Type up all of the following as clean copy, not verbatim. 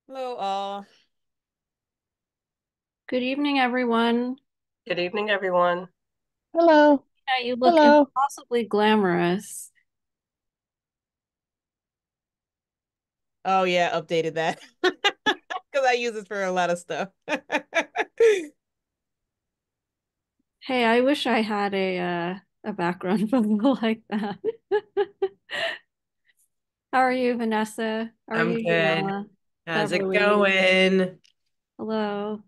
Hello, all. Good evening, everyone. Good evening, everyone. Hello. Yeah, you look Hello. impossibly glamorous. Oh yeah, updated that because I use it for a lot of stuff. Hey, I wish I had a background photo like that. How are you, Vanessa? How are I'm you, good. Janella? How's it Beverly? going? Hello.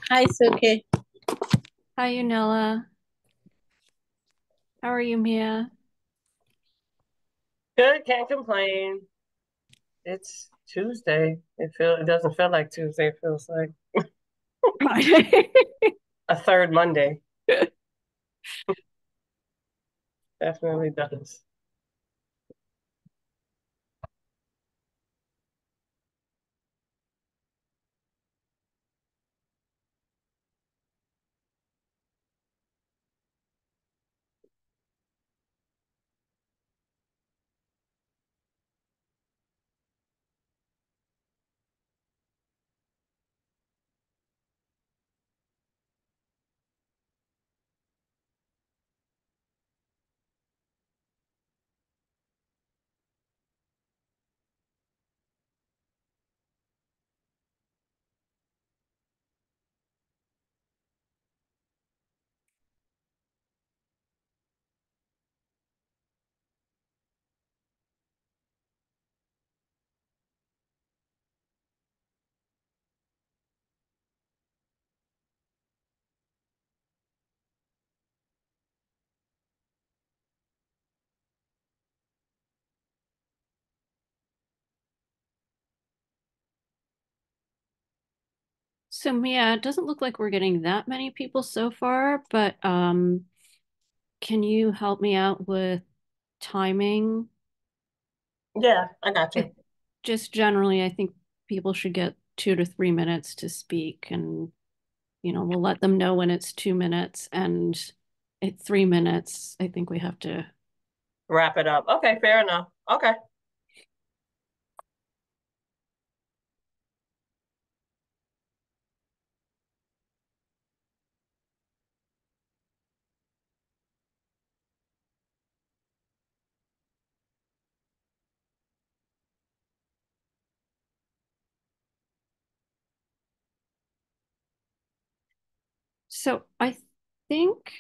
Hi, Suki. Hi, Unella. How are you, Mia? Good, can't complain. It's Tuesday. It doesn't feel like Tuesday. It feels like Friday. a third Monday. Definitely does. So, Mia, it doesn't look like we're getting that many people so far, but can you help me out with timing? Yeah, I got I, you. just generally, I think people should get 2 to 3 minutes to speak, and we'll let them know when it's 2 minutes, and at 3 minutes, I think we have to. Wrap it up. Okay, fair enough. Okay. So I think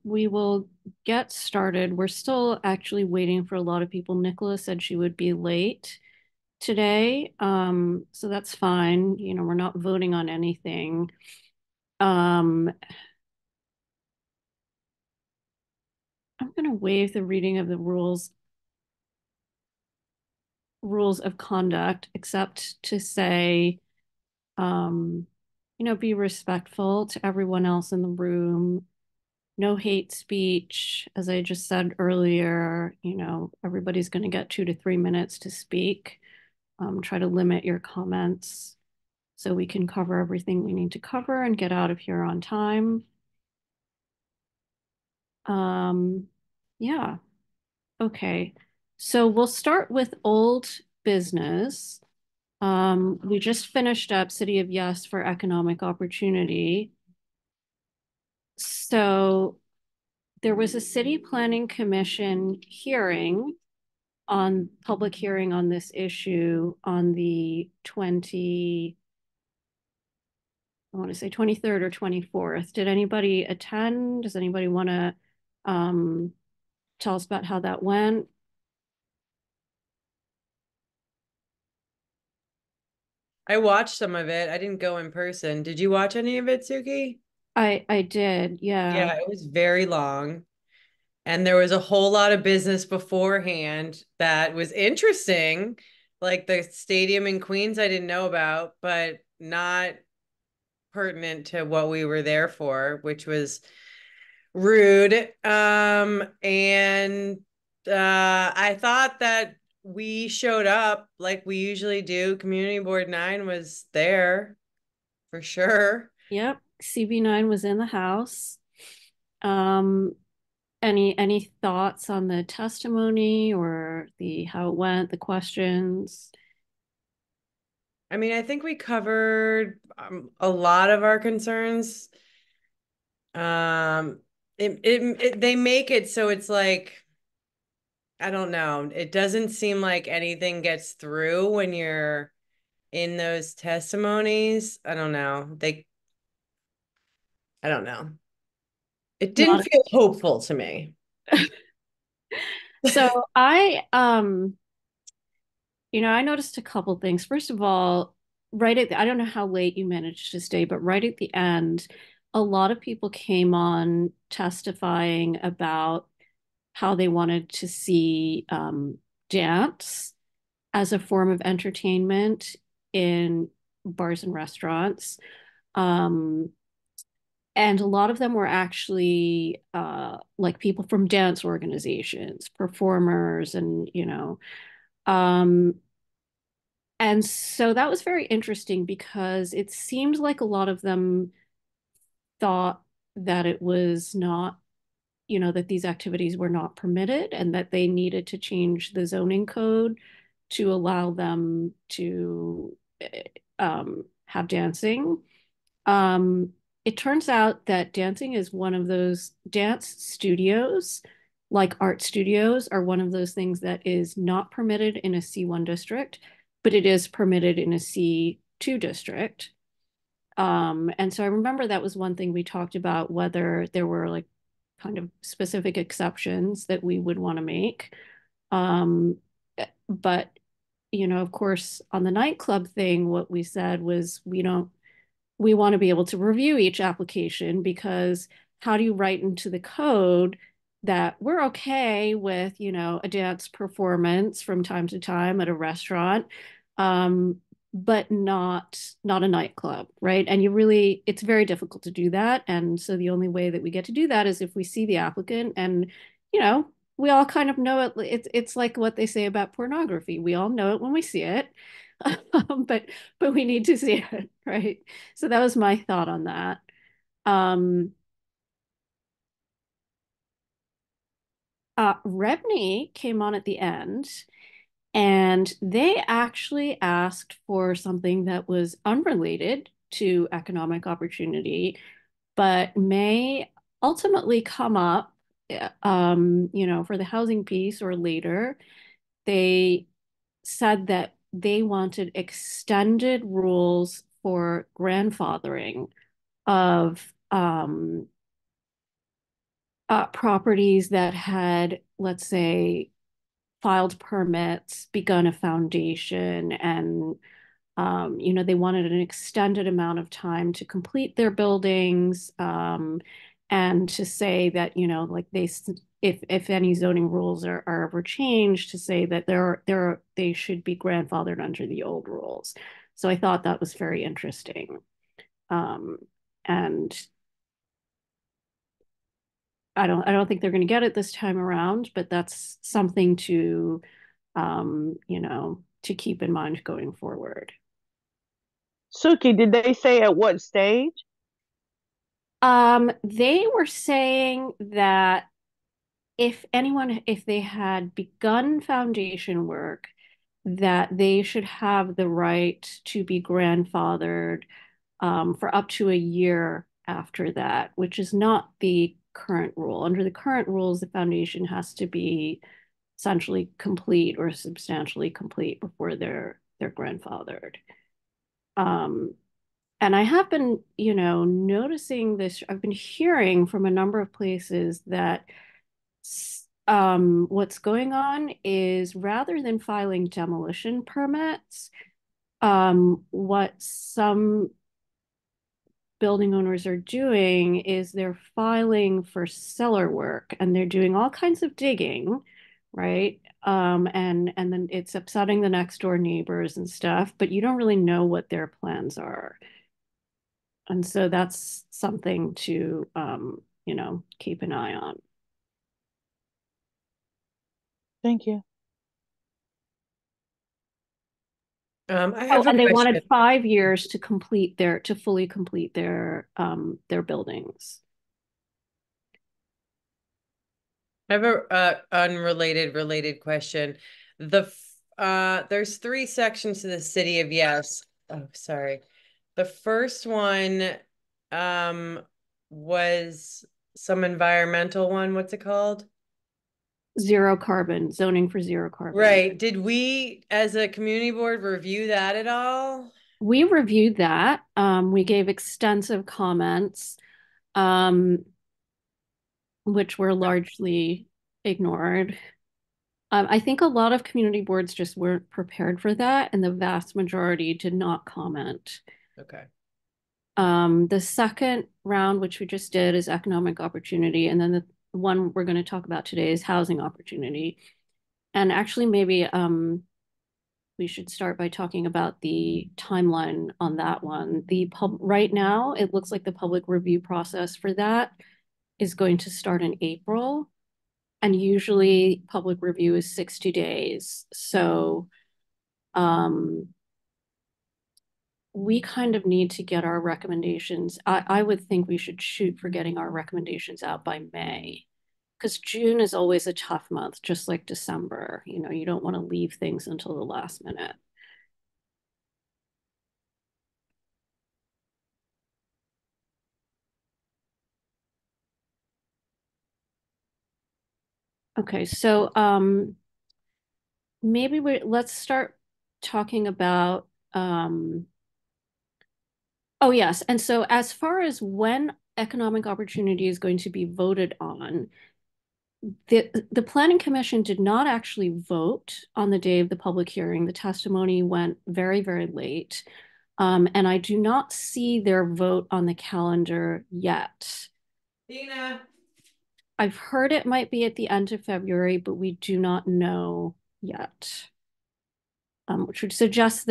we will get started. We're still actually waiting for a lot of people. Nicola said she would be late today, so that's fine. We're not voting on anything. Um, I'm going to waive the reading of the rules of conduct, except to say, um, be respectful to everyone else in the room. No hate speech. As I just said earlier, everybody's going to get 2 to 3 minutes to speak. Try to limit your comments so we can cover everything we need to cover and get out of here on time. Um, yeah. Okay. So we'll start with old business. We just finished up City of Yes for economic opportunity. So there was a city planning commission public hearing on this issue on the I want to say 23rd or 24th. Did anybody attend? Does anybody want to um, tell us about how that went? I watched some of it. I didn't go in person. Did you watch any of it, Suki? I did, yeah. Yeah, it was very long. And there was a whole lot of business beforehand that was interesting. Like the stadium in Queens, I didn't know about, but not pertinent to what we were there for, which was rude. And I thought that we showed up like we usually do. Community Board 9 was there for sure. Yep. CB9 was in the house. Um, Any thoughts on the testimony or the how it went, the questions? I mean, I think we covered a lot of our concerns. They make it so it's like, I don't know. It doesn't seem like anything gets through when you're in those testimonies. I don't know. I don't know. It didn't Not feel hopeful to me. so I noticed a couple things. First of all, I don't know how late you managed to stay, but right at the end, a lot of people came on testifying about how they wanted to see dance as a form of entertainment in bars and restaurants. Um, and a lot of them were actually like people from dance organizations, performers, um, and so that was very interesting because it seemed like a lot of them thought that it was not, that these activities were not permitted and that they needed to change the zoning code to allow them to have dancing. Um, it turns out that dancing is one of those dance studios, like art studios, are one of those things that is not permitted in a C1 district, but it is permitted in a C2 district. And so I remember that was one thing we talked about, whether there were like kind of specific exceptions that we would want to make. Um, but, of course, on the nightclub thing, what we said was we want to be able to review each application because how do you write into the code that we're okay with, a dance performance from time to time at a restaurant, um, but not a nightclub, right? And it's very difficult to do that. And so the only way that we get to do that is if we see the applicant and, you know, we all kind of know it. It's like what they say about pornography. We all know it when we see it. but we need to see it, right? So that was my thought on that. Um, Rebney came on at the end, and they actually asked for something that was unrelated to economic opportunity, but may ultimately come up, for the housing piece or later. They said that they wanted extended rules for grandfathering of properties that had, let's say, filed permits, begun a foundation, and they wanted an extended amount of time to complete their buildings, and to say that, like if any zoning rules are ever changed, to say that they should be grandfathered under the old rules. So I thought that was very interesting. Um, and I don't think they're going to get it this time around, but that's something to keep in mind going forward. Suki, did they say at what stage? They were saying that if they had begun foundation work, that they should have the right to be grandfathered for up to a year after that, which is not the current rule. Under the current rules, the foundation has to be essentially complete or substantially complete before they're grandfathered. Um, and I have been, noticing this. I've been hearing from a number of places that what's going on is rather than filing demolition permits, what some building owners are doing is they're filing for cellar work and they're doing all kinds of digging, right? And then it's upsetting the next door neighbors and stuff, but you don't really know what their plans are. And so that's something to keep an eye on. Thank you. I Oh, have a and they question. wanted 5 years to fully complete their buildings. I have a unrelated related question. There's three sections to the City of Yes. Oh, sorry. The first one um was some environmental one. What's it called? Zero carbon, zoning for zero carbon. Right. Did we, as a community board, review that at all? We reviewed that. We gave extensive comments, um, which were largely ignored. I think a lot of community boards just weren't prepared for that, and the vast majority did not comment. Okay. The second round, which we just did, is economic opportunity, and then the one we're going to talk about today is housing opportunity. And actually, maybe we should start by talking about the timeline on that one. Right now, it looks like the public review process for that is going to start in April. And usually public review is 60 days. So we kind of need to get our recommendations. I would think we should shoot for getting our recommendations out by May, because June is always a tough month, just like December. You know, you don't want to leave things until the last minute. Okay, so maybe let's start talking about oh yes, and so as far as when economic opportunity is going to be voted on, the Planning Commission did not actually vote on the day of the public hearing. The testimony went very, very late. And I do not see their vote on the calendar yet. Dina. I've heard it might be at the end of February, but we do not know yet. Which would suggest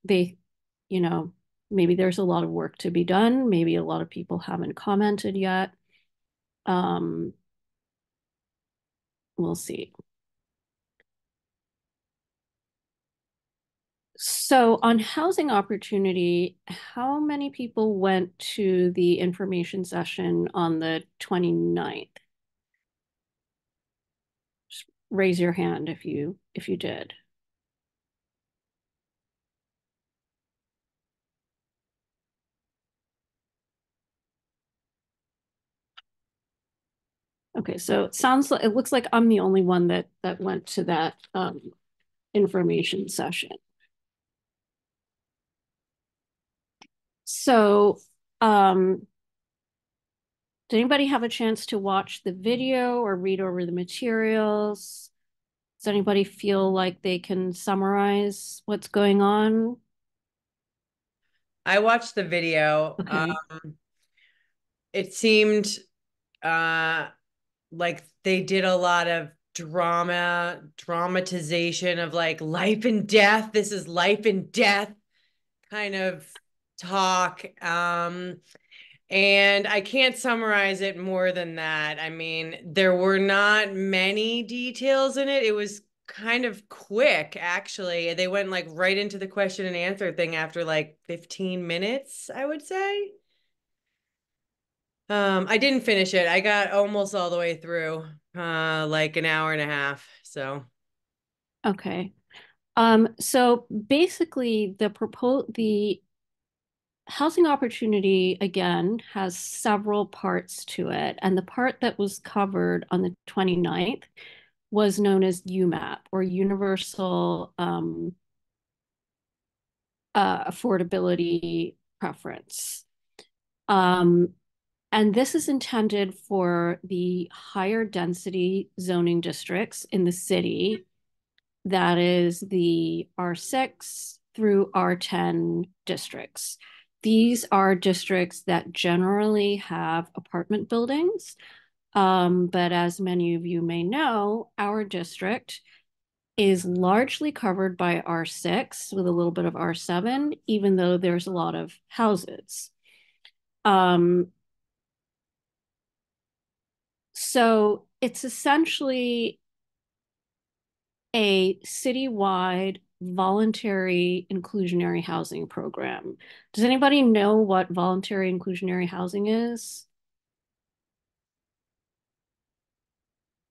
they, you know, maybe there's a lot of work to be done. Maybe a lot of people haven't commented yet. We'll see. So on housing opportunity, how many people went to the information session on the 29th? Just raise your hand if you did. Okay, so it looks like I'm the only one that went to that information session. So did anybody have a chance to watch the video or read over the materials? Does anybody feel like they can summarize what's going on? I watched the video. Okay. It seemed like they did a lot of dramatization of like life and death. This is life and death kind of talk. And I can't summarize it more than that. I mean, there were not many details in it. It was kind of quick, actually. They went like right into the question and answer thing after like 15 minutes, I would say. I didn't finish it. I got almost all the way through, like an hour and a half. So Okay. So basically the housing opportunity again has several parts to it. And the part that was covered on the 29th was known as UMAP, or Universal Affordability Preference. And this is intended for the higher density zoning districts in the city. That is the R6 through R10 districts. These are districts that generally have apartment buildings. But as many of you may know, our district is largely covered by R6 with a little bit of R7, even though there's a lot of houses. So it's essentially a citywide voluntary inclusionary housing program. Does anybody know what voluntary inclusionary housing is?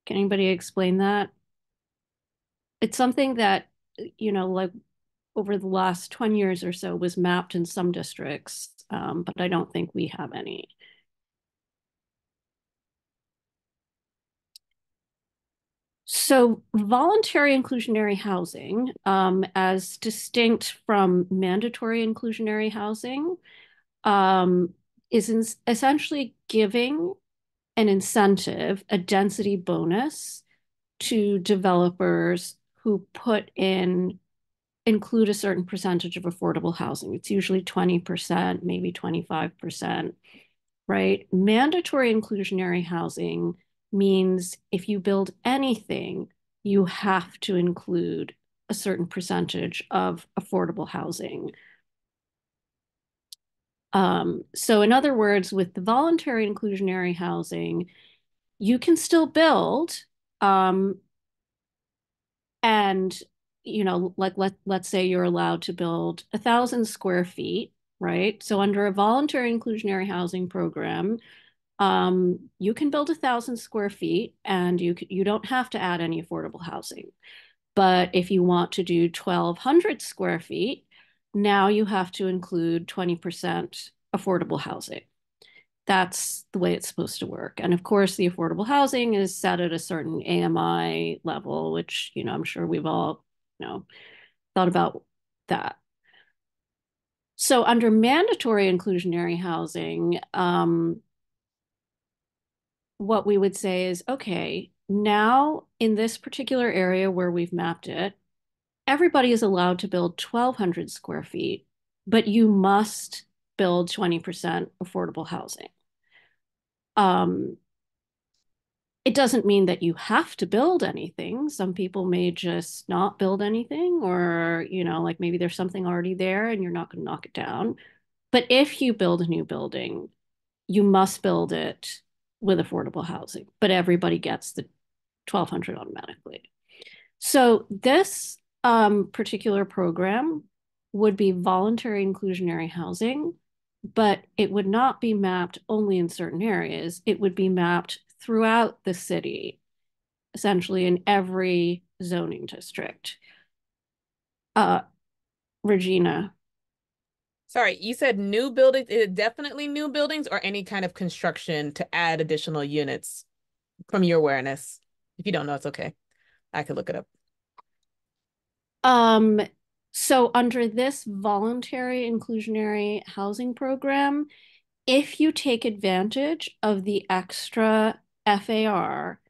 Can anybody explain that? It's something that, like over the last 20 years or so was mapped in some districts, but I don't think we have any. So voluntary inclusionary housing, as distinct from mandatory inclusionary housing, is essentially giving an incentive, a density bonus to developers who include a certain percentage of affordable housing. It's usually 20%, maybe 25%, right? Mandatory inclusionary housing means if you build anything, you have to include a certain percentage of affordable housing. So in other words, with the voluntary inclusionary housing, you can still build, and like let's say you're allowed to build 1,000 square feet, right? So under a voluntary inclusionary housing program, you can build 1,000 square feet, and you don't have to add any affordable housing. But if you want to do 1,200 square feet, now you have to include 20% affordable housing. That's the way it's supposed to work. And of course, the affordable housing is set at a certain AMI level, which, I'm sure we've all, thought about that. So under mandatory inclusionary housing, what we would say is, okay, now in this particular area where we've mapped it, everybody is allowed to build 1,200 square feet, but you must build 20% affordable housing. It doesn't mean that you have to build anything. Some people may just not build anything, or, like maybe there's something already there and you're not going to knock it down. But if you build a new building, you must build it with affordable housing, but everybody gets the 1,200 automatically. So this particular program would be voluntary inclusionary housing, but it would not be mapped only in certain areas. It would be mapped throughout the city, essentially in every zoning district. Regina. Sorry, you said new buildings. Is it definitely new buildings or any kind of construction to add additional units from your awareness? If you don't know, it's okay. I could look it up. So under this voluntary inclusionary housing program, if you take advantage of the extra FAR,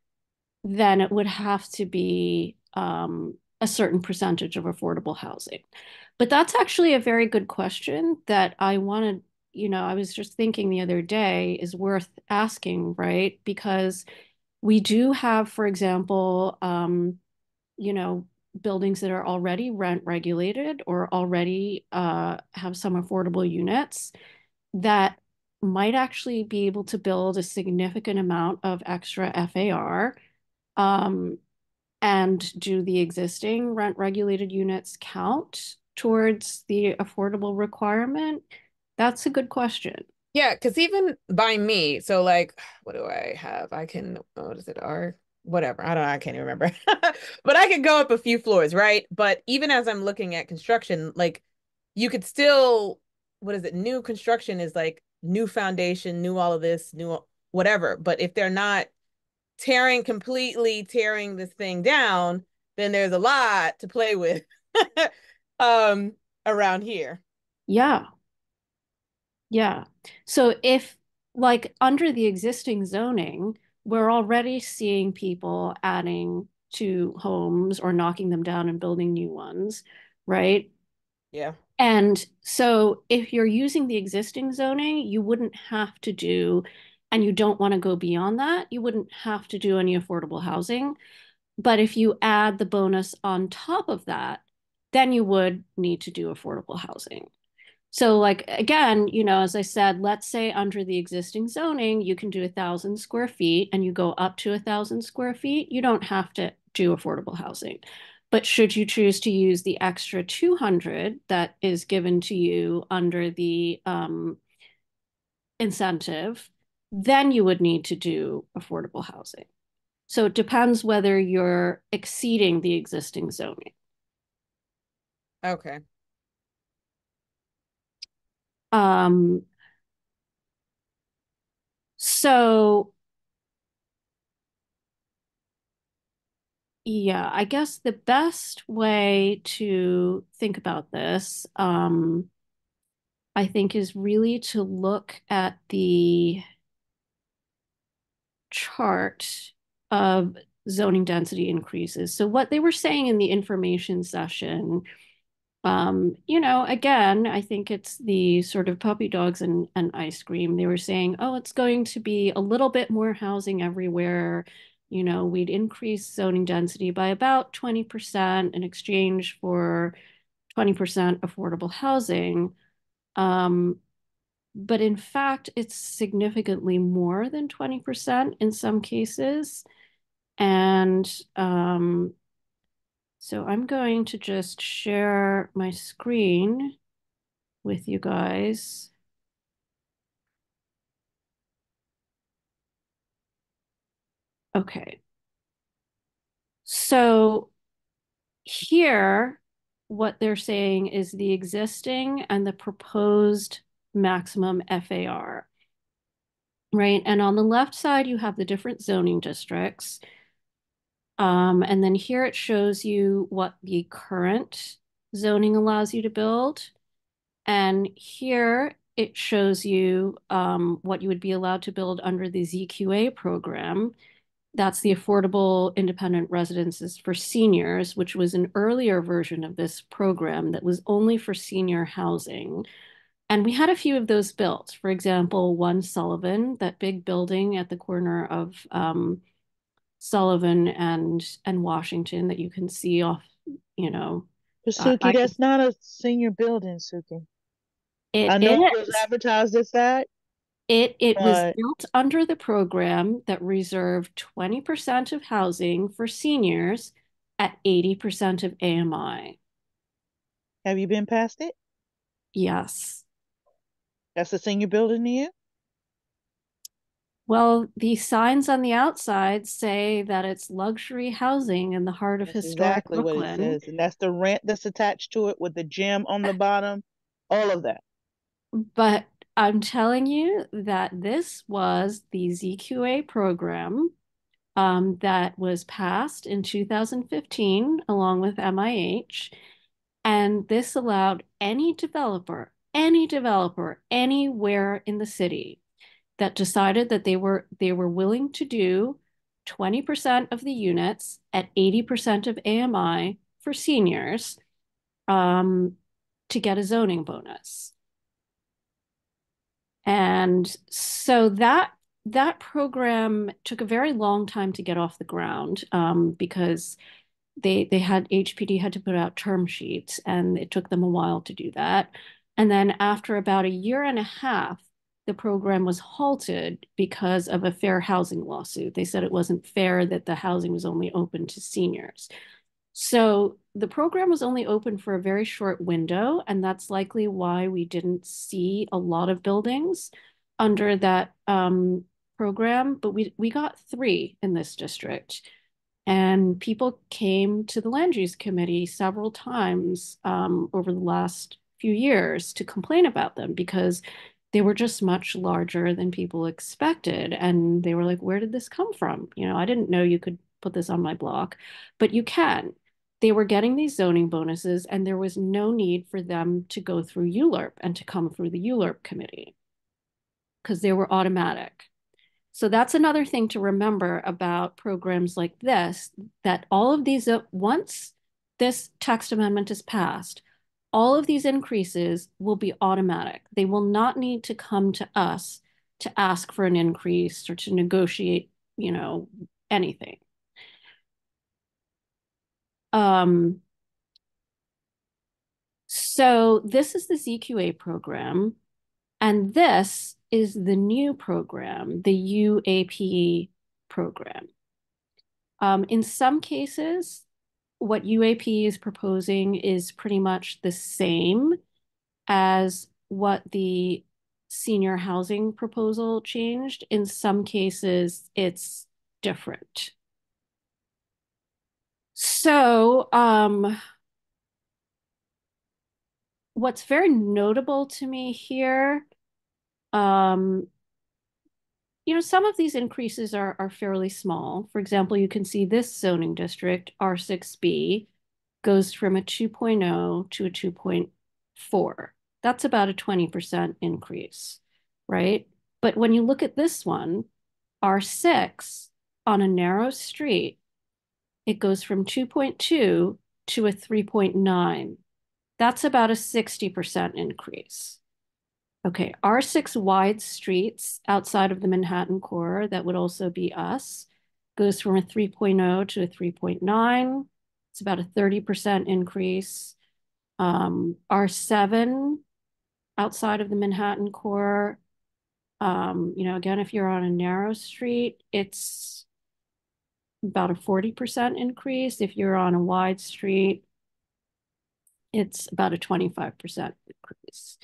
then it would have to be a certain percentage of affordable housing. But that's actually a very good question that I wanted, I was just thinking the other day is worth asking, right? Because we do have, for example, buildings that are already rent regulated or already have some affordable units that might actually be able to build a significant amount of extra FAR. And do the existing rent regulated units count towards the affordable requirement? That's a good question. Yeah, because even by me, so like, what do I have? I can, what is it? Whatever. I don't know. I can't even remember. But I could go up a few floors, right? But even as I'm looking at construction, like you could still, what is it? New construction is like new foundation, new all of this, new whatever. But if they're not completely tearing this thing down, then there's a lot to play with around here. Yeah. Yeah. So if like under the existing zoning, we're already seeing people adding to homes or knocking them down and building new ones, right? Yeah. And so if you're using the existing zoning, you wouldn't have to do, and you don't want to go beyond that, you wouldn't have to do any affordable housing. But if you add the bonus on top of that, then you would need to do affordable housing. So like, again, as I said, let's say under the existing zoning, you can do 1,000 square feet and you go up to 1,000 square feet, you don't have to do affordable housing. But should you choose to use the extra 200 that is given to you under the incentive, then you would need to do affordable housing. So it depends whether you're exceeding the existing zoning. Okay. So yeah, I guess the best way to think about this, I think, is really to look at the chart of zoning density increases. So what they were saying in the information session, again, I think it's the sort of puppy dogs and ice cream. They were saying, oh, it's going to be a little bit more housing everywhere. We'd increase zoning density by about 20% in exchange for 20% affordable housing. But in fact, it's significantly more than 20% in some cases. And so I'm going to just share my screen with you guys. Okay. So here, what they're saying is the existing and the proposed maximum FAR, right? And on the left side, you have the different zoning districts. And then here it shows you what the current zoning allows you to build. And here it shows you what you would be allowed to build under the ZQA program. That's the Affordable Independent Residences for Seniors, which was an earlier version of this program that was only for senior housing. And we had a few of those built. For example, One Sullivan, that big building at the corner of Sullivan and Washington that you can see off, you know, But Suki, I that's not a senior building, Suki. it I know it was is. advertised as that, It was but built under the program that reserved 20% of housing for seniors at 80% of AMI. have you been past it? Yes. That's a senior building to you? Well, the signs on the outside say that it's luxury housing in the heart of That's historic exactly what it Brooklyn. says. And that's the rent that's attached to it with the gym on the bottom, all of that. But I'm telling you that this was the ZQA program that was passed in 2015 along with MIH. And this allowed any developer anywhere in the city that decided that they were willing to do 20% of the units at 80% of AMI for seniors um, to get a zoning bonus. And so that program took a very long time to get off the ground because they had HPD had to put out term sheets and it took them a while to do that. And then after about a year and a half, the program was halted because of a fair housing lawsuit. They said it wasn't fair that the housing was only open to seniors. So the program was only open for a very short window, and that's likely why we didn't see a lot of buildings under that program. But we got 3 in this district. And people came to the land use committee several times over the last few years to complain about them because they were just much larger than people expected. And they were like, where did this come from? I didn't know you could put this on my block, but you can. They were getting these zoning bonuses, and there was no need for them to go through ULURP and to come through the ULURP committee because they were automatic. So that's another thing to remember about programs like this, that all of these, once this text amendment is passed, all of these increases will be automatic. They will not need to come to us to ask for an increase or to negotiate, anything. So this is the ZQA program. And this is the new program, the UAP program. In some cases, what UAP is proposing is pretty much the same as what the senior housing proposal changed. In some cases, it's different. So, what's very notable to me here, um, some of these increases are fairly small. For example, you can see this zoning district, R6B, goes from a 2.0 to a 2.4. That's about a 20% increase, right? But when you look at this one, R6 on a narrow street, it goes from 2.2 to a 3.9. That's about a 60% increase. Okay, R6 wide streets outside of the Manhattan core, that would also be us, goes from a 3.0 to a 3.9. It's about a 30% increase. R7 outside of the Manhattan core, again, if you're on a narrow street, it's about a 40% increase. If you're on a wide street, it's about a 25% increase.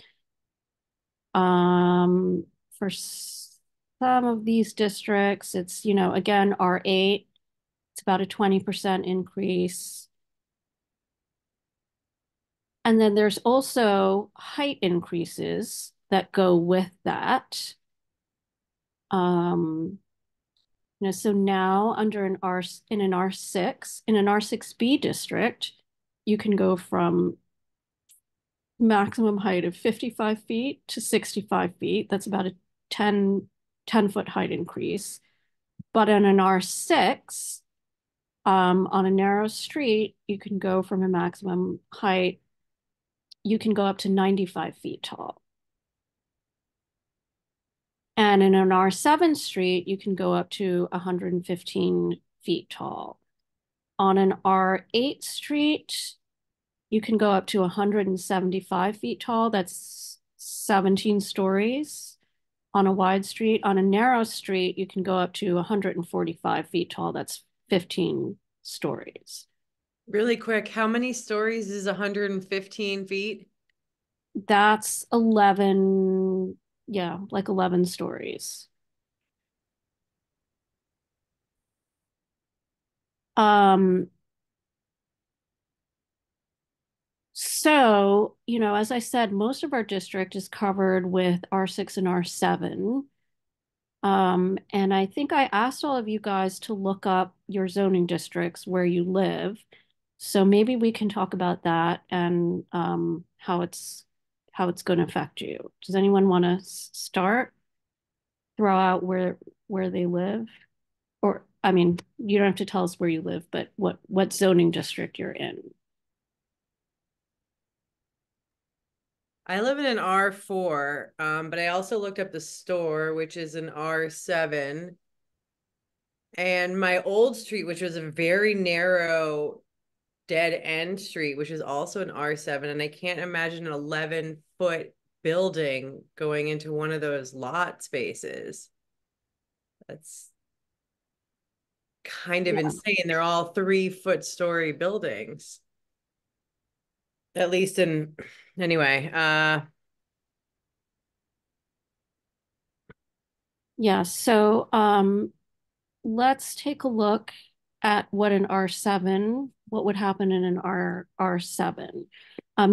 For some of these districts, it's, again, R8, it's about a 20% increase. And then there's also height increases that go with that. So now under an R6, in an R6B district, you can go from maximum height of 55 feet to 65 feet. That's about a 10-foot height increase. But in an R6, on a narrow street, you can go from a maximum height, you can go up to 95 feet tall. And in an R7 street, you can go up to 115 feet tall. On an R8 street, you can go up to 175 feet tall. That's 17 stories on a wide street. On a narrow street, you can go up to 145 feet tall. That's 15 stories. Really quick, how many stories is 115 feet? That's 11, yeah, like 11 stories. So, as I said, most of our district is covered with R6 and R7. And I think I asked all of you guys to look up your zoning districts where you live. So maybe we can talk about that and how it's going to affect you. Does anyone want to start? Throw out where they live? Or I mean, you don't have to tell us where you live, but what zoning district you're in. I live in an R4, but I also looked up the store, which is an R7. And my old street, which was a very narrow dead end street, which is also an R7. And I can't imagine an 11-foot building going into one of those lot spaces. That's kind of insane. They're all 3-foot story buildings. At least anyway, Yeah, so let's take a look at what what would happen in an R7.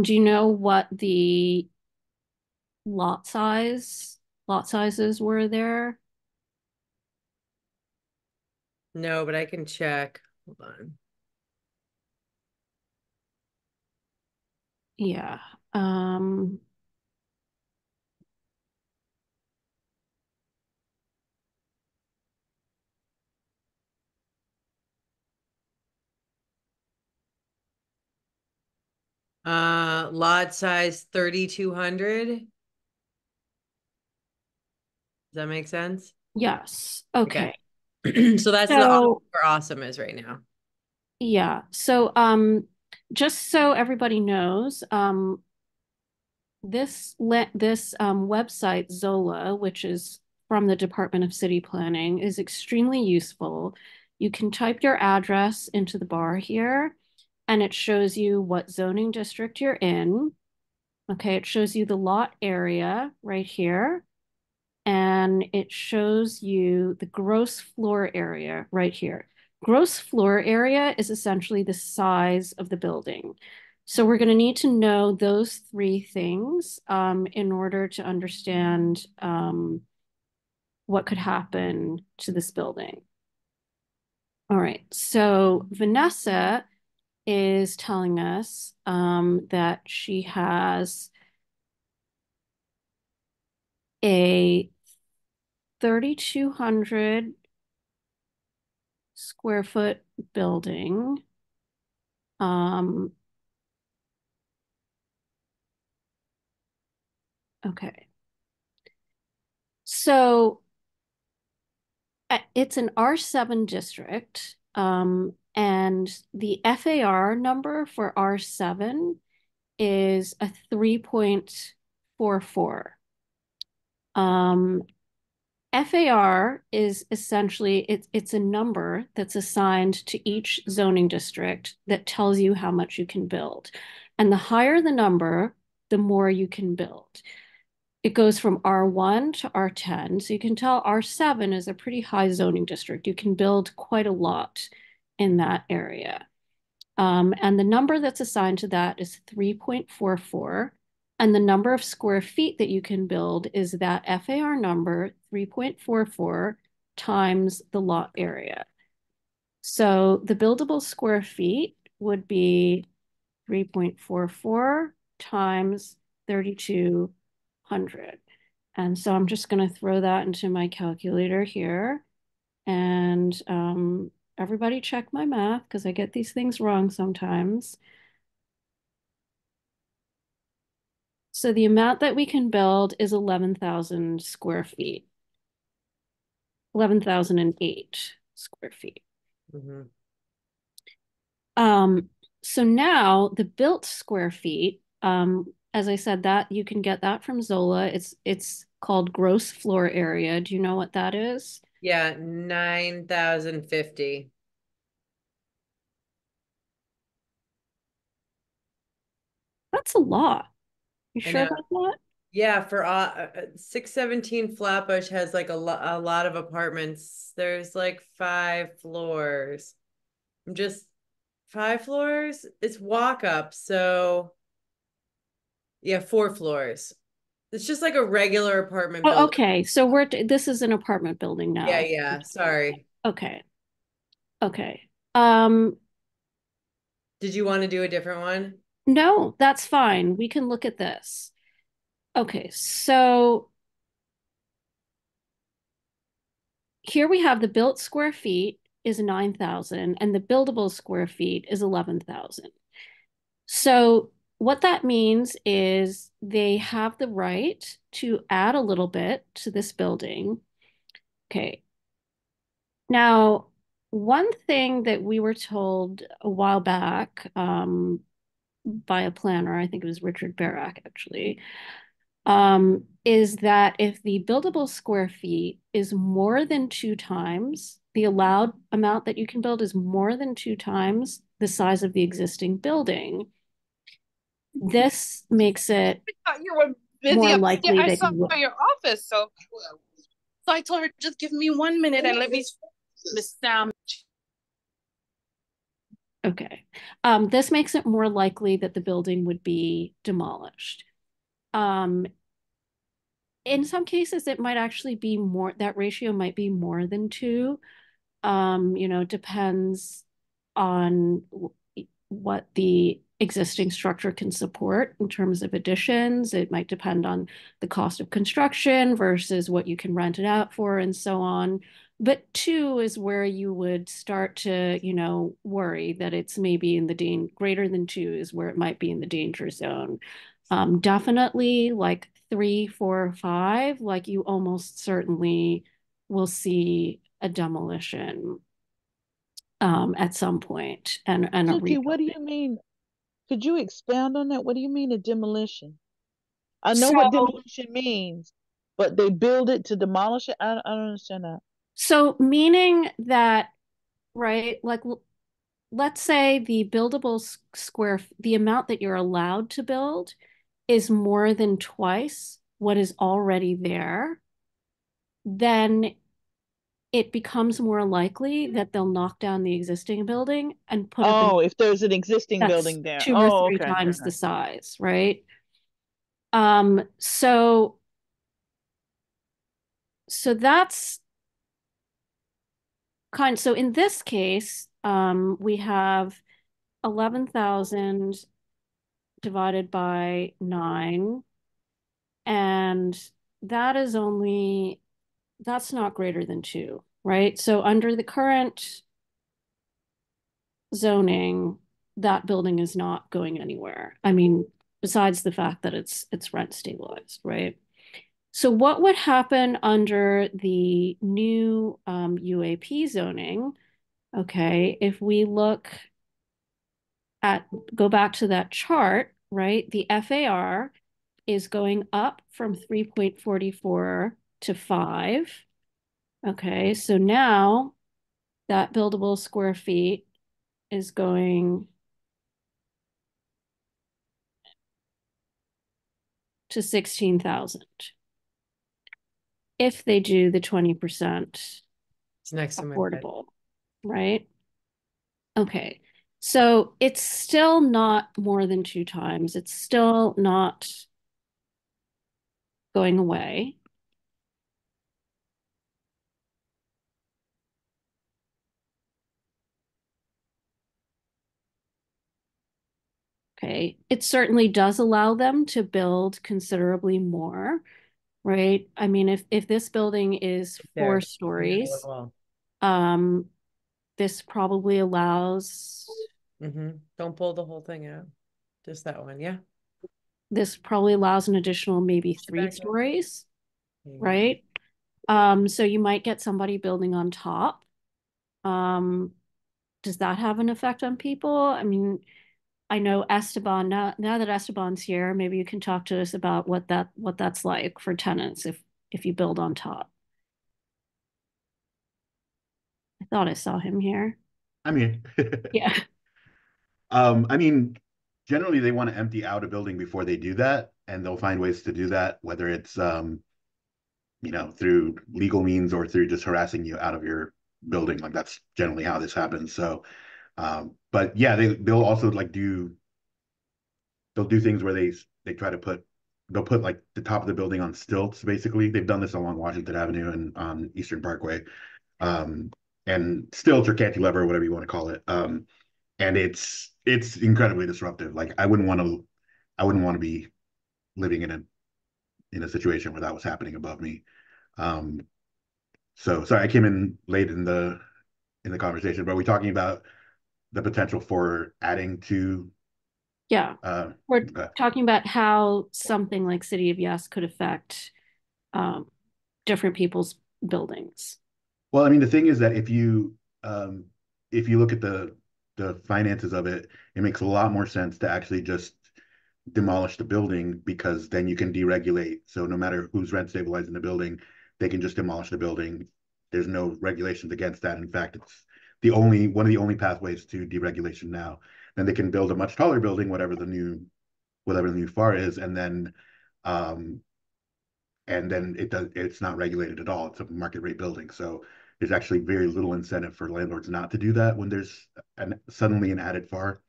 Do you know what the lot sizes were there? no, but I can check. Hold on. Yeah. Lot size 3,200. Does that make sense? Yes. Okay. So that's So where awesome is right now. yeah. So just so everybody knows, this website Zola, which is from the Department of City Planning, is extremely useful. You can type your address into the bar here, and it shows you what zoning district you're in. Okay, it shows you the lot area right here, and it shows you the gross floor area right here. gross floor area is essentially the size of the building. So we're going to need to know those three things in order to understand what could happen to this building. All right, so Vanessa is telling us that she has a 3,200 square foot building. Okay. So it's an R7 district, and the FAR number for R7 is a 3.44. FAR is essentially it's a number that's assigned to each zoning district that tells you how much you can build. And the higher the number, the more you can build. It goes from R1 to R10. So you can tell R7 is a pretty high zoning district. You can build quite a lot in that area. And the number that's assigned to that is 3.44. And the number of square feet that you can build is that FAR number, 3.44, times the lot area. So the buildable square feet would be 3.44 times 3,200. And so I'm just going to throw that into my calculator here. And everybody check my math because I get these things wrong sometimes. So the amount that we can build is 11,000 square feet. 11,008 square feet. Mm-hmm. So now the built square feet, as I said, that you can get that from Zola. It's called gross floor area. Do you know what that is? Yeah, 9,050. That's a lot. You I sure know. about that? Yeah, for 617 Flatbush has like a lot of apartments. There's like 5 floors. I'm just 5 floors. It's walk up, so yeah, 4 floors. It's just like a regular apartment Oh, building. okay. So this is an apartment building Yeah, now. yeah. Sorry. Okay. Okay. Did you want to do a different one? No, that's fine. We can look at this. Okay, so here we have the built square feet is 9,000 and the buildable square feet is 11,000. So what that means is they have the right to add a little bit to this building. Okay. Now, one thing that we were told a while back by a planner, I think it was Richard Barak actually, is that if the buildable square feet is more than 2 times, the allowed amount that you can build is more than 2 times the size of the existing building, this makes it thought you were busy more upstairs. likely I that saw you will. your office, so I told her just give me 1 minute and let me Miss Sam. Okay. This makes it more likely that the building would be demolished. In some cases, it might actually be more, that ratio might be more than 2. Depends on what the existing structure can support in terms of additions. It might depend on the cost of construction versus what you can rent it out for and so on. But 2 is where you would start to, worry that it's maybe in the greater than 2 is where it might be in the danger zone. Definitely like 3, 4, 5, like you almost certainly will see a demolition at some point and a Suki, what do rebuilding. you mean? Could you expound on that? What do you mean a demolition? I know what So, demolition means, but they build it to demolish it. I don't understand that. so meaning that, right, like let's say the buildable the amount that you're allowed to build is more than twice what is already there, then it becomes more likely that they'll knock down the existing building and put up Oh, if there's an existing that's building there. 2 or 3 Okay. times Okay. the size, right? So that's so in this case, we have 11,000 divided by 9, and that's not greater than 2, right? So under the current zoning, that building is not going anywhere. I mean, besides the fact that it's rent stabilized, right? So what would happen under the new UAP zoning? Okay, if we go back to that chart, right? The FAR is going up from 3.44 to 5. Okay, so now that buildable square feet is going to 16,000 if they do the 20% It's next to my bed. affordable, right? Okay, so it's still not more than 2 times. It's still not going away. Okay, it certainly does allow them to build considerably more, right? I mean, if this building is There, 4 near the stories, wall. this probably allows Don't pull the whole thing out. Just that one. Yeah. an additional maybe 3 stories, Yeah. right? So you might get somebody building on top. Does that have an effect on people? I mean, I know Esteban, now that Esteban's here, maybe you can talk to us about what that's like for tenants if you build on top. I thought I saw him here. I mean, Yeah. I mean, generally they want to empty out a building before they do that, and they'll find ways to do that, whether it's through legal means or through just harassing you out of your building. Like that's generally how this happens. So, but yeah, they'll also they'll do things where they try to they'll put like the top of the building on stilts. Basically, they've done this along Washington Avenue and on Eastern Parkway, um, and stilts or cantilever, whatever you want to call it. And it's incredibly disruptive. Like I wouldn't want to be living in a situation where that was happening above me. Um, so sorry, I came in late in the conversation, but are we talking about the potential for adding to Yeah. We're okay. talking about how something like City of Yes could affect different people's buildings. Well, I mean, the thing is that if you look at the finances of it, it makes a lot more sense to actually just demolish the building because then you can deregulate. So no matter who's rent stabilizing the building, they can just demolish the building. There's no regulations against that. In fact, it's the only one of the only pathways to deregulation now. Then they can build a much taller building, whatever the new FAR is, um, and then it's not regulated at all. It's a market rate building. So there's actually very little incentive for landlords not to do that when there's suddenly an added FAR.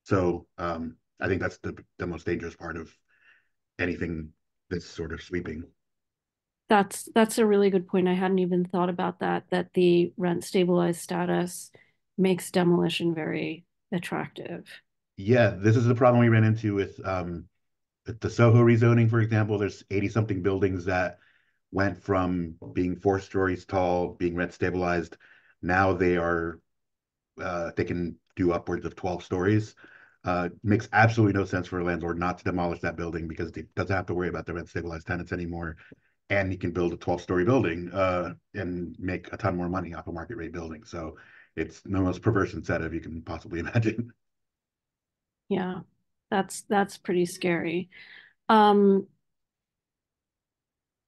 So I think that's the most dangerous part of anything that's sort of sweeping. That's a really good point. I hadn't even thought about that the rent stabilized status makes demolition very attractive. Yeah, this is the problem we ran into with the Soho rezoning, for example. There's 80 something buildings that went from being 4 stories tall, being rent stabilized. Now they can do upwards of 12 stories. Makes absolutely no sense for a landlord not to demolish that building because it doesn't have to worry about the rent stabilized tenants anymore. And he can build a 12-story building and make a ton more money off a market rate building. So it's the most perverse incentive you can possibly imagine. Yeah, that's pretty scary. Um,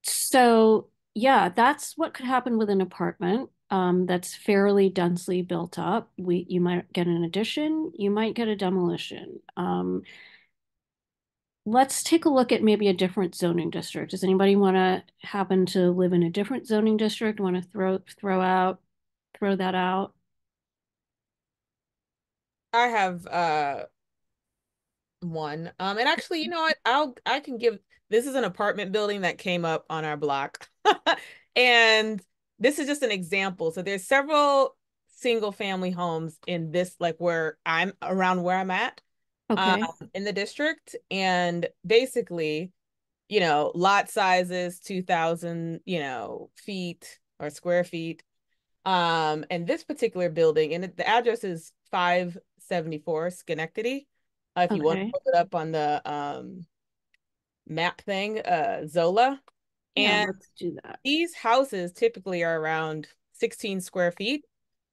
so yeah, that's what could happen with an apartment that's fairly densely built up. We, you might get an addition, you might get a demolition. let's take a look at maybe a different zoning district. Does anybody want to happen to live in a different zoning district? Want to throw that out? I have one. And actually, you know what? I can give, this is an apartment building that came up on our block. And this is just an example. So there's several single family homes in this, like where I'm around where I'm at, Okay. in the district. And basically, lot sizes, 2,000, feet or square feet. And this particular building, and the address is 574 Schenectady. If you want to Okay. look it up on the map thing, Zola. Yeah, And let's do that. these houses typically are around 16 square feet,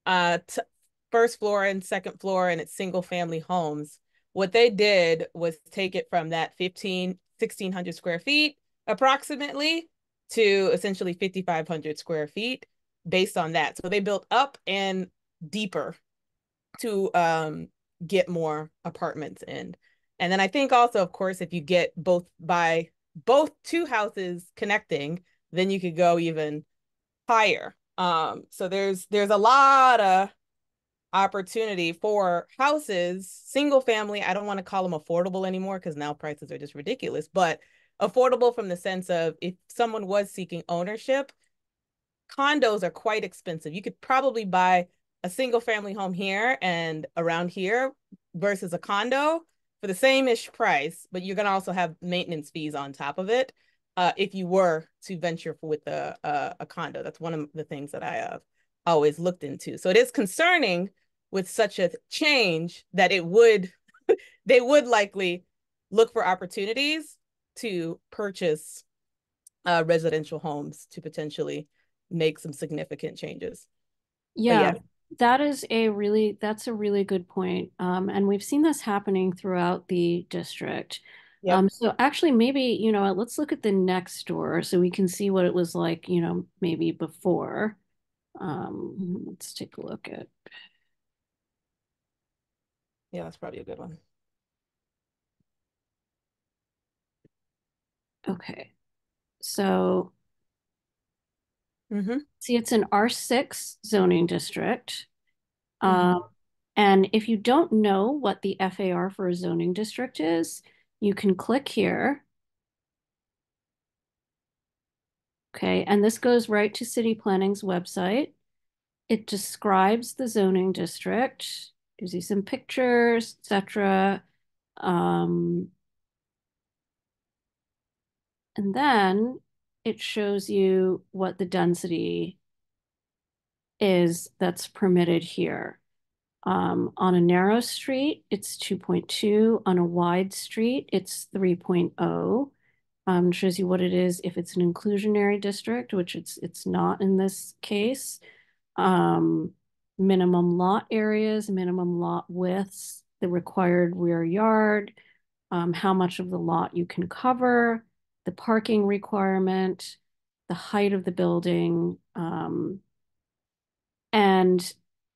first floor and second floor, and it's single family homes. What they did was take it from that 1,600 square feet approximately to essentially 5,500 square feet based on that. So they built up and deeper to get more apartments in. And then I think also, of course, if you get both two houses connecting, then you could go even higher. So there's a lot of opportunity for houses, single family. I don't want to call them affordable anymore because now prices are just ridiculous, but affordable from the sense of if someone was seeking ownership, condos are quite expensive. You could probably buy a single family home here and around here versus a condo for the same-ish price, but you're going to also have maintenance fees on top of it if you were to venture with a condo. That's one of the things that I have always looked into. So it is concerning with such a change that they would likely look for opportunities to purchase residential homes to potentially make some significant changes. Yeah, that's a really good point. And we've seen this happening throughout the district. Yep. So actually maybe, let's look at the next door so we can see what it was like, maybe before. Let's take a look at. Yeah, that's probably a good one. Okay. So Mm-hmm. see, it's an R6 zoning district. Mm-hmm. And if you don't know what the FAR for a zoning district is, you can click here. Okay, and this goes right to City Planning's website. It describes the zoning district, gives you some pictures, etc. And then it shows you what the density is that's permitted here. On a narrow street, it's 2.2. On a wide street, it's 3.0. Shows you what it is if it's an inclusionary district, which it's not in this case. Minimum lot areas, minimum lot widths, the required rear yard, how much of the lot you can cover, the parking requirement, the height of the building. And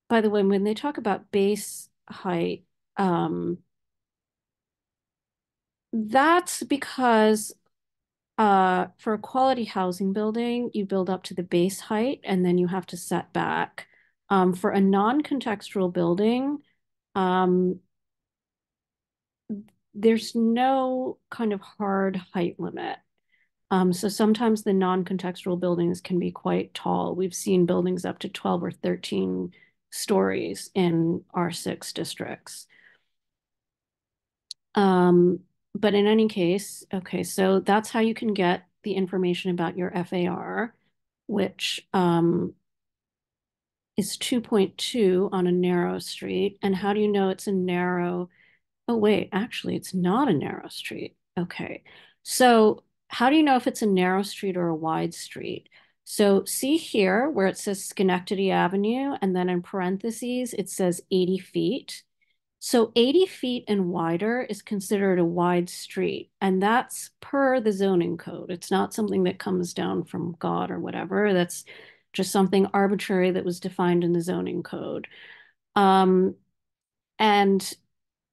by the way, when they talk about base height, that's because for a quality housing building, you build up to the base height and then you have to set back. For a non-contextual building, um, there's no kind of hard height limit. So sometimes the non-contextual buildings can be quite tall. We've seen buildings up to 12 or 13 stories in R6 districts. But in any case, okay, so that's how you can get the information about your FAR, which is 2.2 on a narrow street. And how do you know it's a narrow? Oh, wait, actually, it's not a narrow street. Okay. So how do you know if it's a narrow street or a wide street? So see here where it says Schenectady Avenue, and then in parentheses, it says 80 feet. So 80 feet and wider is considered a wide street, and that's per the zoning code. It's not something that comes down from God or whatever. That's just something arbitrary that was defined in the zoning code. And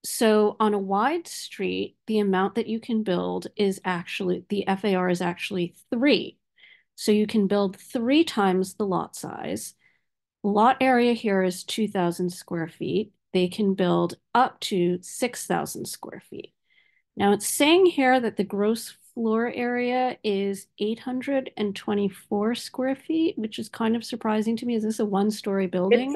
So on a wide street, the amount that you can build is actually, the FAR is actually 3. So you can build 3 times the lot size. Lot area here is 2,000 square feet. They can build up to 6,000 square feet. Now it's saying here that the gross floor area is 824 square feet, which is kind of surprising to me. Is this a one-story building?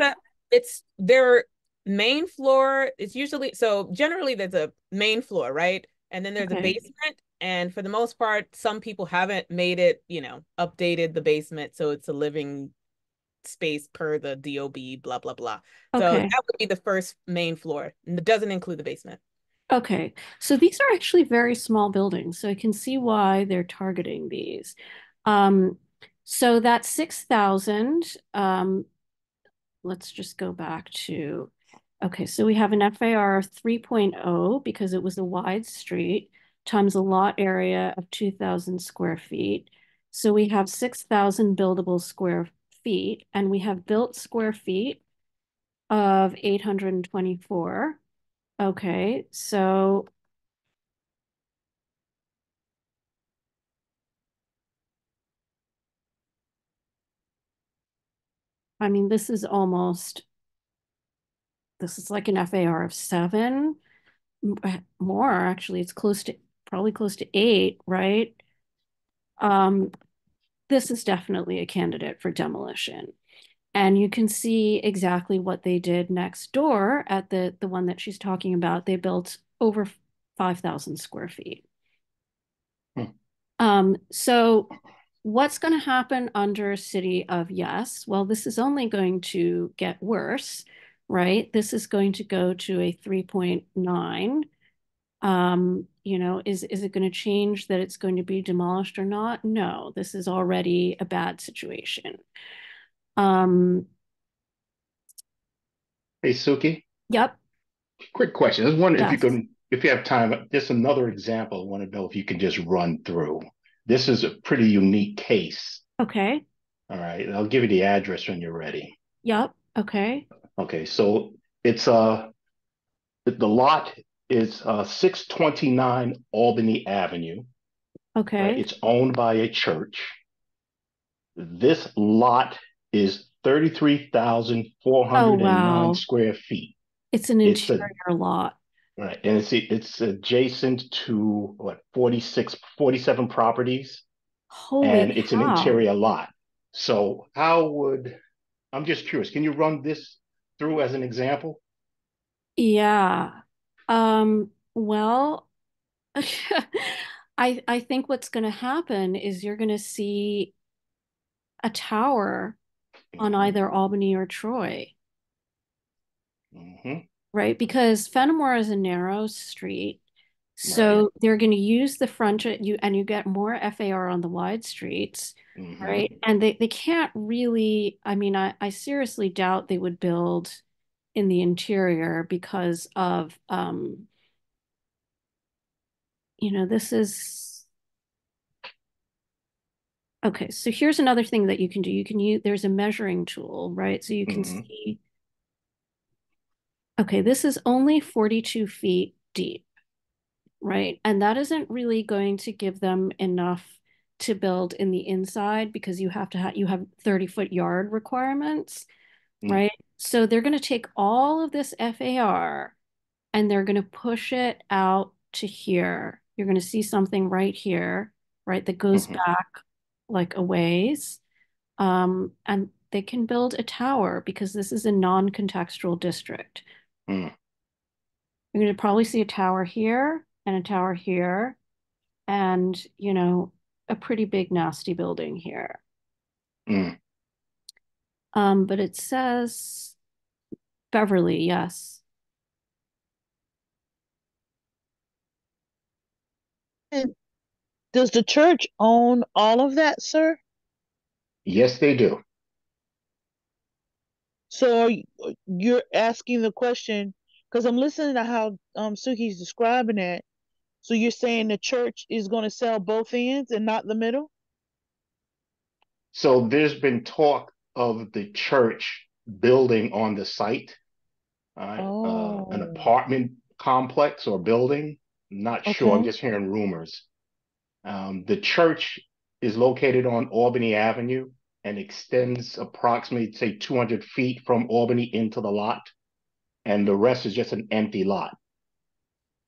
It's their main floor. It's usually, so generally there's a main floor, right? And then there's a Okay. basement. And for the most part, some people haven't made it, updated the basement. So it's a living space per the DOB, blah, blah, blah. So Okay. that would be the first main floor. And it doesn't include the basement. Okay. So these are actually very small buildings. So I can see why they're targeting these. Um, so that's 6,000. Let's just go back to, okay, so we have an FAR 3.0 because it was a wide street times a lot area of 2,000 square feet. So we have 6,000 buildable square feet, and we have built square feet of 824. Okay, so I mean, this is like an FAR of 7, more actually. It's probably close to 8, right? Um, this is definitely a candidate for demolition. And you can see exactly what they did next door at the one that she's talking about. They built over 5,000 square feet. So what's going to happen under City of Yes? Well, this is only going to get worse, right? This is going to go to a 3.9. Is it going to change that it's going to be demolished or not? No, this is already a bad situation. Hey, Suki, Yep. quick question. I was wondering if you Yes. can, if you have time, just another example. I want to know if you can just run through. This is a pretty unique case. Okay. All right, I'll give you the address when you're ready. Yep. Okay. Okay, so it's the lot is 629 Albany Avenue. Right, Okay. it's owned by a church. This lot is Oh, 33,409 wow. square feet. It's an It's a interior lot. Right. And it's adjacent to what, 47 properties, Holy and it's an cow. interior lot. So how would, I'm just curious, can you run this through as an example? Yeah. Well, I think what's going to happen is you're going to see a tower on Hmm. either Albany or Troy, Hmm. right? Because Fenimore is a narrow street. Right. So they're going to use the frontage and you get more FAR on the wide streets, Hmm. right? And they can't really, I mean, I seriously doubt they would build in the interior because of this is okay. So here's another thing that you can do. You can use there's a measuring tool, right? So you can Hmm. see, okay, this is only 42 feet deep. Right. And that isn't really going to give them enough to build in the inside because you have 30-foot yard requirements, right? So they're going to take all of this FAR and they're going to push it out to here. You're going to see something right here, right, that goes Hmm. back like a ways. And they can build a tower because this is a non-contextual district. Hmm. You're going to probably see a tower here and a tower here and, a pretty big, nasty building here. Hmm. But it says Beverly, yes. And does the church own all of that, sir? Yes, they do. So you're asking the question because I'm listening to how Suki's describing it. So you're saying the church is going to sell both ends and not the middle? So there's been talk of the church building on the site, an Oh. apartment complex or building. I'm not sure. I'm Okay. just hearing rumors. The church is located on Albany Avenue and extends approximately, say, 200 feet from Albany into the lot, and the rest is just an empty lot.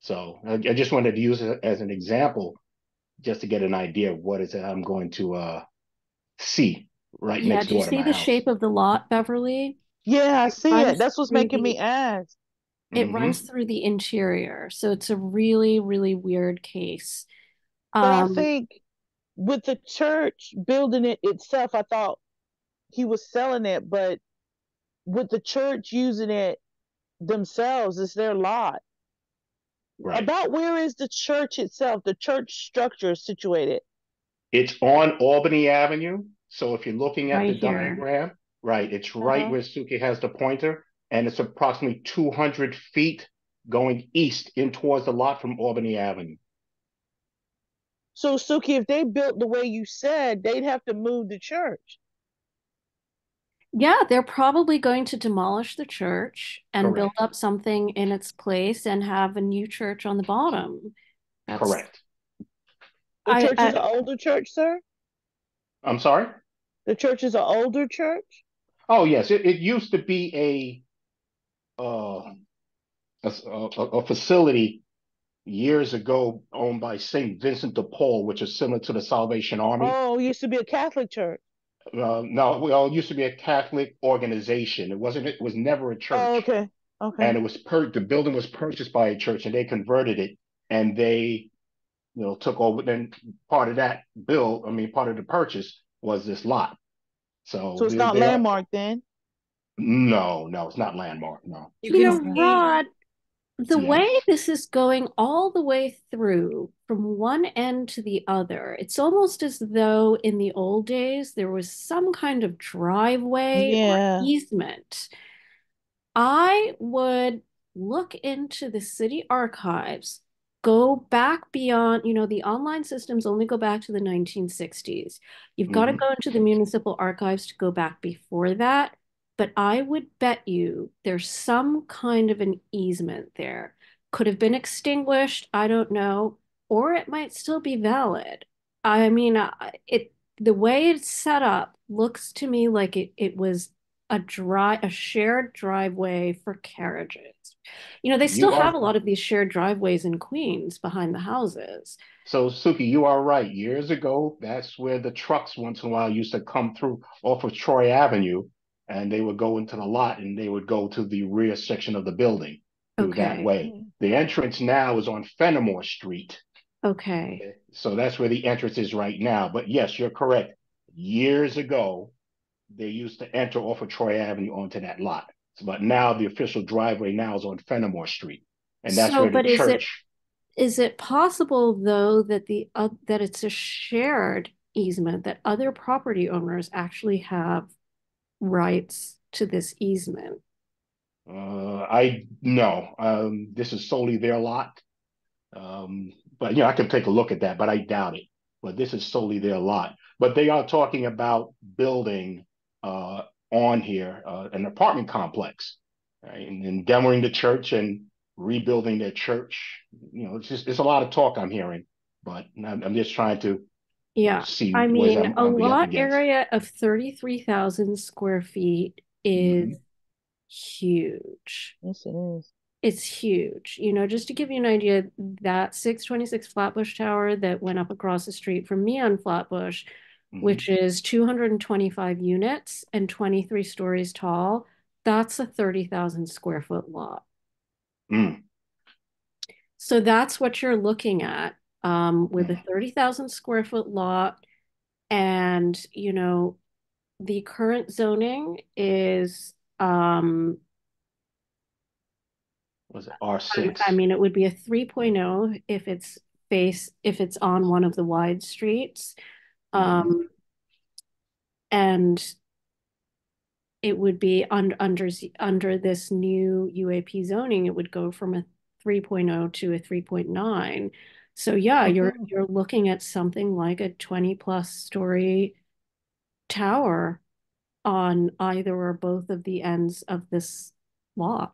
So I just wanted to use it as an example, just to get an idea of what is it I'm going to see right Yeah, next do you door to see my the house. shape of the lot, Beverly? Yeah, I It see it. runs That's what's through making me the ask. it Hmm. runs through the interior. So it's a really, really weird case. But I Um, think with the church building it itself, I thought he was selling it, but with the church using it themselves, it's their lot. Right. About where is the church itself, the church structure situated? It's on Albany Avenue. So if you're looking at the right here. diagram, right, it's right Uh-huh. where Suki has the pointer, and it's approximately 200 feet going east in towards the lot from Albany Avenue. So, Suki, if they built the way you said, they'd have to move the church. Yeah, they're probably going to demolish the church and build Correct. up something in its place and have a new church on the bottom. That's Correct. The church is I an older church, sir? I'm sorry? The church is an older church? Oh, yes. It used to be a facility years ago owned by St. Vincent de Paul, which is similar to the Salvation Army. Oh, it used to be a Catholic church. No, well, it used to be a Catholic organization. It wasn't. It was never a Oh, church, okay. Okay. and the building was purchased by a church, and they converted it, and they, took over. Then part of that part of the purchase was this lot. So So it's not they are. landmark then? No, no, it's not landmark. No. You You can know, Okay. see, Rod, the Yes. way this is going all the way through from one end to the other, it's almost as though in the old days there was some kind of driveway or Yeah. easement. I would look into the city archives, go back beyond, the online systems only go back to the 1960s. You've got to Hmm. go into the municipal archives to go back before that. But I would bet you there's some kind of an easement there. Could have been extinguished, I don't know, or it might still be valid. I mean, the way it's set up looks to me like it was a shared driveway for carriages. They still You have are a lot of these shared driveways in Queens behind the houses. So, Suki, you are right. Years ago, that's where the trucks once in a while used to come through off of Troy Avenue, and they would go into the lot and they would go to the rear section of the building through that Okay. way. The entrance now is on Fenimore Street. Okay. So that's where the entrance is right now. But yes, you're correct. Years ago, they used to enter off of Troy Avenue onto that lot. But now the official driveway now is on Fenimore Street. And that's So, where the but church. is it possible though that that it's a shared easement that other property owners actually have rights to this easement? I no. This is solely their lot. But I can take a look at that, but I doubt it. But this is solely their lot. But they are talking about building uh, on here an apartment complex, right? And demoing the church and rebuilding their church. It's a lot of talk I'm hearing, but I'm just trying to Yeah. see I what mean, a I'll be up lot against. area of 33,000 square feet is Hmm. huge. Yes, it is. It's huge. Just to give you an idea, that 626 Flatbush Tower that went up across the street from me on Flatbush, Hmm. which is 225 units and 23 stories tall, that's a 30,000 square foot lot. Mm. So that's what you're looking at with a Mm. 30,000 square foot lot. And, the current zoning is Was it I R6? mean, it would be a 3.0 if it's on one of the wide streets. Hmm. Um, and it would be under this new UAP zoning, it would go from a 3.0 to a 3.9. So yeah, Okay. you're looking at something like a 20 plus story tower on either or both of the ends of this lot.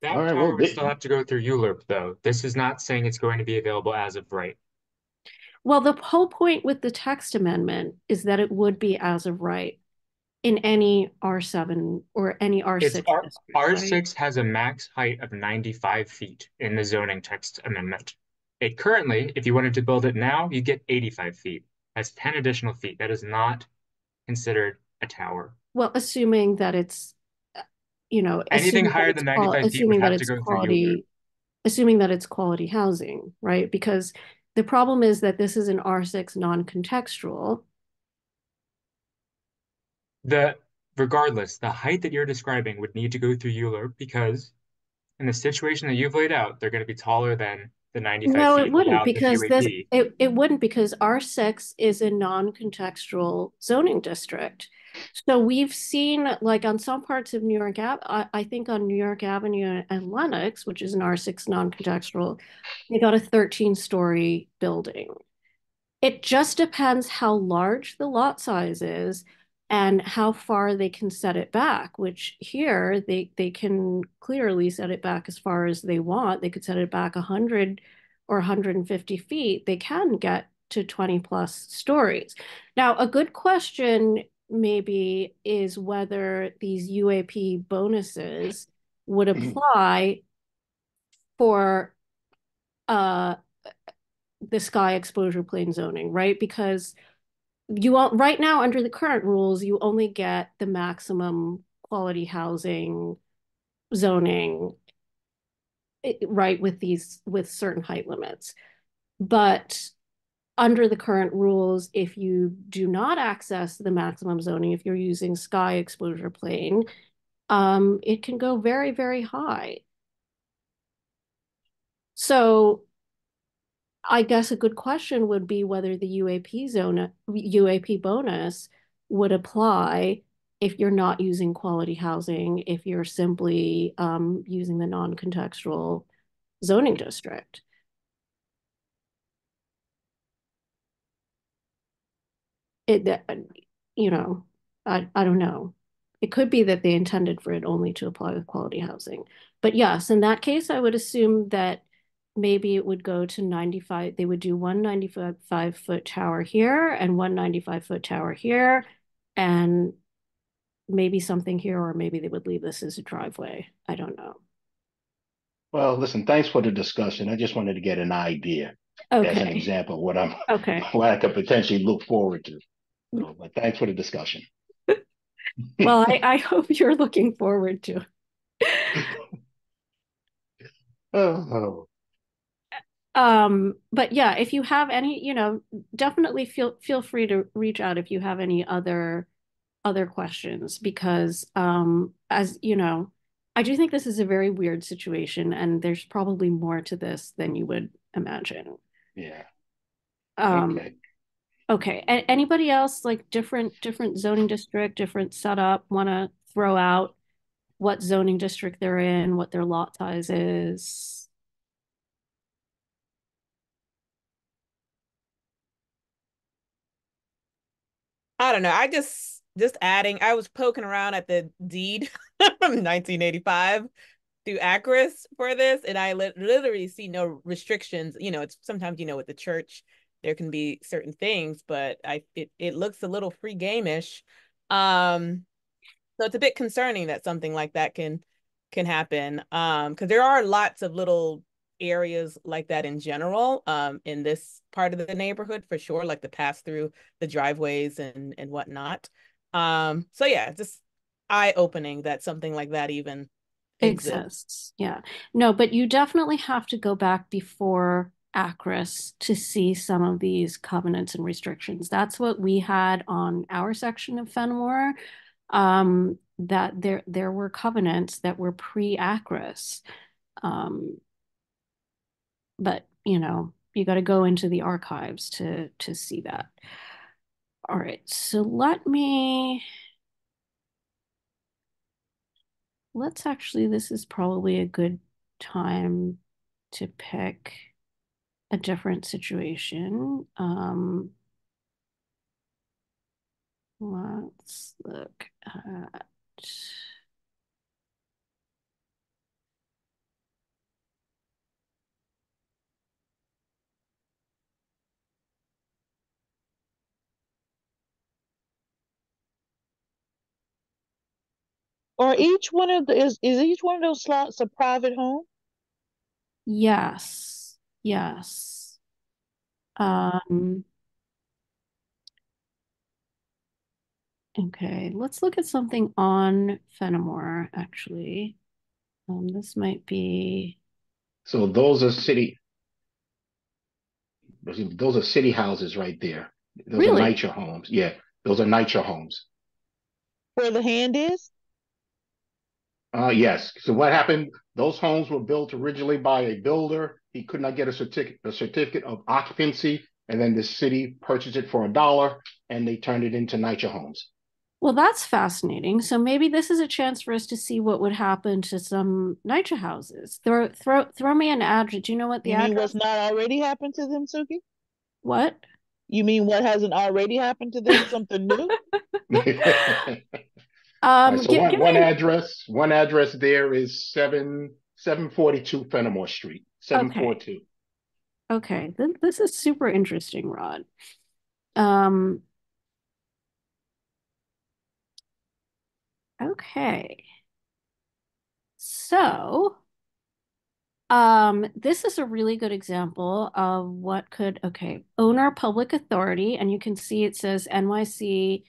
All That right, well, tower would still have to go through ULURP, though. This is not saying it's going to be available as of right. Well, the whole point with the text amendment is that it would be as of right in any R7 or any It's R6 R district, right? R6 has a max height of 95 feet in the zoning text amendment. It currently, if you wanted to build it now, you get 85 feet. That's 10 additional feet. That is not considered a tower. Well, assuming that it's, Anything higher than 95 feet would have to go through ULURP. assuming that it's quality housing, right? Because the problem is that this is an R6 non-contextual. Regardless, the height that you're describing would need to go through ULURP because in the situation that you've laid out, they're going to be taller than the 95 No, it feet wouldn't allowed in the because UAP. it wouldn't because R6 is a non-contextual zoning district. So we've seen like on some parts of New York I think on New York Avenue and Lenox, which is an R6 non-contextual, they got a 13-story building. It just depends how large the lot size is and how far they can set it back, which here they can clearly set it back as far as they want. They could set it back 100 or 150 feet. They can get to 20 plus stories. Now, a good question maybe is whether these UAP bonuses would apply for uh, the sky exposure plane zoning, right? Because right now under the current rules, you only get the maximum quality housing zoning, right, with certain height limits. But under the current rules, if you do not access the maximum zoning, if you're using sky exposure plane, it can go very, very high. So I guess a good question would be whether the UAP bonus would apply if you're not using quality housing, if you're simply using the non-contextual zoning district. It, you know, I don't know. It could be that they intended for it only to apply with quality housing. But yes, in that case, I would assume that maybe it would go to 95. They would do one 95-foot tower here and one 95-foot tower here, and maybe something here, or maybe they would leave this as a driveway. I don't know. well, listen, thanks for the discussion. I just wanted to get an idea as an Okay. example of what I'm Okay. what I could potentially look forward to. So, but thanks for the discussion. Well, I hope you're looking forward to. Oh, But yeah, if you have any, definitely feel free to reach out if you have any other questions because as you know, I do think this is a very weird situation and there's probably more to this than you would imagine. yeah. Um, Okay. okay. Anybody else like different zoning district, different setup, want to throw out what zoning district they're in, what their lot size is? I don't know. I just adding. I was poking around at the deed from 1985 through Acris for this, and I literally see no restrictions. It's sometimes with the church there can be certain things, but it looks a little free game-ish. So it's a bit concerning that something like that can happen. Because there are lots of little areas like that in general, in this part of the neighborhood for sure, like the pass through the driveways and whatnot. So yeah, just eye-opening that something like that even exists. Exists. Yeah. No, but you definitely have to go back before Acris to see some of these covenants and restrictions. That's what we had on our section of Fenimore. That there were covenants that were pre-Acris. Um, but you got to go into the archives to see that. All right, so let's actually, this is probably a good time to pick a different situation. Let's look at Or each one of the is each one of those slots a private home? Yes. Yes. Okay, let's look at something on Fenimore, actually. This might be So those are city houses right there. Those are really. NYCHA homes. Yeah, those are NYCHA homes. Where the hand is? Yes. So what happened? Those homes were built originally by a builder. He could not get a certificate of occupancy, and then the city purchased it for $1, and they turned it into NYCHA homes. Well, that's fascinating. So maybe this is a chance for us to see what would happen to some NYCHA houses. Throw me an address. Do you know what the You mean what's address? not already happened to them, Suki? What? You mean what hasn't already happened to them? Something new? All right, so Give me one address there is 742 Fenimore Street. okay. 742. Okay. This is super interesting, Rod. Um, okay. So, this is a really good example of what could, okay, owner public authority, and you can see it says NYC,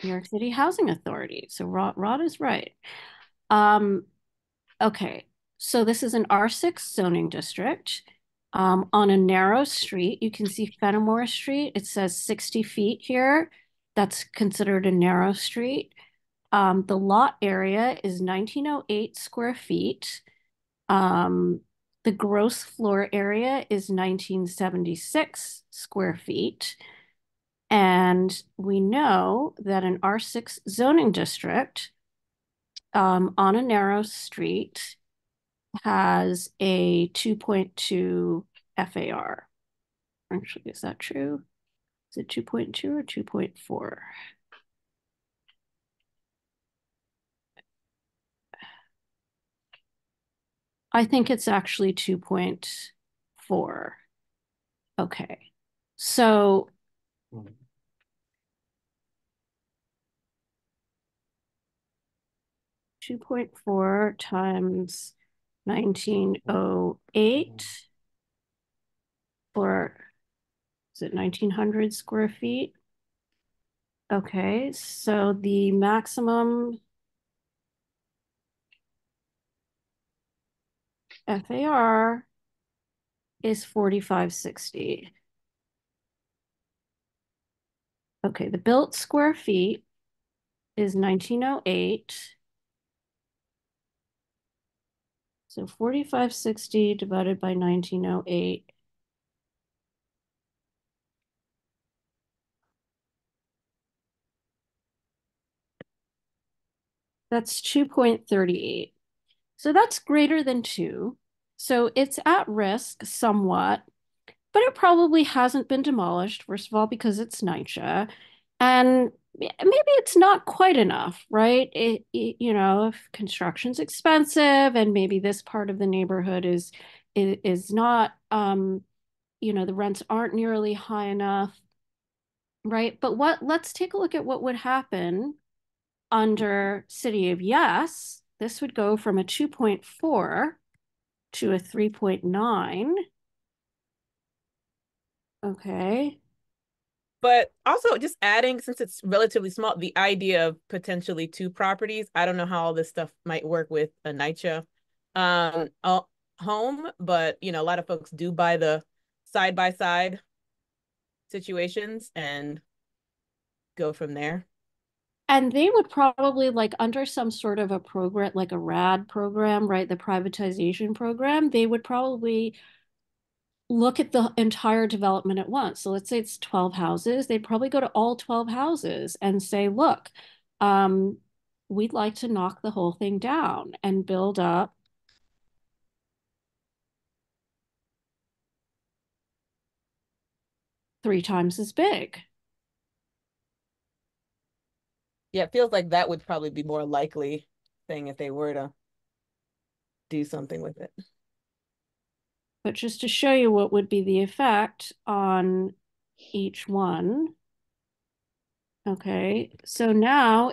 New York City Housing Authority. So Rod is right. Okay, so this is an R6 zoning district. On a narrow street, you can see Fenimore Street. It says 60 feet here. That's considered a narrow street. The lot area is 1908 square feet. The gross floor area is 1976 square feet. And we know that an R6 zoning district on a narrow street has a 2.2 FAR. Actually, is that true? Is it 2.2 or 2.4? I think it's actually 2.4. Okay. So 2.4 times 1908, or is it 1900 square feet? Okay, so the maximum FAR is 4560. Okay, the built square feet is 1908. So 4560 divided by 1908. That's 2.38. So that's greater than 2. So it's at risk somewhat, but it probably hasn't been demolished, first of all, because it's NYCHA. And maybe it's not quite enough, right? If construction's expensive and maybe this part of the neighborhood is not, the rents aren't nearly high enough, right? But let's take a look at what would happen under City of Yes. This would go from a 2.4 to a 3.9. Okay. But also just adding, since it's relatively small, the idea of potentially two properties. I don't know how all this stuff might work with a NYCHA home, but a lot of folks do buy the side by side situations and go from there. And they would probably, like, under some sort of a program, like a RAD program, right? The privatization program, they would probably look at the entire development at once. So let's say it's 12 houses. They'd probably go to all 12 houses and say, look, um, we'd like to knock the whole thing down and build up 3 times as big. Yeah, it feels like that would probably be more likely thing if they were to do something with it. But just to show you what would be the effect on each one. Okay, so now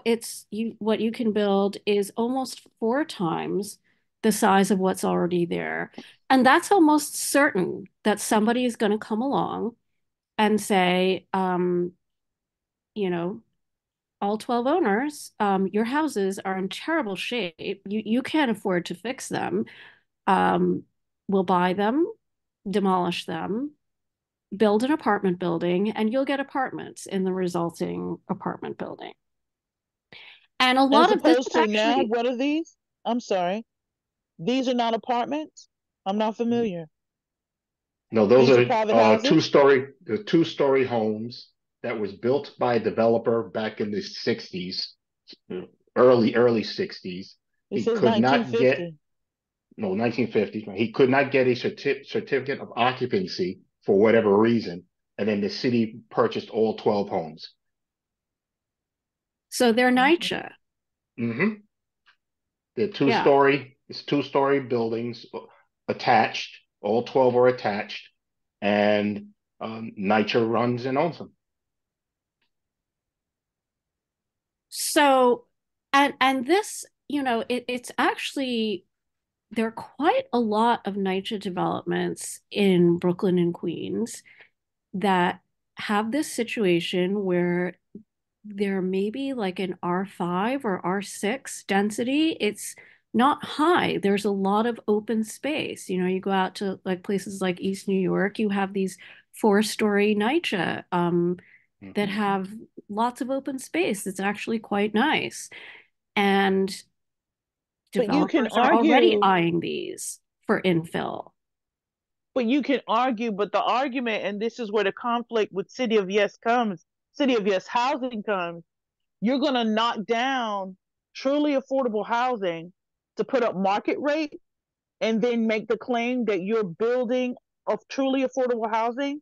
what you can build is almost 4 times the size of what's already there. And that's almost certain that somebody is going to come along and say, you know, all 12 owners, your houses are in terrible shape. You can't afford to fix them. Um, we'll buy them, demolish them, build an apartment building, and you'll get apartments in the resulting apartment building. And a As lot of this opposed is to now, actually, what are these? I'm sorry. These are not apartments? I'm not familiar. No, those These are are private housing? two-story homes that was built by a developer back in the 60s, early 60s. It He says could not get 1950. No, 1950. He could not get a certificate of occupancy for whatever reason, and then the city purchased all 12 homes. so they're NYCHA. Mm-hmm. They're Yeah. two-story buildings attached. All 12 are attached, and NYCHA runs and owns them. So, and this, it's actually there are quite a lot of NYCHA developments in Brooklyn and Queens that have this situation where there may be like an R5 or R6 density. It's not high. There's a lot of open space. You go out to like places like East New York, you have these 4-story NYCHA that have lots of open space. It's actually quite nice. And But you can developers are already argue, eyeing these for infill. but the argument, and this is where the conflict with City of Yes comes, City of Yes housing comes, you're going to knock down truly affordable housing to put up market rate and then make the claim that you're building of truly affordable housing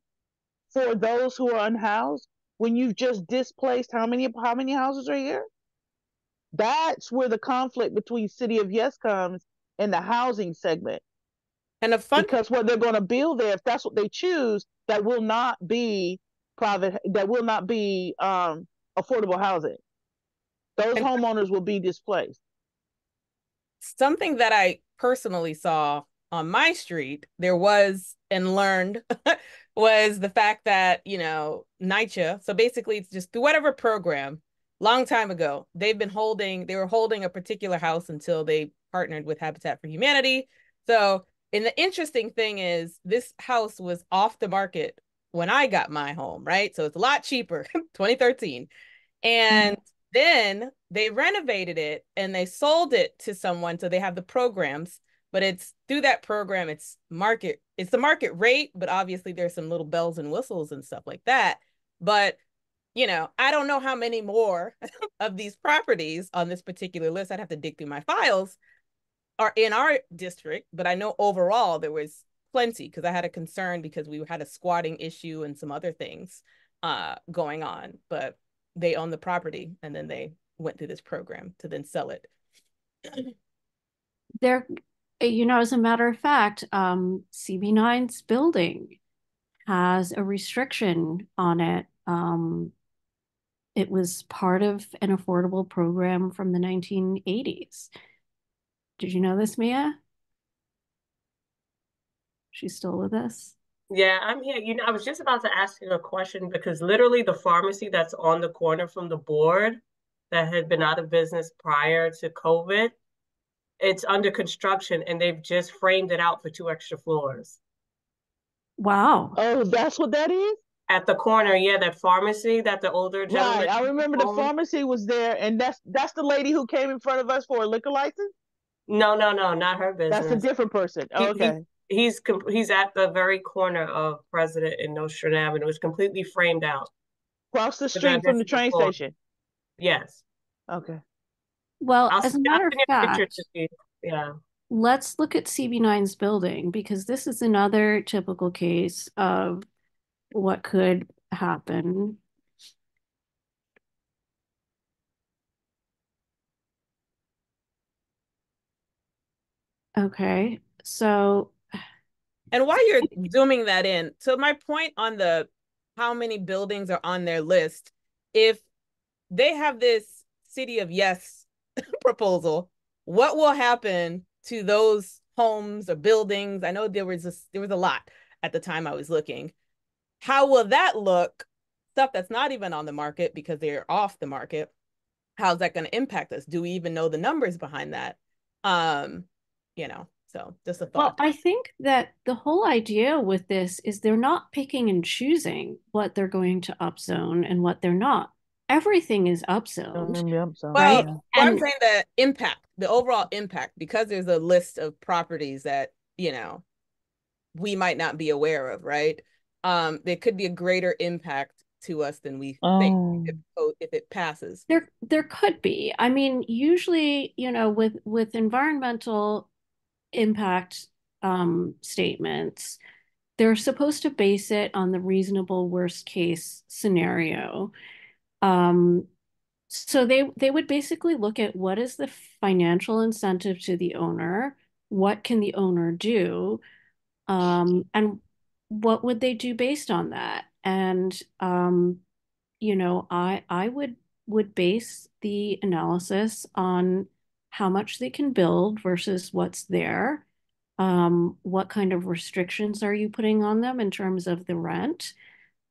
for those who are unhoused when you've just displaced how many houses are here? That's where the conflict between City of Yes comes in the housing segment. And a fun Because what they're going to build there, if that's what they choose, that will not be affordable housing. Those and homeowners will be displaced. something that I personally saw on my street, there was and learned was the fact that, NYCHA, so basically it's just through whatever program, long time ago, they were holding a particular house until they partnered with Habitat for Humanity. So, and the interesting thing is this house was off the market when I got my home, right? So it's a lot cheaper, 2013. And then they renovated it and they sold it to someone. So they have the programs, but it's through that program, it's the market rate, but obviously there's some little bells and whistles and stuff like that. But I don't know how many more of these properties on this particular list. I'd have to dig through my files are in our district, but I know overall there was plenty because I had a concern because we had a squatting issue and some other things going on. But they own the property and then they went through this program to then sell it. There, as a matter of fact, CB9's building has a restriction on it. It was part of an affordable program from the 1980s. Did you know this, Mia? She's still with us. Yeah, I'm here. I was just about to ask you a question because literally the pharmacy that's on the corner from the board that had been out of business prior to COVID, it's under construction and they've just framed it out for 2 extra floors. Wow. Oh, that's what that is? At the corner, yeah, that pharmacy that the older gentleman Right. I remember the owned. pharmacy was there, and that's the lady who came in front of us for a liquor license. No, no, no, not her That's a business. different person. He, Oh, okay. he's at the very corner of President and Nostrand Avenue. It's completely framed out Across the for the street from the additional train floor. station. Yes. Okay. Well, I'll as a I'll matter of send you a picture to fact, see. Yeah. let's look at CB9's building because this is another typical case of what could happen. Okay, so And while you're zooming that in, so my point on the how many buildings are on their list, if they have this City of Yes proposal. What will happen to those homes or buildings? I know there was a lot at the time I was looking. How will that look? Stuff that's not even on the market because they're off the market. How's that going to impact us? Do we even know the numbers behind that? Um, so just a Well, thought. I think that the whole idea with this is they're not picking and choosing what they're going to upzone and what they're not. Everything is upzoned, Yep, so Well, right? yeah. well, I'm And saying the impact, the overall impact, because there's a list of properties that, we might not be aware of, right? There could be a greater impact to us than we think Oh. if it passes. there could be. I mean, usually, with environmental impact statements, they're supposed to base it on the reasonable worst case scenario. Um, so they would basically look at what is the financial incentive to the owner, what can the owner do, and what would they do based on that? And I would base the analysis on how much they can build versus what's there. What kind of restrictions are you putting on them in terms of the rent?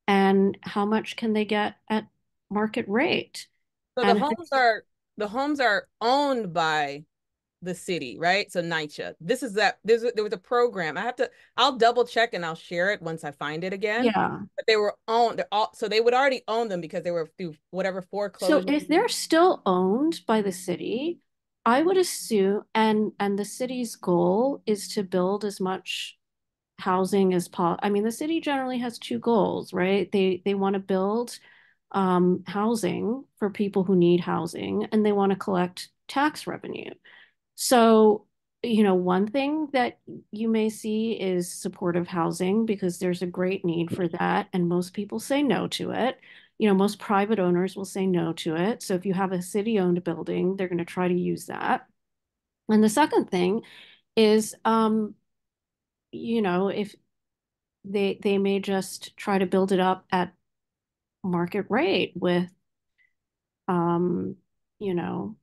And how much can they get at market rate? So And the homes are owned by the city, right? So NYCHA. There was a program. I'll double check and I'll share it once I find it again. yeah. But they were owned, so they would already own them because they were through whatever So foreclosure. if they're still owned by the city, I would assume, and the city's goal is to build as much housing as possible. I mean, the city generally has two goals, right? They want to build housing for people who need housing, and they want to collect tax revenue. So, one thing that you may see is supportive housing because there's a great need for that, and most people say no to it. Most private owners will say no to it. So if you have a city-owned building, they're going to try to use that. And the second thing is, if they may just try to build it up at market rate with, um, you know,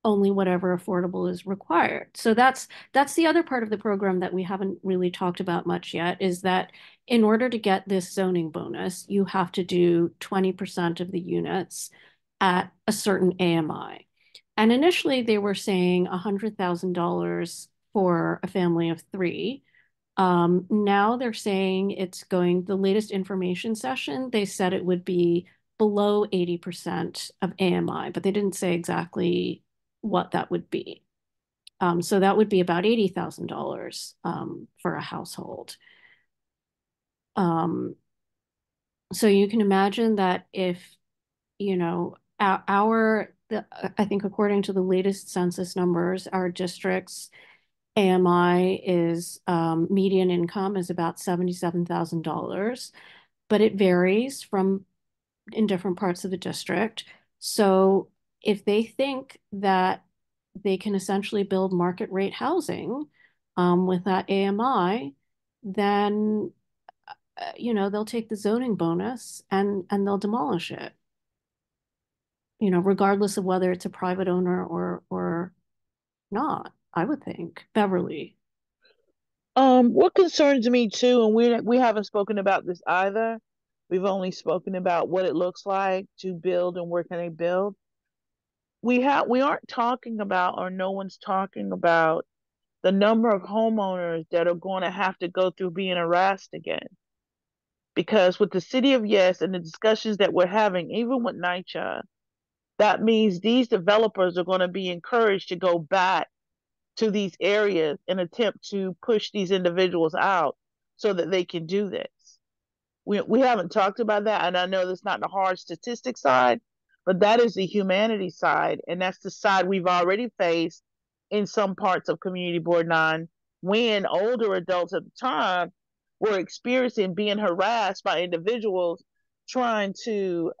only whatever affordable is required. So that's the other part of the program that we haven't really talked about much yet, is that in order to get this zoning bonus, you have to do 20% of the units at a certain AMI. And initially they were saying $100,000 for a family of three. Now they're saying the latest information session, they said it would be below 80% of AMI, but they didn't say exactly what that would be. So that would be about $80,000 for a household. So you can imagine that if, I think according to the latest census numbers, our district's AMI is median income is about $77,000, but it varies in different parts of the district. So if they think that they can essentially build market rate housing with that AMI, then they'll take the zoning bonus and they'll demolish it. Regardless of whether it's a private owner or not, I would think. Beverly. What concerns me too, and we haven't spoken about this either. We've only spoken about what it looks like to build and where can they build. We aren't talking about, or no one's talking about, the number of homeowners that are going to have to go through being harassed again. Because with the City of Yes and the discussions that we're having, even with NYCHA, that means these developers are going to be encouraged to go back to these areas and attempt to push these individuals out so that they can do this. We haven't talked about that, and I know that's not the hard statistic side, but that is the humanity side, and that's the side we've already faced in some parts of Community Board 9 when older adults at the time were experiencing being harassed by individuals trying to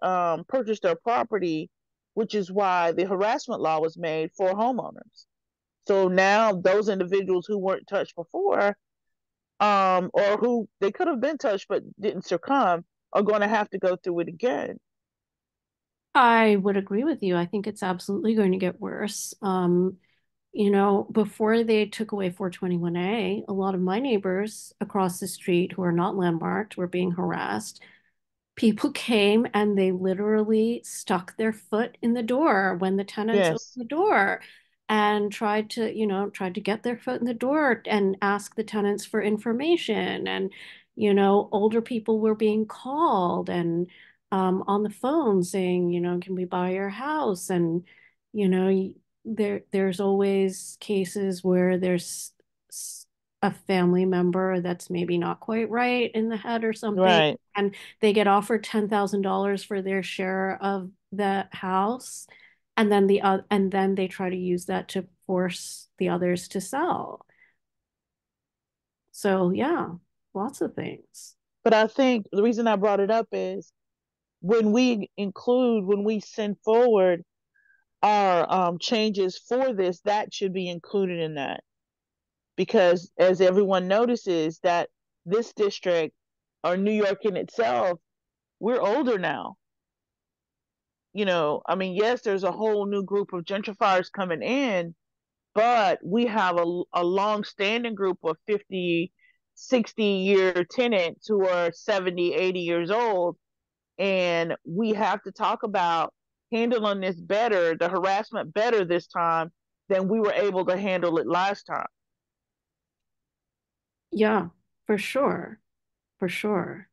purchase their property, which is why the harassment law was made for homeowners. So now those individuals who weren't touched before, or who they could have been touched but didn't succumb, are going to have to go through it again. I would agree with you. I think it's absolutely going to get worse. Before they took away 421A, a lot of my neighbors across the street who are not landmarked were being harassed. People came and they literally stuck their foot in the door when the tenants opened Yes. the door and tried to get their foot in the door and ask the tenants for information. And, older people were being called and on the phone saying, can we buy your house? And, you know, there's always cases where there's a family member that's maybe not quite right in the head or something, Right. and they get offered $10,000 for their share of the house, and then they try to use that to force the others to sell. So yeah, lots of things. But I think the reason I brought it up is when we send forward our changes for this, that should be included in that. Because as everyone notices, that this district or New York in itself, we're older now. I mean, yes, there's a whole new group of gentrifiers coming in, but we have a long-standing group of 50, 60-year tenants who are 70, 80 years old. And we have to talk about handling this better, the harassment better this time than we were able to handle it last time. Yeah, for sure. For sure.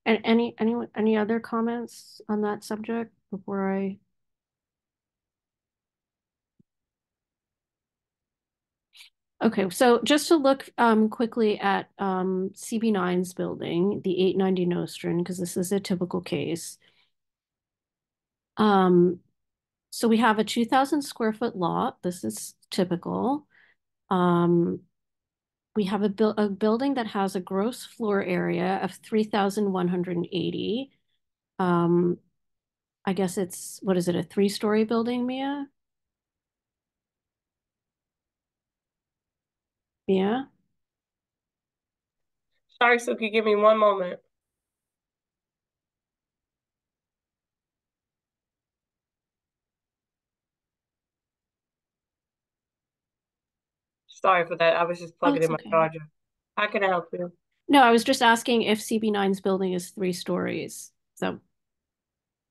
And any other comments on that subject before I? Okay, so just to look quickly at CB9's building, the 890 Nostrand, because this is a typical case. So we have a 2,000 square foot lot. This is typical. Um, we have a building that has a gross floor area of 3,180. I guess what is it, a 3-story building, Mia? Mia? Sorry, Suki, give me one moment. Sorry for that. I was just Oh, plugging it's in my okay. charger. How can I help you? No, I was just asking if CB9's building is 3 stories. So,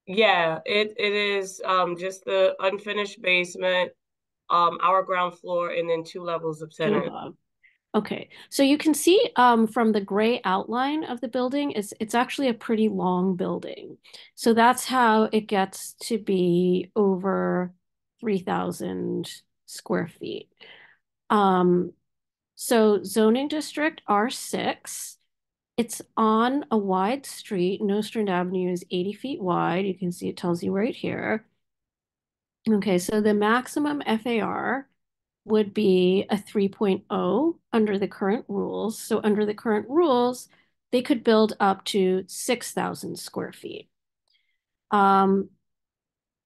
Yeah, it is just the unfinished basement, our ground floor, and then 2 levels of two tenant. above. Okay, so you can see from the gray outline of the building, it's actually a pretty long building. So that's how it gets to be over 3,000 square feet. Um, so zoning district R6, it's on a wide street. Nostrand Avenue is 80 feet wide. You can see it tells you right here. Okay, so the maximum FAR would be a 3.0 under the current rules. So under the current rules, they could build up to 6,000 square feet. Um,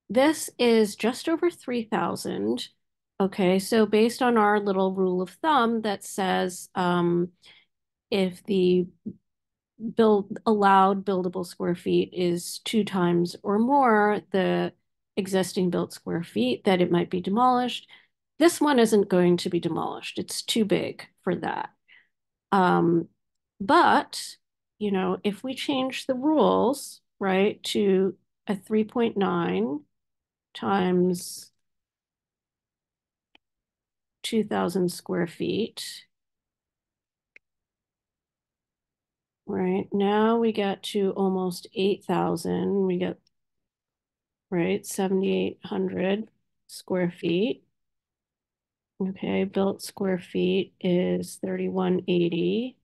this is just over 3,000. Okay, so based on our little rule of thumb that says if the allowed buildable square feet is 2 times or more the existing built square feet, that it might be demolished. This one isn't going to be demolished. It's too big for that. Um, but, if we change the rules, right, to a 3.9 times 2,000 square feet, right, now we get to almost 8,000. We get, right, 7,800 square feet. Okay, built square feet is 3,180.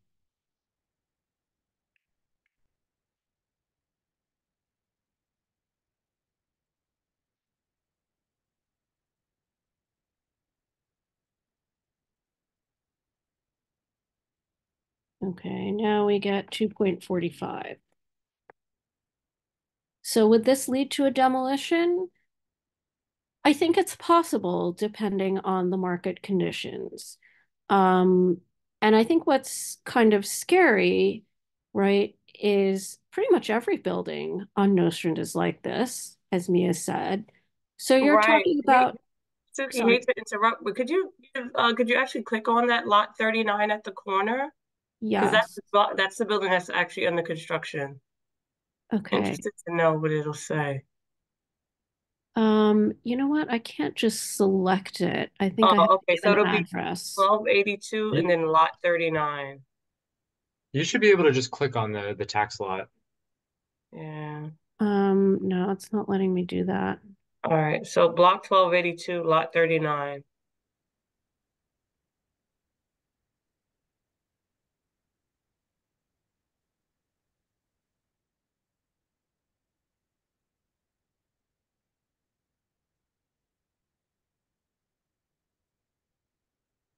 Okay, now we get 2.45. So would this lead to a demolition? I think it's possible depending on the market conditions. Um, and I think what's kind of scary, right, is pretty much every building on Nostrand is like this, as Mia said. So you're Right. talking Hey, about, Suki, sorry, hate to interrupt, but could you actually click on that lot 39 at the corner? Because yes. that's the building that's actually under construction. Okay. Interested to know what it'll say. You know what? I can't just select it. I think I have Oh, to okay. give So an it'll be address. 1282 and You, then lot 39. you should be able to just click on the tax lot. Yeah. No, it's not letting me do that. All right. So block 1282, lot 39.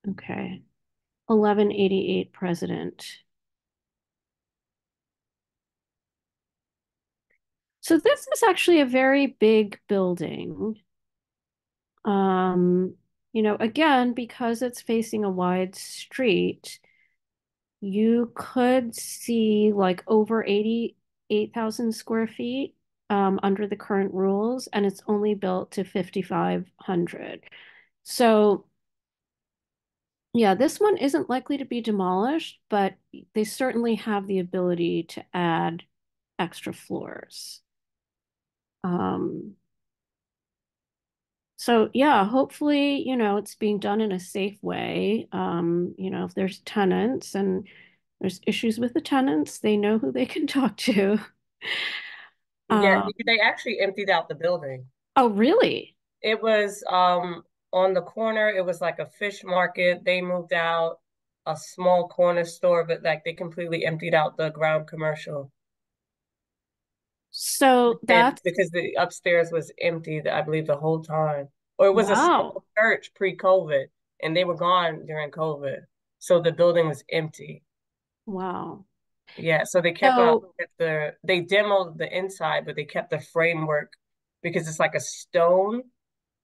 Okay. 1188 President. So this is actually a very big building. Um, again, because it's facing a wide street, you could see like over 88,000 square feet under the current rules, and it's only built to 5,500. So, yeah, this one isn't likely to be demolished, but they certainly have the ability to add extra floors. Um, So yeah, hopefully, it's being done in a safe way. If there's tenants and there's issues with the tenants, they know who they can talk to. Yeah, Um, they actually emptied out the building. oh, really? It was on the corner, it was like a fish market. They moved out a small corner store, but like they completely emptied out the ground commercial. So And that's because the upstairs was empty, I believe, the whole time. Or it was a wow. small church pre-COVID, and they were gone during COVID. So the building was empty. Wow. Yeah, so So, they demoed the inside, but they kept the framework because it's like a stone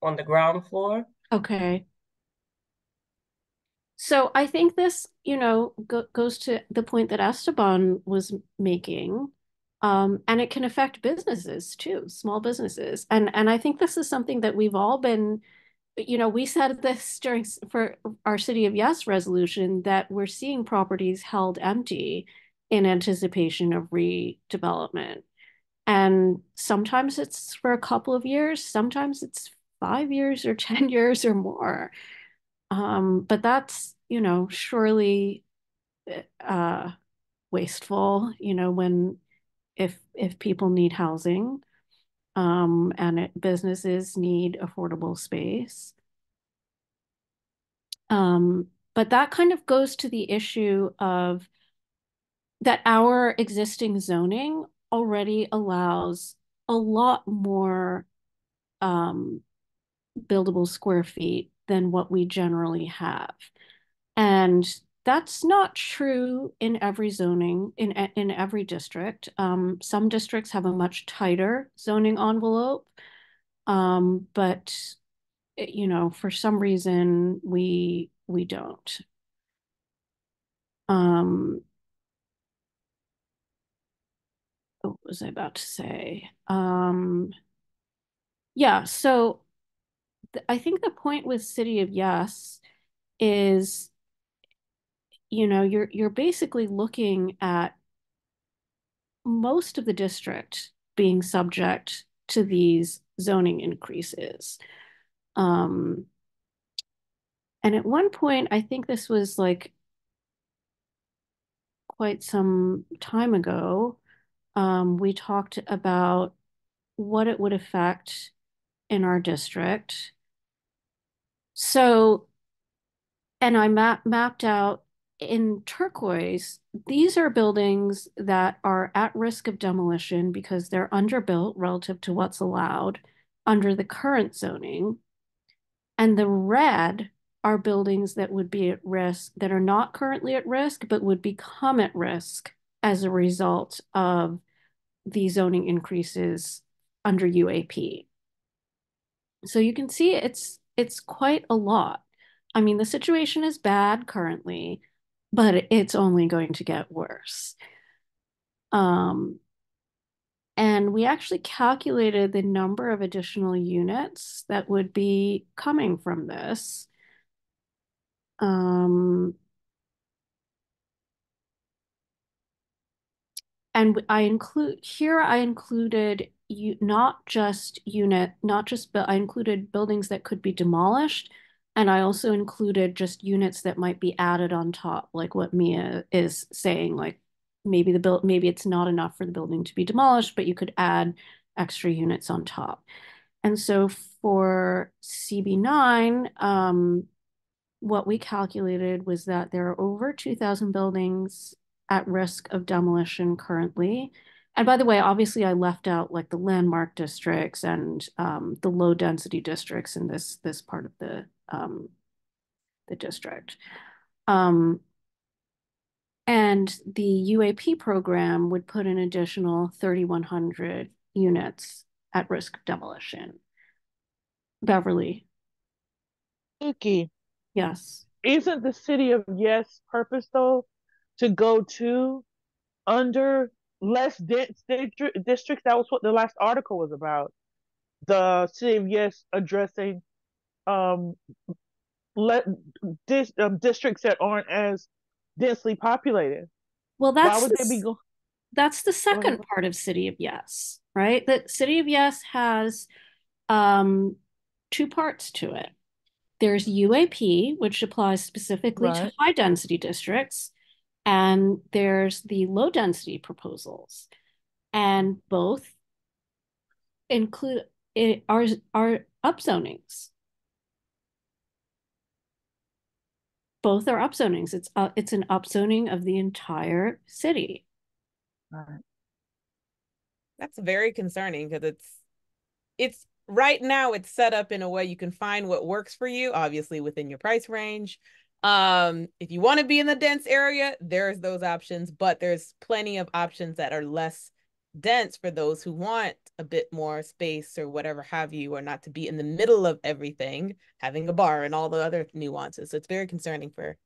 on the ground floor. okay. So I think this, goes to the point that Esteban was making. And it can affect businesses too, small businesses. And I think this is something that we've all been, we said this during for our City of Yes resolution that we're seeing properties held empty in anticipation of redevelopment. And sometimes it's for a couple of years, sometimes it's 5 years or 10 years or more. But that's, surely uh, wasteful, when if people need housing, and businesses need affordable space. But that kind of goes to the issue of that our existing zoning already allows a lot more um, buildable square feet than what we generally have. And that's not true in every zoning, in every district. Some districts have a much tighter zoning envelope, but for some reason we don't. Um, what was I about to say? Yeah, so I think the point with City of Yes is, you're basically looking at most of the district being subject to these zoning increases. Um, and at one point, I think this was like quite some time ago, we talked about what it would affect in our district. So, and I mapped out in turquoise, these are buildings that are at risk of demolition because they're underbuilt relative to what's allowed under the current zoning. And the red are buildings that would be at risk, that are not currently at risk, but would become at risk as a result of the zoning increases under UAP. So you can see it's quite a lot. I mean, the situation is bad currently, but it's only going to get worse. Um, and we actually calculated the number of additional units that would be coming from this. Um, and I included you not just unit, not just but I included buildings that could be demolished, and I also included just units that might be added on top, like what Mia is saying, like maybe it's not enough for the building to be demolished, but you could add extra units on top. And so for CB9, what we calculated was that there are over 2,000 buildings at risk of demolition currently. And by the way, obviously, I left out like the landmark districts and the low density districts in this part of the district. And the UAP program would put an additional 3,100 units at risk of demolition. Beverly. Suki, Yes. isn't the city of Yes purpose though to go to under less dense districts? That was what the last article was about. The city of Yes addressing um let districts that aren't as densely populated. Well, Why would they be going? that's the second part of City of Yes, right? The City of Yes has um, two parts to it. There's UAP, which applies specifically to Right. high density districts, and there's the low density proposals. And both include are upzonings. Both are upzonings. It's an upzoning of the entire city. Right. That's very concerning because it's right now it's set up in a way you can find what works for you, obviously within your price range. If you want to be in the dense area, there's those options, but there's plenty of options that are less dense for those who want a bit more space or whatever have you, or not to be in the middle of everything, having a bar and all the other nuances. So it's very concerning for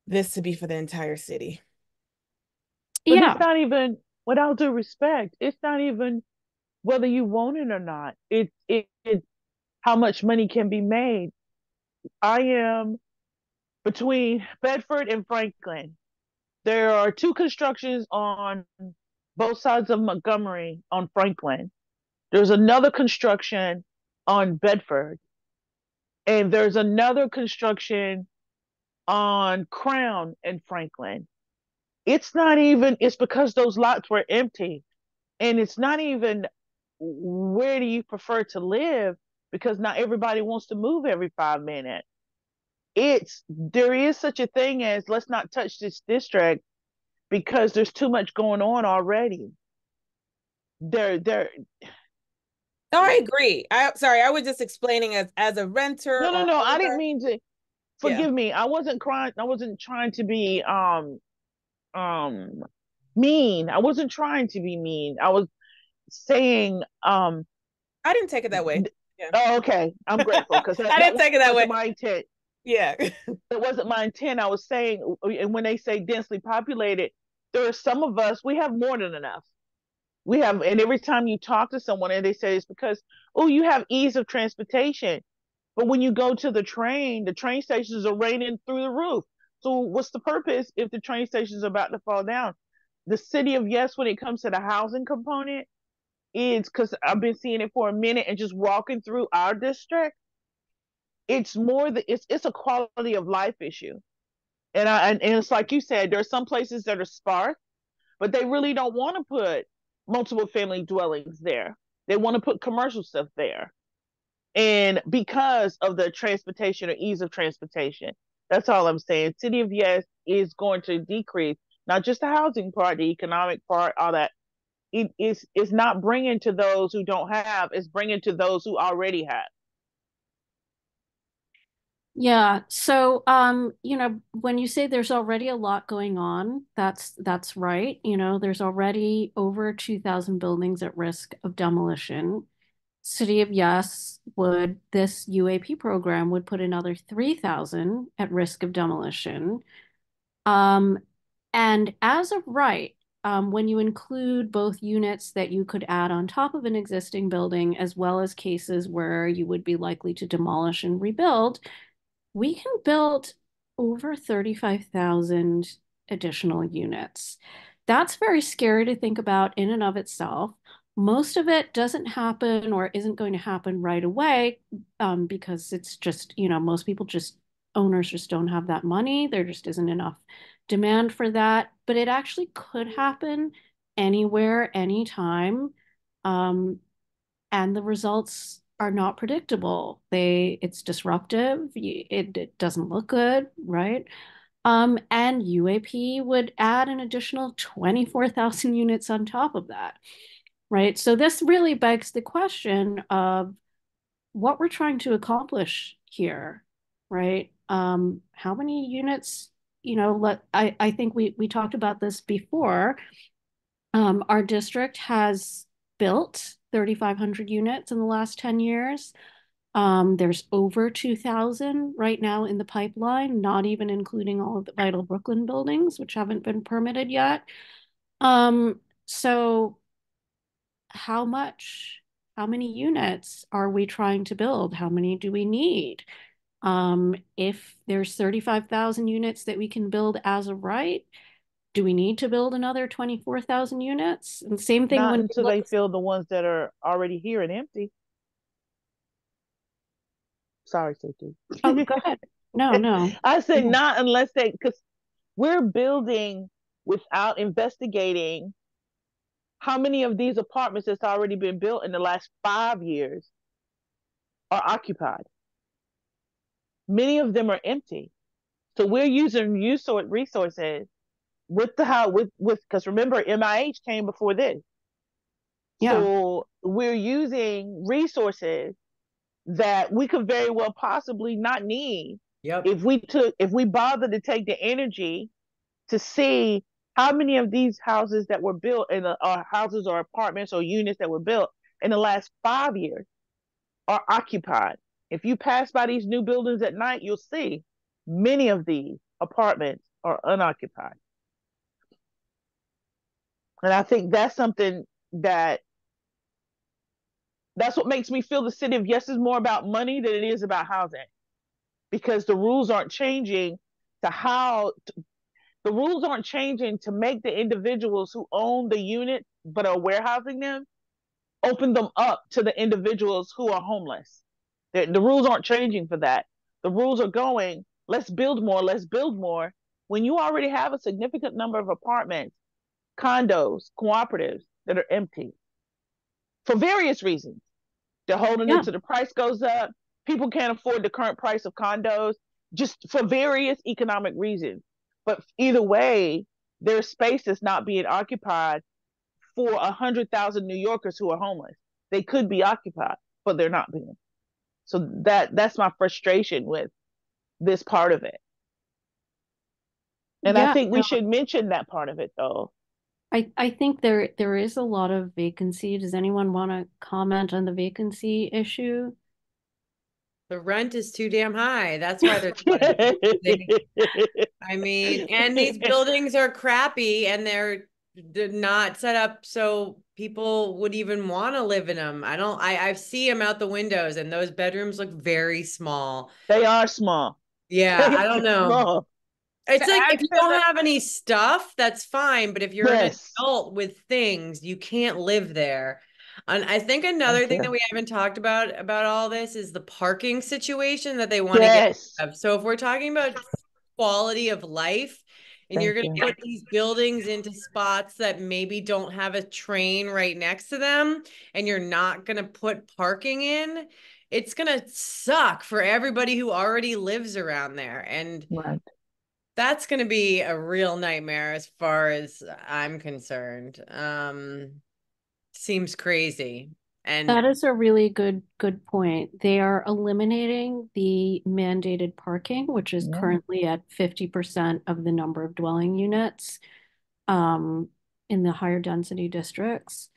this to be for the entire city. But Yeah. it's not even, without due respect, it's not even whether you want it or not. It's how much money can be made. I am between Bedford and Franklin. There are two constructions on both sides of Montgomery on Franklin. There's another construction on Bedford, and there's another construction on Crown and Franklin. It's not even, it's because those lots were empty. And it's not even where do you prefer to live, because not everybody wants to move every 5 minutes. It's there is such a thing as let's not touch this district because there's too much going on already. There. No, I agree. I was just explaining as a renter No, no, or no. I didn't owner. mean to. Yeah. Forgive me. I wasn't crying. I wasn't trying to be um mean. I wasn't trying to be mean. I was saying I didn't take it that way. Yeah. oh, okay. I'm grateful because I didn't take it that way. wasn't my intent. Yeah. That wasn't my intent. I was saying, and when they say densely populated, there are some of us, we have more than enough. We have, and every time you talk to someone and they say it's because, oh, you have ease of transportation. But when you go to the train stations are raining through the roof. So what's the purpose if the train station is about to fall down? The city of Yes, when it comes to the housing component, is because I've been seeing it for a minute and just walking through our district. It's more that it's a quality of life issue. And it's like you said, there are some places that are sparse, but they really don't want to put multiple family dwellings there. They want to put commercial stuff there. And because of the transportation or ease of transportation, that's all I'm saying. City of Yes is going to decrease not just the housing part, the economic part, all that. It's not bringing to those who don't have, it's bringing to those who already have. Yeah. So, when you say there's already a lot going on, that's right. There's already over 2,000 buildings at risk of demolition. City of Yes this UAP program would put another 3,000 at risk of demolition. And as of right, when you include both units that you could add on top of an existing building, as well as cases where you would be likely to demolish and rebuild, we can build over 35,000 additional units. That's very scary to think about in and of itself. Most of it doesn't happen or isn't going to happen right away, because it's just, most people just, owners just don't have that money. There just isn't enough demand for that. But it actually could happen anywhere, anytime. And the results are not predictable. It's disruptive. It doesn't look good, right? And UAP would add an additional 24,000 units on top of that, right? So this really begs the question of what we're trying to accomplish here, right? How many units, I think we talked about this before. Our district has built 3,500 units in the last 10 years. There's over 2,000 right now in the pipeline, not even including all of the Vital Brooklyn buildings, which haven't been permitted yet. So how much, how many units are we trying to build? How many do we need? If there's 35,000 units that we can build as of right, do we need to build another 24,000 units? And same thing Not when we until look. they fill the ones that are already here and empty. Sorry, Suki. Oh, go ahead. No. I said Yeah. not unless they, because we're building without investigating how many of these apartments that's already been built in the last 5 years are occupied. Many of them are empty. So we're using resources with the how with because remember MIH came before this. Yeah. So we're using resources that we could very well possibly not need Yep. if we bother to take the energy to see how many of these houses that were built in houses or apartments or units that were built in the last 5 years are occupied. If you pass by these new buildings at night, you'll see many of these apartments are unoccupied. And I think that's something that's what makes me feel the city of Yes is more about money than it is about housing, because the rules aren't changing to how the rules aren't changing to make the individuals who own the unit but are warehousing them open them up to the individuals who are homeless. The rules aren't changing for that. The rules are going, let's build more, let's build more. When you already have a significant number of apartments, condos, cooperatives that are empty for various reasons. They're holding Yeah. it till the price goes up. People can't afford the current price of condos just for various economic reasons. But either way, their space is not being occupied for 100,000 New Yorkers who are homeless. They could be occupied, but they're not being. So that's my frustration with this part of it. And I Yeah. think we No, should mention that part of it though. I think there is a lot of vacancy. Does anyone want to comment on the vacancy issue? The rent is too damn high. That's why there's a lot of vacancy. I mean, and these buildings are crappy and they're not set up so people would even want to live in them. I see them out the windows and those bedrooms look very small. They are small. Yeah, They I don't are know. small. It's To like add if you to don't the have any stuff, that's fine. But if you're an yes, adult with things, you can't live there. And I think I another thing that can. we haven't talked about all this is the parking situation that they want to get Yes, rid of. So if we're talking about quality of life and you're thank going you. to put these buildings into spots that maybe don't have a train right next to them and you're not going to put parking in, it's going to suck for everybody who already lives around there. And Right. that's going to be a real nightmare as far as I'm concerned. Seems crazy. That And is a really good point. They are eliminating the mandated parking, which is Yeah. currently at 50% of the number of dwelling units, um, in the higher density districts.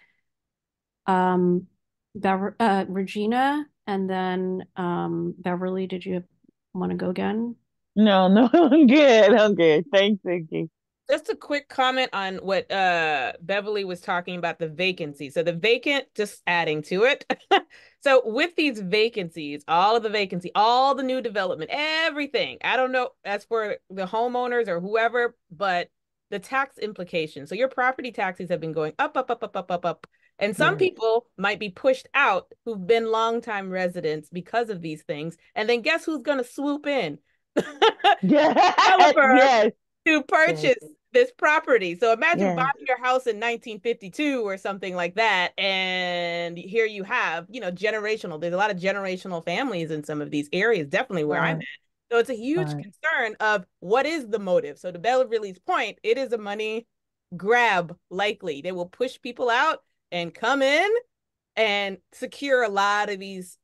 Regina, and then Beverly, did you want to go again? No, I'm good. I'm good. Thanks, Vicky. Just a quick comment on what Beverly was talking about, the vacancy. So the vacant, just adding to it. So with these vacancies, all of the vacancy, all the new development, everything. I don't know as for the homeowners or whoever, but the tax implications. So your property taxes have been going up, up, up, up, up, up, up. And some people might be pushed out who've been longtime residents because of these things. And then guess who's going to swoop in? Yes, Developer yes, to purchase this property. So imagine yes. buying your house in 1952 or something like that. And here you have, generational. There's a lot of generational families in some of these areas, definitely where I'm Right, at. So it's a huge right. concern of what is the motive. So to Beverly's point, it is a money grab, likely. They will push people out and come in and secure a lot of these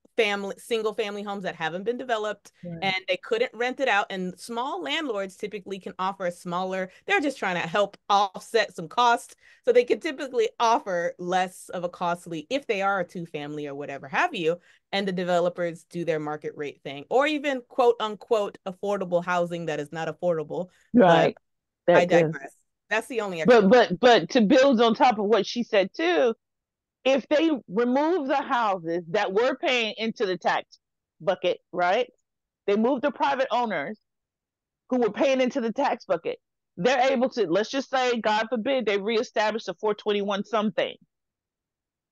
single family homes that haven't been developed, and they couldn't rent it out. And small landlords typically can offer a smaller, they're just trying to help offset some costs, so they can typically offer less of a costly, if they are a two family or whatever have you, and the developers do their market rate thing, or even quote unquote affordable housing that is not affordable. But Right. I That good. digress. That's the only extra. But to build on top of what she said too, if they remove the houses that were paying into the tax bucket, right? They move the private owners who were paying into the tax bucket. They're able to, let's just say, God forbid, they reestablish the 421 something.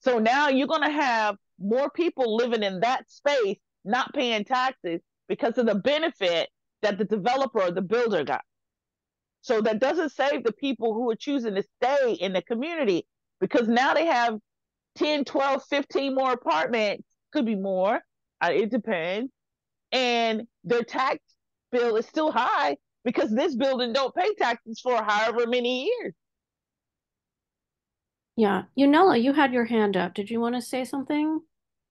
So now you're going to have more people living in that space not paying taxes because of the benefit that the developer or the builder got. So that doesn't save the people who are choosing to stay in the community, because now they have 10, 12, 15 more apartments, could be more, it depends. And their tax bill is still high because this building don't pay taxes for however many years. Yeah. Unella, you had your hand up. Did you want to say something?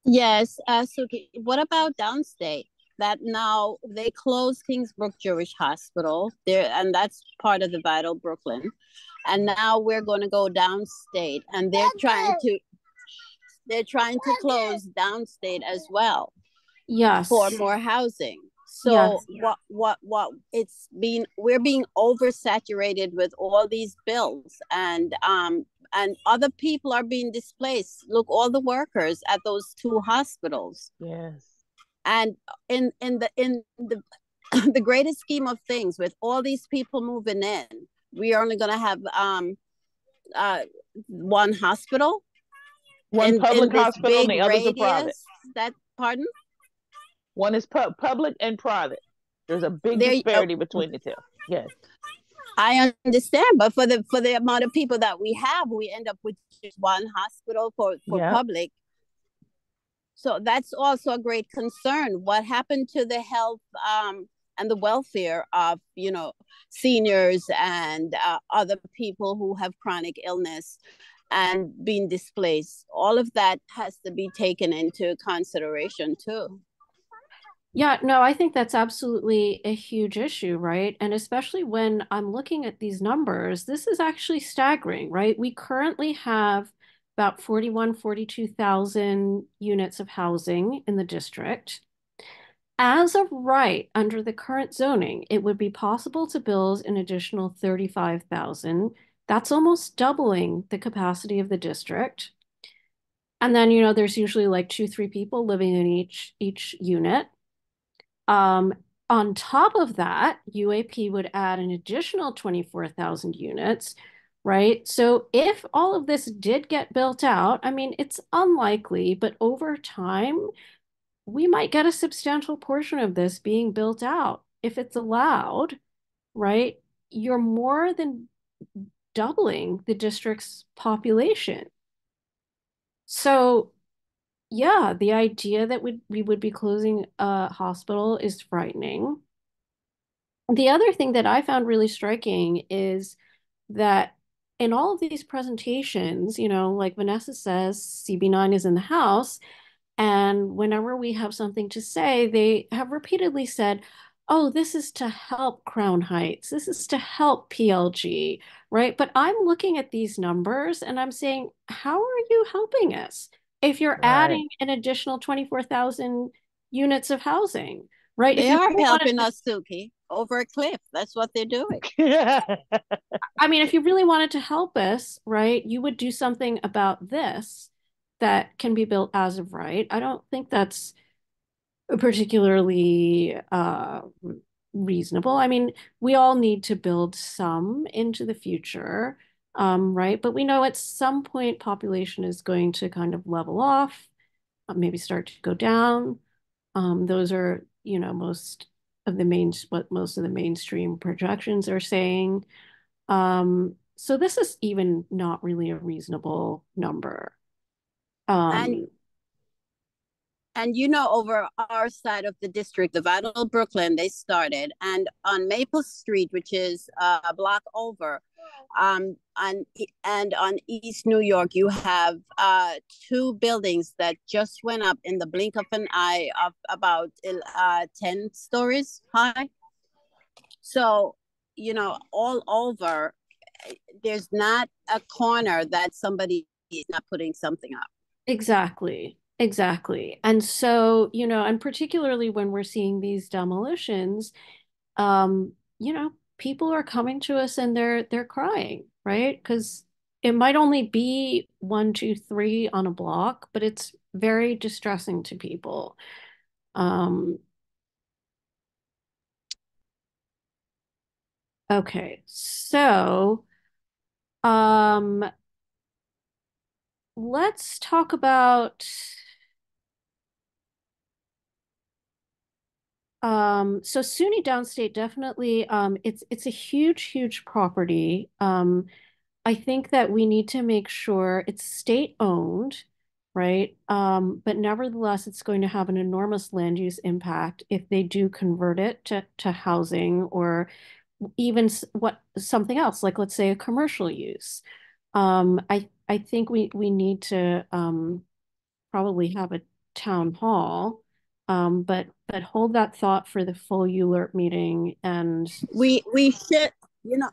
Yes, Suki, what about downstate? That now they closed Kingsbrook Jewish Hospital there, and that's part of the Vital Brooklyn. And now we're going to go downstate, and they're trying to close downstate as well Yes. for more housing. Yes. So we're being oversaturated with all these bills, and other people are being displaced. Look, all the workers at those two hospitals. Yes. And in the the greatest scheme of things, with all these people moving in, we are only going to have one hospital, One public this hospital and big the others are private. radius. That pardon? One is public and private. There's a big There, disparity between the two. Yes. I understand, but for the amount of people that we have, we end up with just one hospital for public. So that's also a great concern. What happened to the health and the welfare of seniors and other people who have chronic illness and being displaced? All of that has to be taken into consideration too. Yeah, no, I think that's absolutely a huge issue, right? And especially when I'm looking at these numbers, this is actually staggering, right? We currently have about 42,000 units of housing in the district. As of right, under the current zoning, it would be possible to build an additional 35,000. That's almost doubling the capacity of the district. And then, there's usually like 2, 3 people living in each unit. On top of that, UAP would add an additional 24,000 units, right? So if all of this did get built out, I mean, it's unlikely, but over time, we might get a substantial portion of this being built out. If it's allowed, right? You're more than doubling the district's population. So yeah, the idea that we would be closing a hospital is frightening. The other thing that I found really striking is that in all of these presentations, like Vanessa says, CB9 is in the house. And whenever we have something to say, they have repeatedly said, oh, this is to help Crown Heights. This is to help PLG, right? But I'm looking at these numbers and I'm saying, how are you helping us if you're adding an additional 24,000 units of housing, right? They are helping us, Suki. over a cliff. That's what they're doing. I mean, if you really wanted to help us, right, you would do something about this that can be built as of right. I don't think that's particularly reasonable. I mean, we all need to build some into the future, right? But we know at some point population is going to kind of level off, maybe start to go down. Those are, you know, what most of the mainstream projections are saying. So this is even not really a reasonable number. And you know, over our side of the district, the Vital Brooklyn, they started, and on Maple Street, which is a block over, and on East New York, you have two buildings that just went up in the blink of an eye, of about 10 stories high. So, you know, all over, there's not a corner that somebody is not putting something up. Exactly. Exactly. And so, you know, and particularly when we're seeing these demolitions, you know, people are coming to us and they're crying, right? Because it might only be one, two, three on a block, but it's very distressing to people. Okay, so let's talk about so SUNY Downstate definitely it's a huge property. I think that we need to make sure it's state owned, right? But nevertheless, it's going to have an enormous land use impact if they do convert it to housing or even something else, like let's say a commercial use. I think we need to probably have a town hall, but hold that thought for the full ULERT meeting. And we should, you know,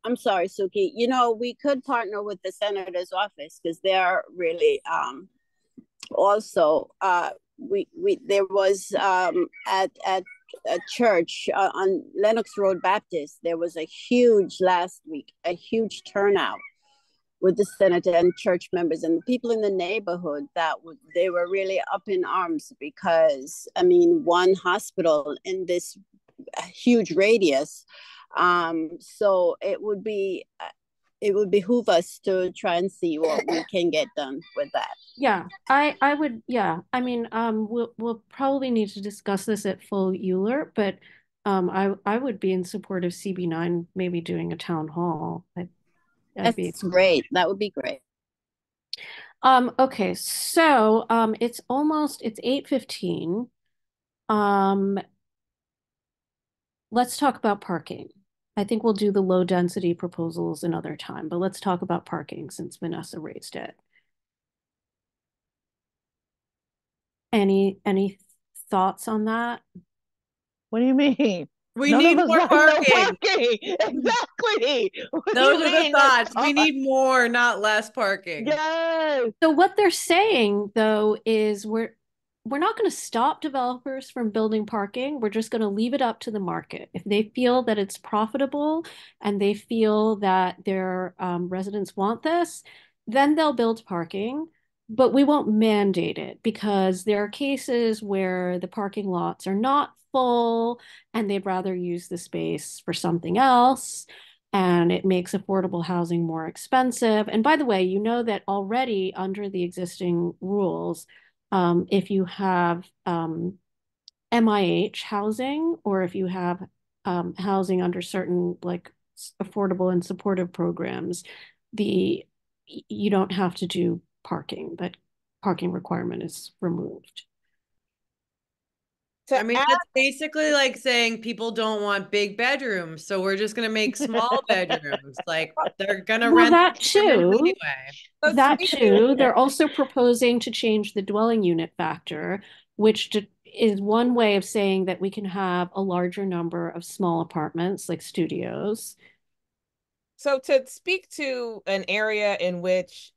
I'm sorry, Suki. You know, we could partner with the senator's office because they're really also we there was at a church on Lenox Road Baptist. There was a huge last week, a huge turnout with the senator and church members and the people in the neighborhood they were really up in arms because, I mean, one hospital in this huge radius. So it would behoove us to try and see what we can get done with that. Yeah, I would, yeah. I mean, we'll probably need to discuss this at full ULERT, but I would be in support of CB9 maybe doing a town hall. That's great. That would be great. Okay, so it's 8:15. Let's talk about parking. I think we'll do the low density proposals another time, but let's talk about parking since Vanessa raised it. Any thoughts on that? What do you mean? We need more parking. Exactly. Those are the thoughts. We need more, not less parking. Yes. So what they're saying though is we're not going to stop developers from building parking. We're just going to leave it up to the market. If they feel that it's profitable and they feel that their residents want this, then they'll build parking. But we won't mandate it because there are cases where the parking lots are not full and they'd rather use the space for something else. And it makes affordable housing more expensive. And by the way, you know that already under the existing rules, if you have MIH housing or if you have housing under certain like affordable and supportive programs, you don't have to do parking. That parking requirement is removed. I mean, that's basically like saying people don't want big bedrooms, so we're just going to make small bedrooms. Like they're going to rent that too. Anyway. That too. They're also proposing to change the dwelling unit factor, which is one way of saying that we can have a larger number of small apartments like studios. So to speak to an area in which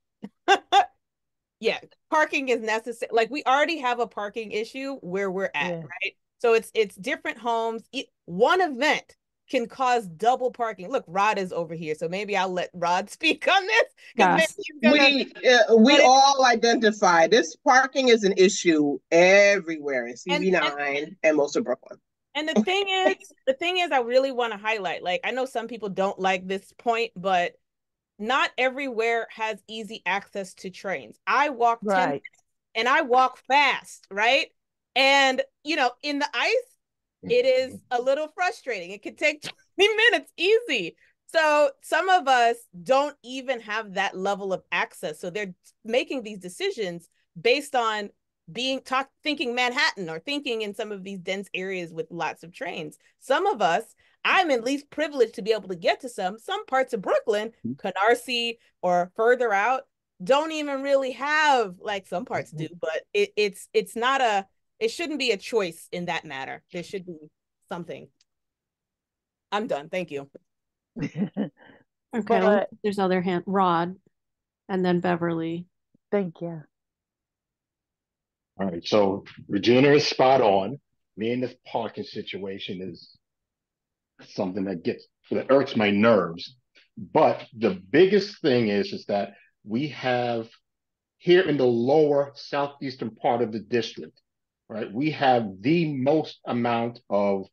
yeah, parking is necessary. Like we already have a parking issue where we're at, right? So it's different homes. One event can cause double parking. Look, Rod is over here, so maybe I'll let Rod speak on this because maybe Yes. he's gonna. We all identify this parking is an issue everywhere in CV9 and most of Brooklyn. And the thing is, I really want to highlight, like, I know some people don't like this point, but not everywhere has easy access to trains. I walk 10 minutes and I walk fast, right? And, you know, in the ice, it is a little frustrating. It could take 20 minutes easy. So some of us don't even have that level of access. So they're making these decisions based on thinking Manhattan or thinking in some of these dense areas with lots of trains. Some of us, I'm at least privileged to be able to get to some parts of Brooklyn, Canarsie or further out, don't even really have, like, some parts do, but it's not it shouldn't be a choice in that matter. There should be something. I'm done. Thank you. Okay, well, there's other hand, Rod, and then Beverly. Thank you. All right, so Regina is spot on. Me and this parking situation is something that irks my nerves. But the biggest thing is that we have here in the lower southeastern part of the district, right? We have the most amount of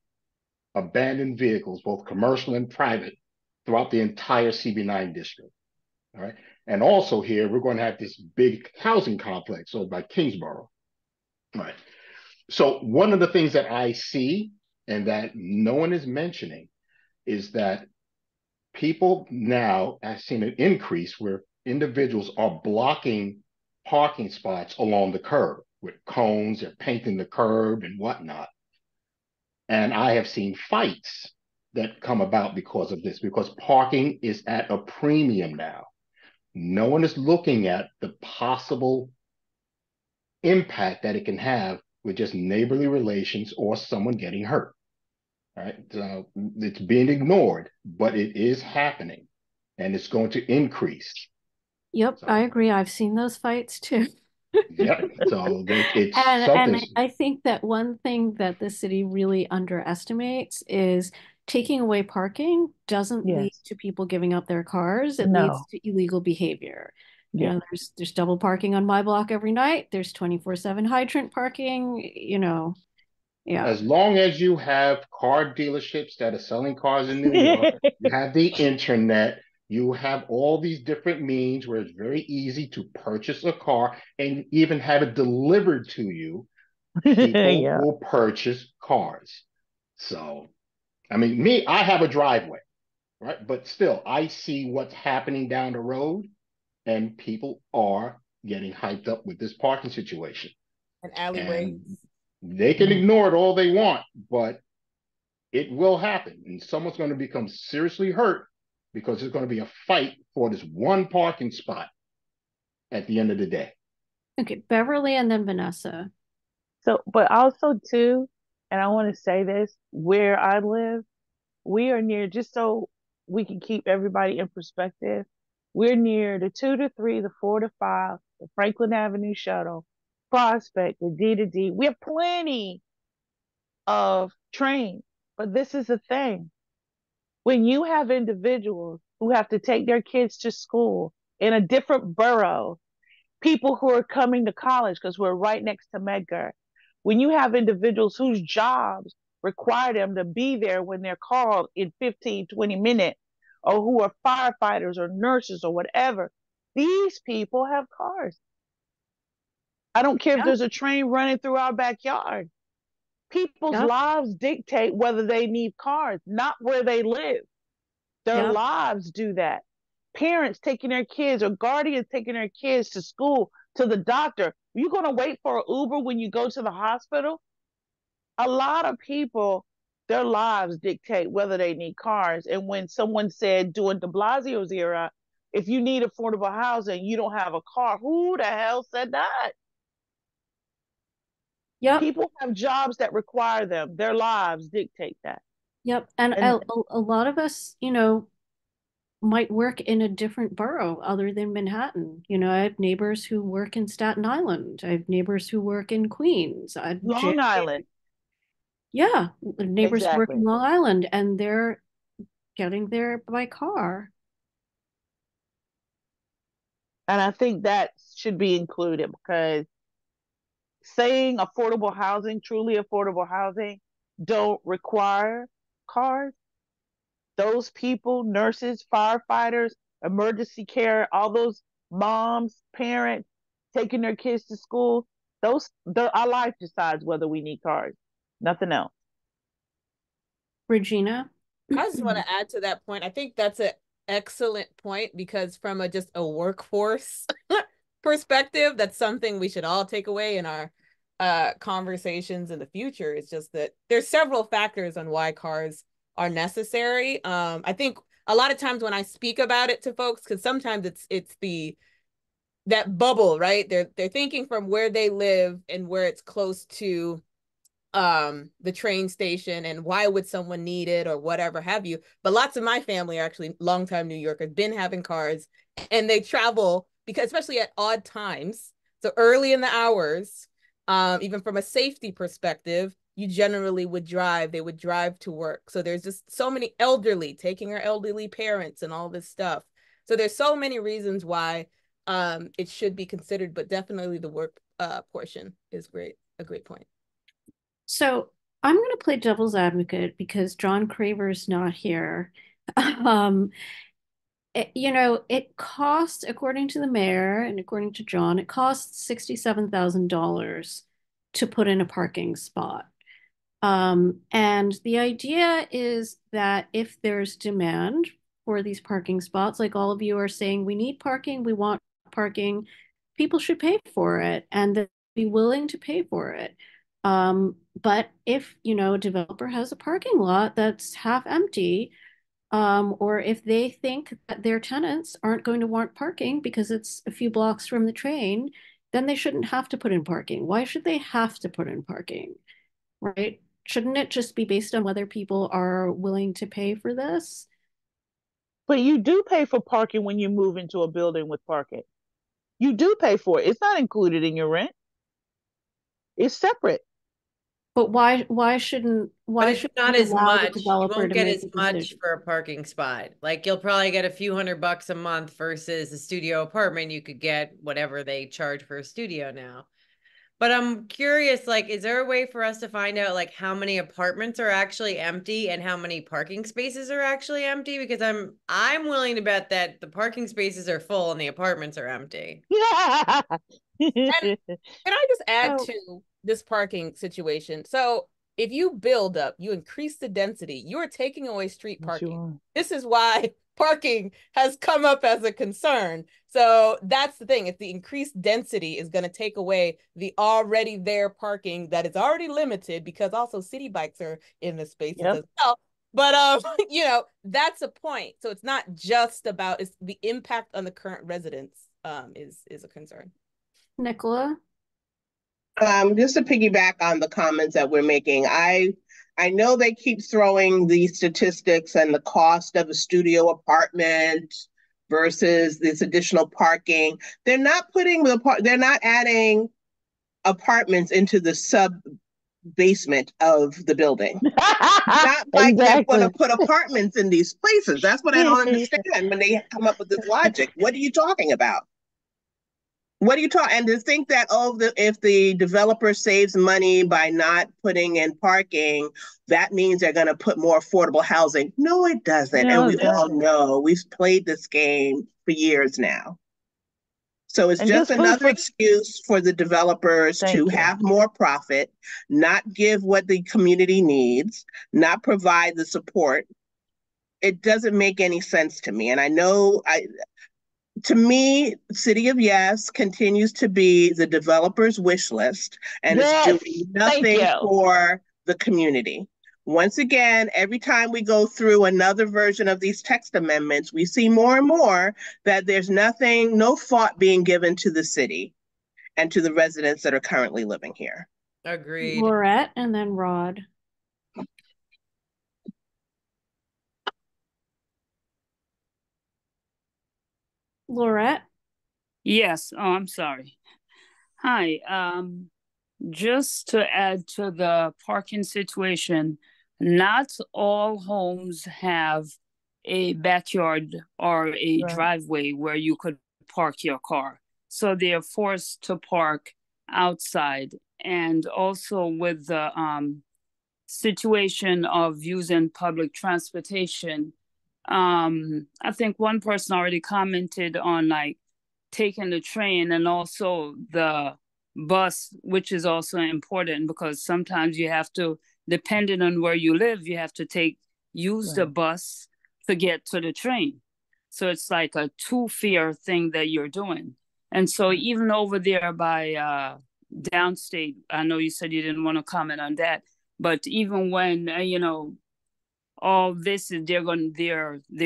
abandoned vehicles, both commercial and private, throughout the entire CB9 district. All right. And also here, we're going to have this big housing complex over by Kingsborough. All right. So one of the things that I see and that no one is mentioning is that people now have seen an increase where individuals are blocking parking spots along the curb with cones, they're painting the curb and whatnot. And I have seen fights that come about because of this, because parking is at a premium now. No one is looking at the possible impact that it can have with just neighborly relations or someone getting hurt. All right. So it's being ignored, but it is happening and it's going to increase. Yep, so, I agree. I've seen those fights too. Yep. So it's and I think that one thing that the city really underestimates is taking away parking doesn't lead to people giving up their cars. It leads to illegal behavior. You know, there's double parking on my block every night. There's 24/7 hydrant parking, you know. Yeah. As long as you have car dealerships that are selling cars in New York, you have the internet, you have all these different means where it's very easy to purchase a car and even have it delivered to you, people will purchase cars. So, I mean, I have a driveway, right? But still, I see what's happening down the road and people are getting hyped up with this parking situation. And alleyways. They can ignore it all they want, but it will happen. And someone's going to become seriously hurt because there's going to be a fight for this one parking spot at the end of the day. Okay, Beverly and then Vanessa. So, but also too, and I want to say this, where I live, we are near, just so we can keep everybody in perspective, we're near the 2 to 3, the 4 to 5, the Franklin Avenue shuttle, Prospect, the D to D. We have plenty of trains, but this is the thing. When you have individuals who have to take their kids to school in a different borough, people who are coming to college because we're right next to Medgar, when you have individuals whose jobs require them to be there when they're called in 15, 20 minutes, or who are firefighters or nurses or whatever, these people have cars. I don't care if there's a train running through our backyard. People's lives dictate whether they need cars, not where they live. Their lives do that. Parents taking their kids or guardians taking their kids to school, to the doctor. You're going to wait for an Uber when you go to the hospital? A lot of people, their lives dictate whether they need cars. And when someone said during de Blasio's era, if you need affordable housing, you don't have a car, who the hell said that? Yep. People have jobs that require them. Their lives dictate that. Yep. And a lot of us, you know, might work in a different borough other than Manhattan. You know, I have neighbors who work in Staten Island. I have neighbors who work in Queens. Long Island. Yeah, neighbors work in Exactly. Long Island and they're getting there by car. And I think that should be included because saying affordable housing, truly affordable housing, don't require cars. Those people, nurses, firefighters, emergency care, all those moms, parents taking their kids to school, our life decides whether we need cars. Nothing else. Regina? I just want to add to that point. I think that's an excellent point because from just a workforce perspective, that's something we should all take away in our conversations in the future. It's just that there's several factors on why cars are necessary. I think a lot of times when I speak about it to folks, because sometimes it's that bubble, right? They're thinking from where they live and where it's close to the train station and why would someone need it or whatever have you. But lots of my family are actually longtime New Yorkers, been having cars, and they travel because especially at odd times, so early in the hours, even from a safety perspective, you generally would drive, they would drive to work. So there's just so many elderly taking our elderly parents and all this stuff. So there's so many reasons why it should be considered, but definitely the work portion is a great point. So I'm going to play devil's advocate because John Craver's not here. Um, it costs, according to the mayor and according to John, it costs $67,000 to put in a parking spot. And the idea is that if there's demand for these parking spots, like all of you are saying, we need parking, we want parking, people should pay for it and they'll be willing to pay for it. But if, a developer has a parking lot that's half empty, or if they think that their tenants aren't going to want parking because it's a few blocks from the train, then they shouldn't have to put in parking. Why should they have to put in parking? Right? Shouldn't it just be based on whether people are willing to pay for this? But you do pay for parking when you move into a building with parking. You do pay for it. It's not included in your rent. It's separate. But why shouldn't But it's not we as allow the much. You developer won't to get make as a much decision? for a parking spot. Like you'll probably get a few $100 a month versus a studio apartment. You could get whatever they charge for a studio now. But I'm curious, like, is there a way for us to find out like how many apartments are actually empty and how many parking spaces are actually empty? Because I'm willing to bet that the parking spaces are full and the apartments are empty. Yeah. And can I just add So to this parking situation? So if you build up, you increase the density, you're taking away street parking. This is why parking has come up as a concern. So that's the thing. If the increased density is going to take away the already there parking that is already limited, because also city bikes are in the spaces as well. But that's a point. So it's not just about it's the impact on the current residents is a concern. Nicola? Just to piggyback on the comments that we're making, I know they keep throwing these statistics and the cost of a studio apartment versus this additional parking. They're not they're not adding apartments into the sub basement of the building. Not like they're going to put apartments in these places. That's what I don't understand when they come up with this logic. What are you talking about? What are you talking? And to think that if the developer saves money by not putting in parking, that means they're going to put more affordable housing. No, it doesn't. No, and we all know we've played this game for years now. So it's just another excuse for the developers to have more profit, not give what the community needs, not provide the support. It doesn't make any sense to me. And I know to me, City of Yes continues to be the developer's wish list and it's doing nothing for the community. Once again, every time we go through another version of these text amendments, we see more and more that there's no thought being given to the city and to the residents that are currently living here. Agreed. Laurette and then Rod. Laurette? Yes. Oh, I'm sorry. Hi. just to add to the parking situation, not all homes have a backyard or a driveway where you could park your car. So they're forced to park outside. And also with the situation of using public transportation, I think one person already commented on like taking the train and also the bus, which is also important because sometimes you have to, depending on where you live, you have to use the bus to get to the train. So it's like a two-fare thing that you're doing. And so even over there by downstate, I know you said you didn't want to comment on that, but even when, all this is, they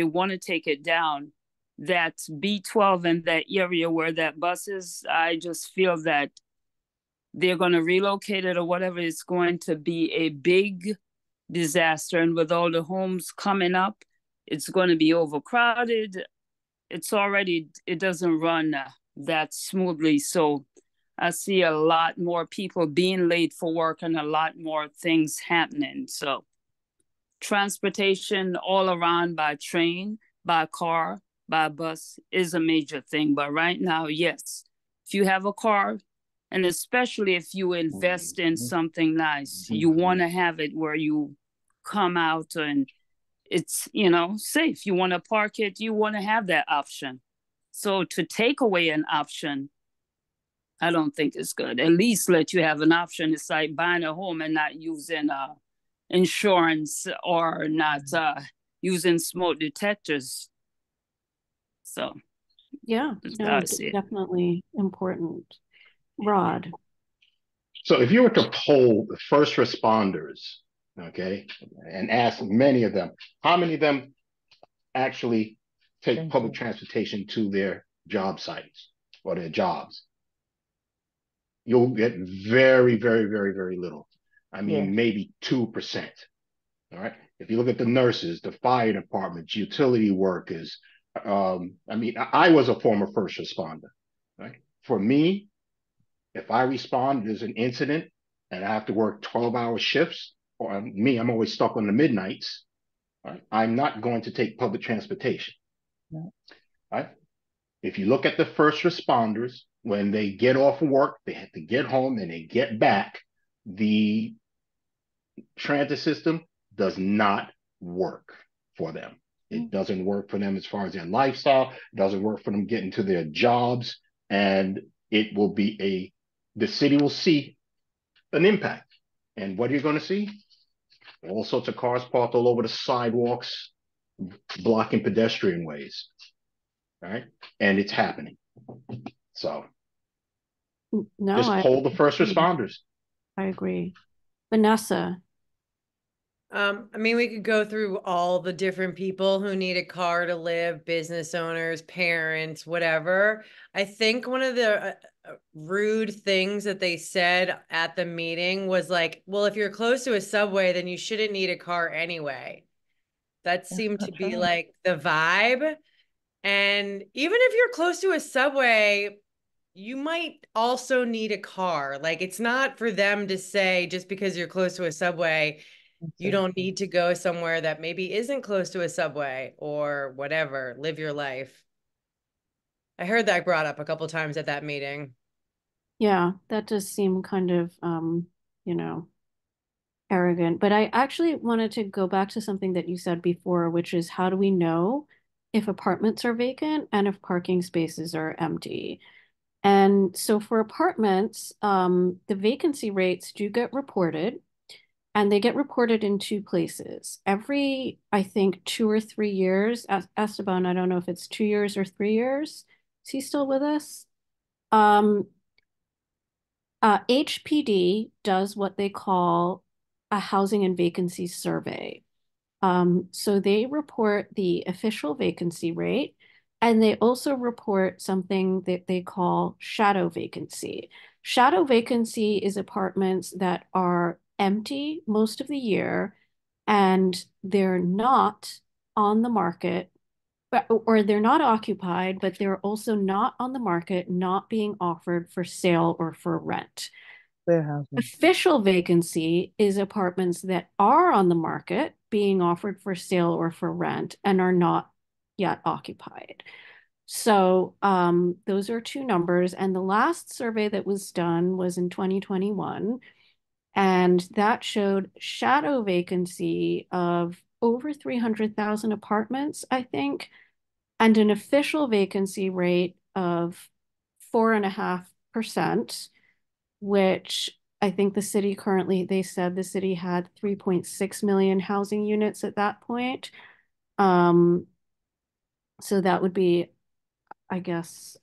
want to take it down, that B12 in that area where that bus is, I just feel that they're going to relocate it or whatever. It's going to be a big disaster. And with all the homes coming up, it's going to be overcrowded. It doesn't run that smoothly. So I see a lot more people being late for work and a lot more things happening. So transportation all around by train, by car, by bus is a major thing. But right now, yes, if you have a car, and especially if you invest in something nice, you want to have it where you come out and it's, safe. You want to park it, you want to have that option. So to take away an option, I don't think it's good. At least let you have an option. It's like buying a home and not using insurance or not using smoke detectors. So yeah, no, it's definitely important. Rod. So if you were to poll the first responders, okay, and ask many of them, how many of them actually take public transportation to their job sites or their jobs? You'll get very, very, very, very little. I mean, maybe 2%. All right. If you look at the nurses, the fire departments, utility workers, I was a former first responder. Right. For me, if I respond, there's an incident and I have to work 12-hour shifts, or I'm always stuck on the midnights. Right? I'm not going to take public transportation. Right? If you look at the first responders, when they get off of work, they have to get home and they get back. The transit system does not work for them. It doesn't work for them as far as their lifestyle. It doesn't work for them getting to their jobs. And it will be the city will see an impact. And what are you going to see? All sorts of cars parked all over the sidewalks, blocking pedestrian ways. Right? And it's happening. So just hold the first responders. I agree. Vanessa. We could go through all the different people who need a car to live, business owners, parents, whatever. I think one of the rude things that they said at the meeting was like, well, if you're close to a subway, then you shouldn't need a car anyway. That seemed to be like the vibe. And even if you're close to a subway, you might also need a car. Like, it's not for them to say just because you're close to a subway, you don't need to go somewhere that maybe isn't close to a subway or whatever. Live your life. I heard that brought up a couple times at that meeting. Yeah, that does seem kind of, arrogant. But I actually wanted to go back to something that you said before, which is how do we know if apartments are vacant and if parking spaces are empty? And so for apartments, the vacancy rates do get reported, and they get reported in two places. Every, I think, 2 or 3 years. Esteban, I don't know if it's 2 years or 3 years. Is he still with us? HPD does what they call a housing and vacancy survey. So they report the official vacancy rate, and they also report something that they call shadow vacancy. Shadow vacancy is apartments that are empty most of the year and they're not on the market, or they're not occupied, but they're also not on the market, not being offered for sale or for rent. warehousing. Official vacancy is apartments that are on the market being offered for sale or for rent and are not yet occupied. So those are two numbers. And the last survey that was done was in 2021. And that showed shadow vacancy of over 300,000 apartments, I think, and an official vacancy rate of 4.5%, which I think the city currently, they said the city had 3.6 million housing units at that point. So that would be, I guess,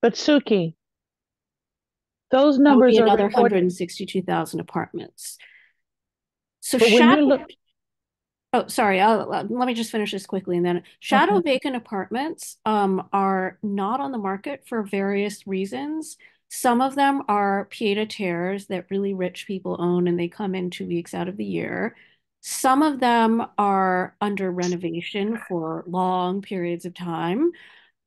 but Suki, those that would numbers be are another reported. 162,000 apartments. So but when you look, oh, sorry. Let me just finish this quickly, and then shadow vacant apartments are not on the market for various reasons. Some of them are pied-à-terres that really rich people own, and they come in 2 weeks out of the year. Some of them are under renovation for long periods of time.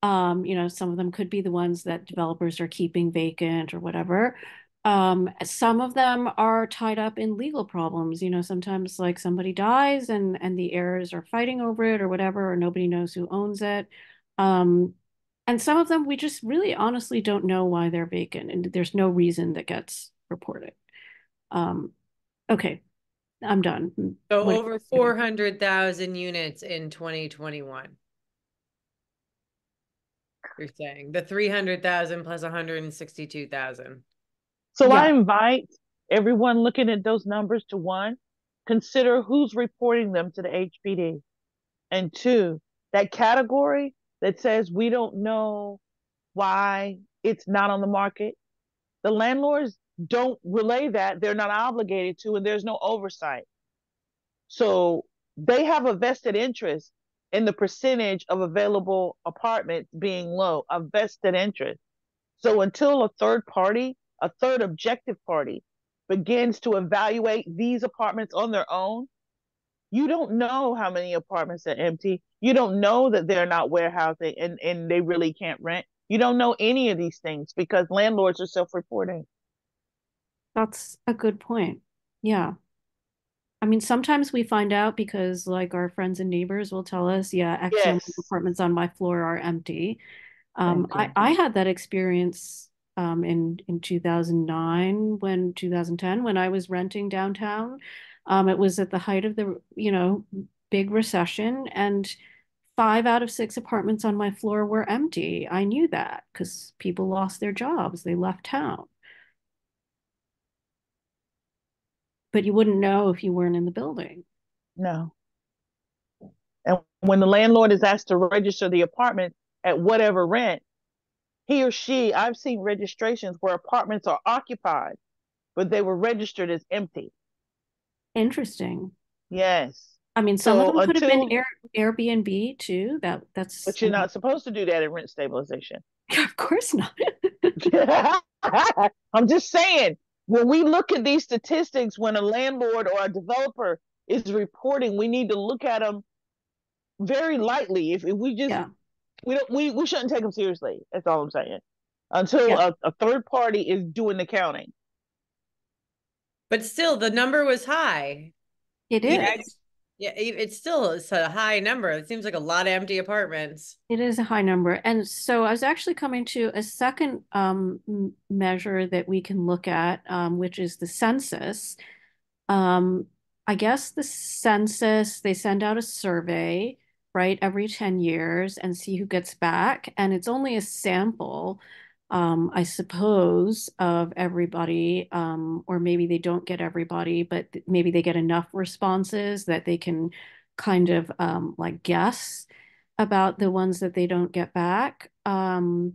Some of them could be the ones that developers are keeping vacant or whatever. Some of them are tied up in legal problems. Sometimes like somebody dies and the heirs are fighting over it or whatever, or nobody knows who owns it. And some of them we just really honestly don't know why they're vacant, and there's no reason that gets reported. Okay, I'm done. So over 400,000 units in 2021. You're saying the 300,000 plus 162,000. So yeah. I invite everyone looking at those numbers to, one, consider who's reporting them to the HPD. And two, that category that says we don't know why it's not on the market, the landlords don't relay that. They're not obligated to, and there's no oversight. So they have a vested interest in the percentage of available apartments being low, a vested interest. So until a third party, a third objective party, begins to evaluate these apartments on their own, you don't know how many apartments are empty. You don't know that they're not warehousing and they really can't rent. You don't know any of these things because landlords are self-reporting. That's a good point. Yeah. I mean, sometimes we find out because like our friends and neighbors will tell us, yeah, X number of apartments on my floor are empty. I had that experience in 2009 2010 when I was renting downtown. It was at the height of the big recession, and 5 out of 6 apartments on my floor were empty. I knew that because people lost their jobs, they left town. But you wouldn't know if you weren't in the building. No. And when the landlord is asked to register the apartment at whatever rent, he or she, I've seen registrations where apartments are occupied, but they were registered as empty. Interesting. Yes. I mean, some of them could have been Airbnb too. That's. But you're not supposed to do that in rent stabilization. Of course not. I'm just saying, when we look at these statistics, when a landlord or a developer is reporting, we need to look at them very lightly. If we just we shouldn't take them seriously. That's all I'm saying. Until a third party is doing the counting. But still, the number was high. It is. Yeah, it's a high number. It seems like a lot of empty apartments. It is a high number. And so I was actually coming to a second measure that we can look at, which is the census. I guess the census, they send out a survey, right, every 10 years and see who gets back. And it's only a sample, I suppose, of everybody, or maybe they don't get everybody, but maybe they get enough responses that they can kind of like guess about the ones that they don't get back. And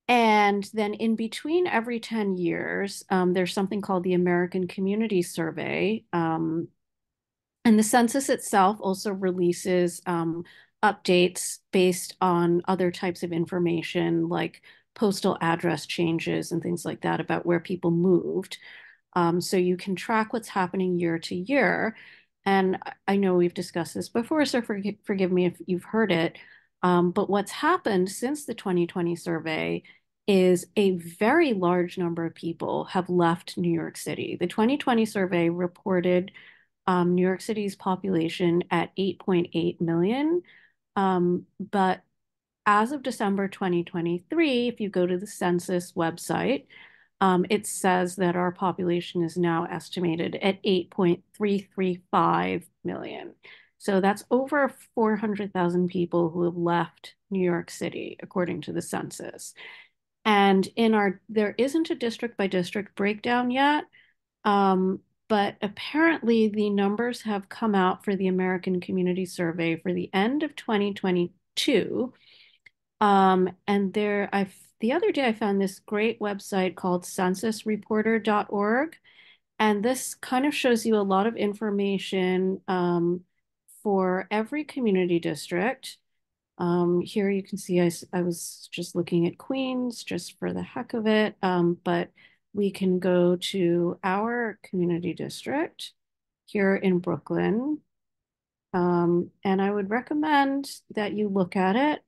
then in between every 10 years, there's something called the American Community Survey. And the census itself also releases updates based on other types of information like postal address changes and things like that about where people moved. So you can track what's happening year to year. and I know we've discussed this before, so forgive me if you've heard it. But what's happened since the 2020 survey is a very large number of people have left New York City. The 2020 survey reported New York City's population at 8.8 million. But as of December 2023, if you go to the census website, it says that our population is now estimated at 8.335 million. So that's over 400,000 people who have left New York City, according to the census. And there isn't a district by district breakdown yet, but apparently the numbers have come out for the American Community Survey for the end of 2022. And the other day I found this great website called censusreporter.org. And this kind of shows you a lot of information for every community district. Here you can see I was just looking at Queens just for the heck of it, but we can go to our community district here in Brooklyn. And I would recommend that you look at it.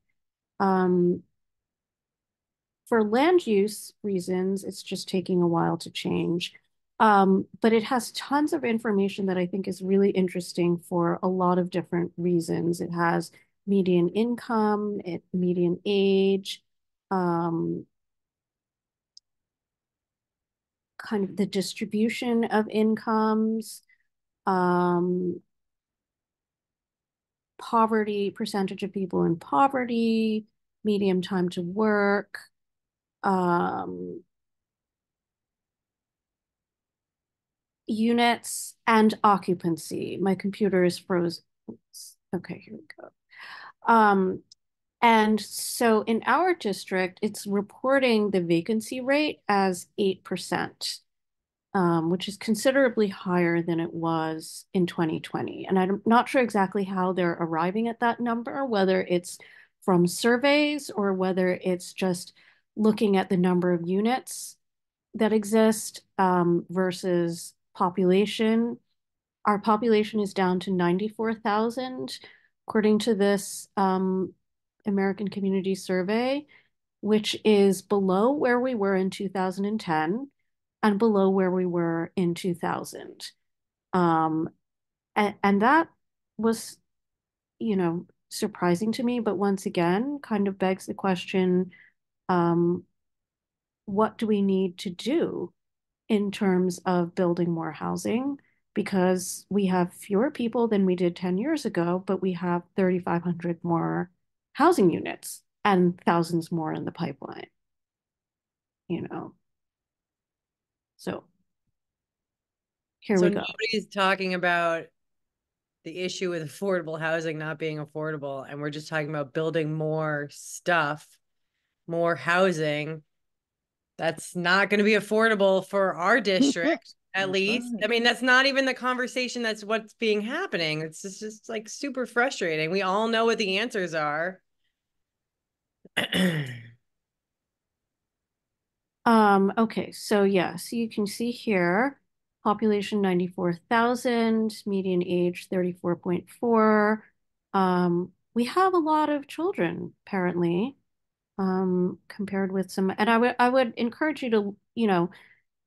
For land use reasons, it's just taking a while to change. But it has tons of information that I think is really interesting for a lot of different reasons. It has median income, median age, kind of the distribution of incomes, poverty, percentage of people in poverty, median time to work, units, and occupancy. My computer is frozen. Okay, here we go. And so in our district, it's reporting the vacancy rate as 8%, which is considerably higher than it was in 2020. And I'm not sure exactly how they're arriving at that number, whether it's from surveys or whether it's just looking at the number of units that exist versus population. Our population is down to 94,000, according to this American Community Survey, which is below where we were in 2010 and below where we were in 2000. And that was, surprising to me, but once again, kind of begs the question, what do we need to do in terms of building more housing? Because we have fewer people than we did 10 years ago, but we have 3,500 more housing units and thousands more in the pipeline, So here we go. Nobody's talking about the issue with affordable housing not being affordable, and we're just talking about building more stuff, more housing. That's not going to be affordable for our district, at least. Right. I mean, that's not even the conversation. That's what's being happening. It's just like super frustrating. We all know what the answers are. Okay, so yeah, so you can see here, population 94,000, median age 34.4. We have a lot of children, apparently, compared with some, and I would encourage you to,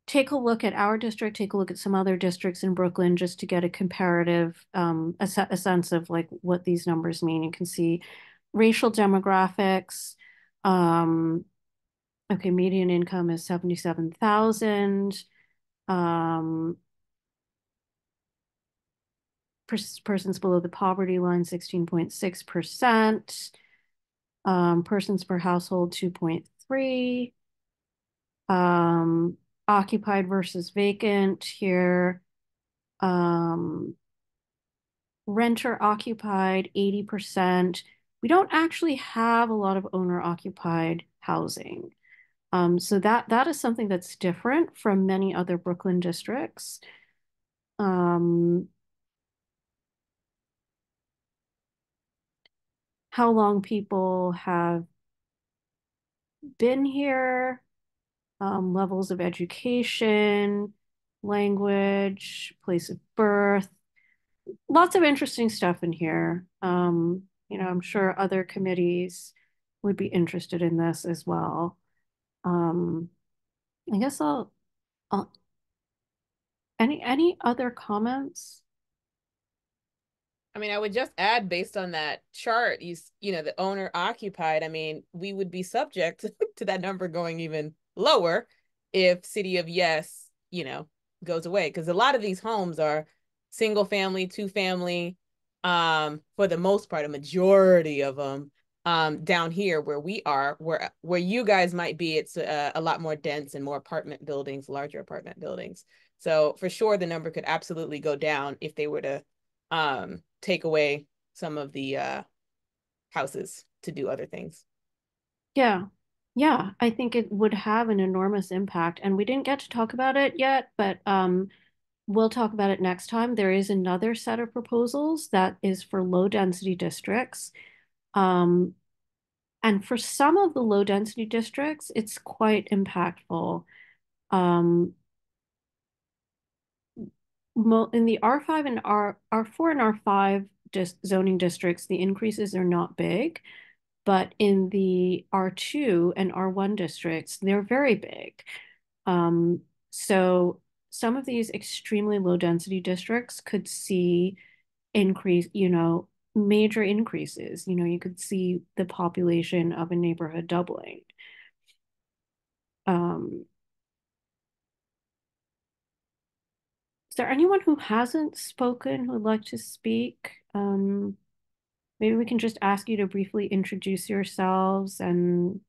take a look at our district, take a look at some other districts in Brooklyn just to get a comparative, a sense of like what these numbers mean. You can see racial demographics. Okay, median income is 77,000. Persons below the poverty line, 16.6%. Persons per household, 2.3. Occupied versus vacant here. Renter occupied, 80%. We don't actually have a lot of owner occupied housing. So that is something that's different from many other Brooklyn districts. How long people have been here, levels of education, language, place of birth. lots of interesting stuff in here. I'm sure other committees would be interested in this as well. Um, I guess I'll any other comments? I mean, I would just add, based on that chart, the owner occupied, I mean, we would be subject to that number going even lower if City of Yes, goes away. Because a lot of these homes are single family, two family, for the most part, a majority of them, down here where we are, where you guys might be, it's a lot more dense and more apartment buildings, larger apartment buildings. So for sure, the number could absolutely go down if they were to take away some of the houses to do other things. Yeah. Yeah, I think it would have an enormous impact. And we didn't get to talk about it yet, but we'll talk about it next time. There is another set of proposals that is for low density districts. Um, and for some of the low density districts, it's quite impactful. Um, in the R5 and R4 and R5 zoning districts, the increases are not big, but in the R2 and R1 districts, they're very big. So some of these extremely low density districts could see major increases. You could see the population of a neighborhood doubling. Um, is there anyone who hasn't spoken who would like to speak? Maybe we can just ask you to briefly introduce yourselves and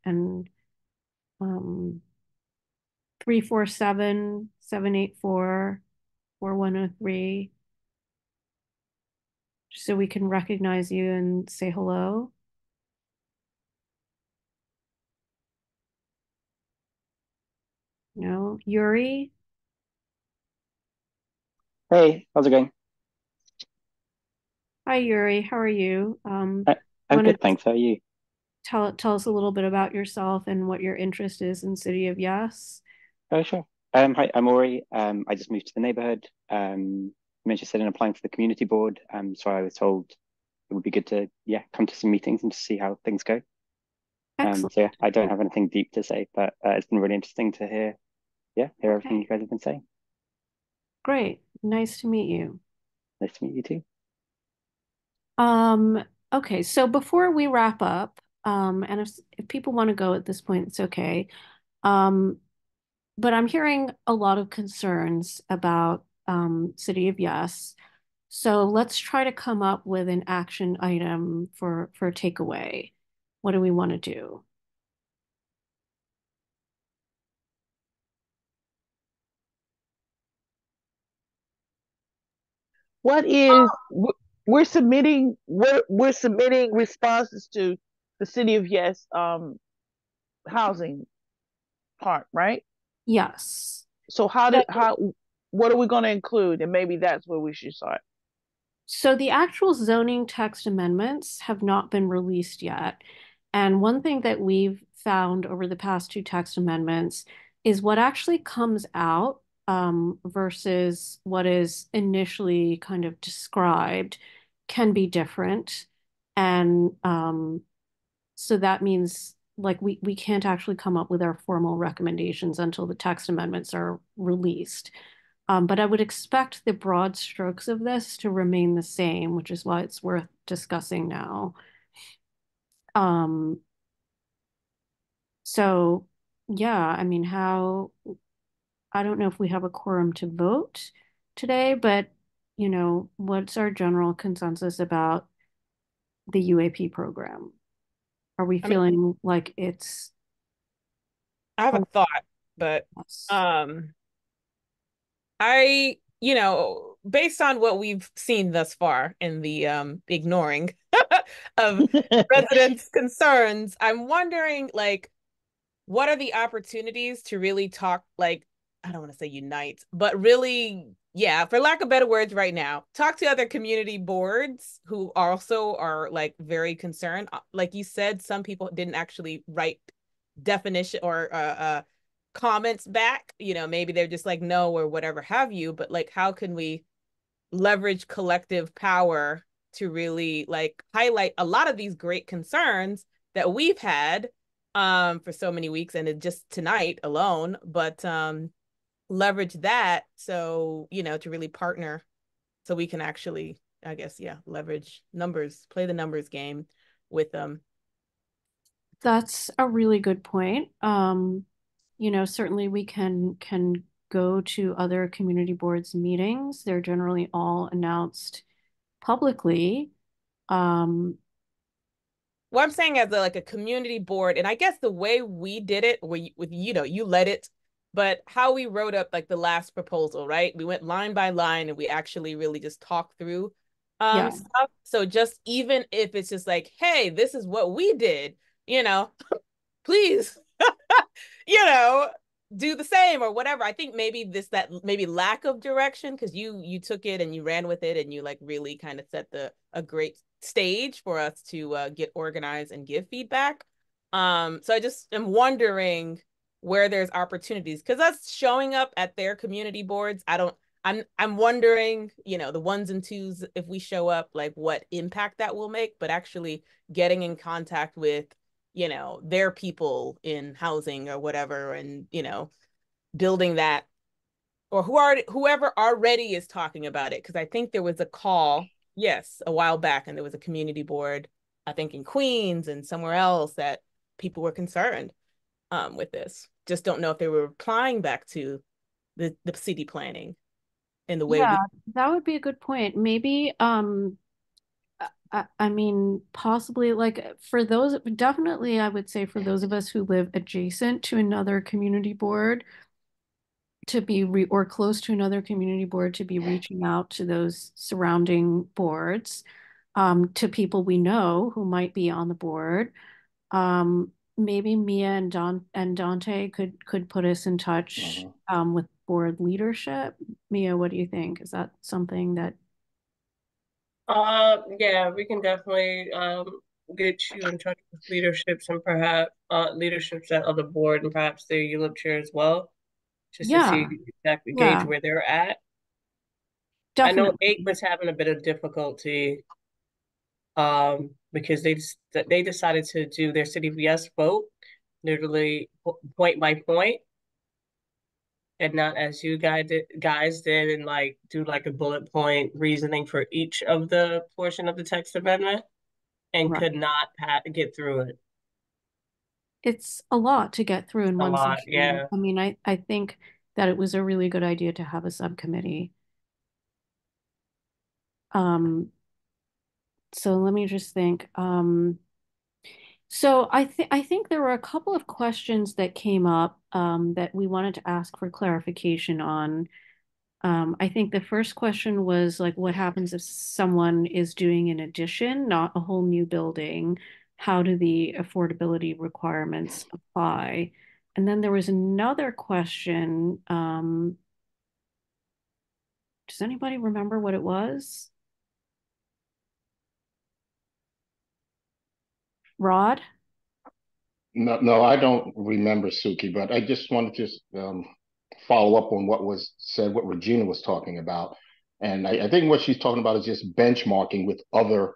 347-784-4103, just so we can recognize you and say hello. No, Yuri. Hey, how's it going? Hi, Yuri. How are you? I'm Want to good, thanks. How are you? tell us a little bit about yourself and what your interest is in City of Yes? Oh, sure. Hi, I'm Ori. I just moved to the neighborhood. I'm interested in applying for the community board. So I was told it would be good to, yeah, come to some meetings and to see how things go. Excellent. So yeah, I don't have anything deep to say, but it's been really interesting to hear, hear everything you Okay, guys have been saying. great. Nice to meet you. Nice to meet you too. Okay, so before we wrap up, and if people want to go at this point, it's okay. Um, but I'm hearing a lot of concerns about City of Yes. So let's try to come up with an action item for takeaway. What do we want to do? What is we're submitting responses to the City of Yes housing part, right? Yes. So what are we going to include? And maybe that's where we should start. So the actual zoning text amendments have not been released yet. And one thing that we've found over the past two text amendments is what actually comes out versus what is initially kind of described can be different. And so that means like we can't actually come up with our formal recommendations until the text amendments are released. But I would expect the broad strokes of this to remain the same, which is why it's worth discussing now. Um, so yeah, I mean, I don't know if we have a quorum to vote today, but what's our general consensus about the UAP program? Are we I mean, feeling like it's I have a thought, but um based on what we've seen thus far in the ignoring of residents' concerns, I'm wondering, like, what are the opportunities to really talk, like, I don't want to say unite, but really, yeah, for lack of better words right now, talk to other community boards who also are like very concerned. Like you said, some people didn't actually write definition or comments back. Maybe they're just like no or whatever have you, but like how can we leverage collective power to really like highlight a lot of these great concerns that we've had for so many weeks and just tonight alone, but leverage that so, you know, to really partner so we can actually, I guess, yeah, leverage numbers, play the numbers game with them. That's a really good point. You know, certainly we can go to other community boards meetings. They're generally all announced publicly. What I'm saying as like a community board, and I guess the way we did it, with you know, you led it, but how we wrote up like the last proposal, right? We went line by line and we actually really just talked through stuff. So just even if it's just like, hey, this is what we did, you know, please, you know, do the same or whatever. I think maybe that maybe lack of direction, because you took it and you ran with it and you like really kind of set a great stage for us to get organized and give feedback. So I just am wondering where there's opportunities, because us showing up at their community boards, I'm wondering, you know, the ones and twos, if we show up, like what impact that will make, but actually getting in contact with, you know, their people in housing or whatever, and, you know, building that, or whoever already is talking about it. Because I think there was a call, yes, a while back, and there was a community board, I think in Queens and somewhere else, that people were concerned with this. Just don't know if they were replying back to the city planning in the way Yeah, we. that would be a good point. Maybe, I mean, possibly like for those, definitely, I would say for those of us who live adjacent to another community board, to be or close to another community board, to be reaching out to those surrounding boards, to people we know who might be on the board. Maybe Mia and Dante could put us in touch with board leadership. Mia, what do you think? Is that something that Yeah, we can definitely get you in touch with leaderships and perhaps leaderships at other board and perhaps their ULIP chair as well, just to see Yeah, exactly gauge yeah, where they're at. I know definitely. 8 was having a bit of difficulty because they decided to do their city of yes vote literally point by point and not as you guys did and like do like a bullet point reasoning for each of the portion of the text amendment and Right. could not get through it. It's a lot to get through in A one lot, session. yeah. I mean, I think that it was a really good idea to have a subcommittee. Um, so let me just think. So I think there were a couple of questions that came up that we wanted to ask for clarification on. I think the first question was like, what happens if someone is doing an addition, not a whole new building? How do the affordability requirements apply? And then there was another question. Does anybody remember what it was? Rod? No, no, I don't remember Suki, but I just wanted to follow up on what was said, what Regina was talking about. And I think what she's talking about is just benchmarking with other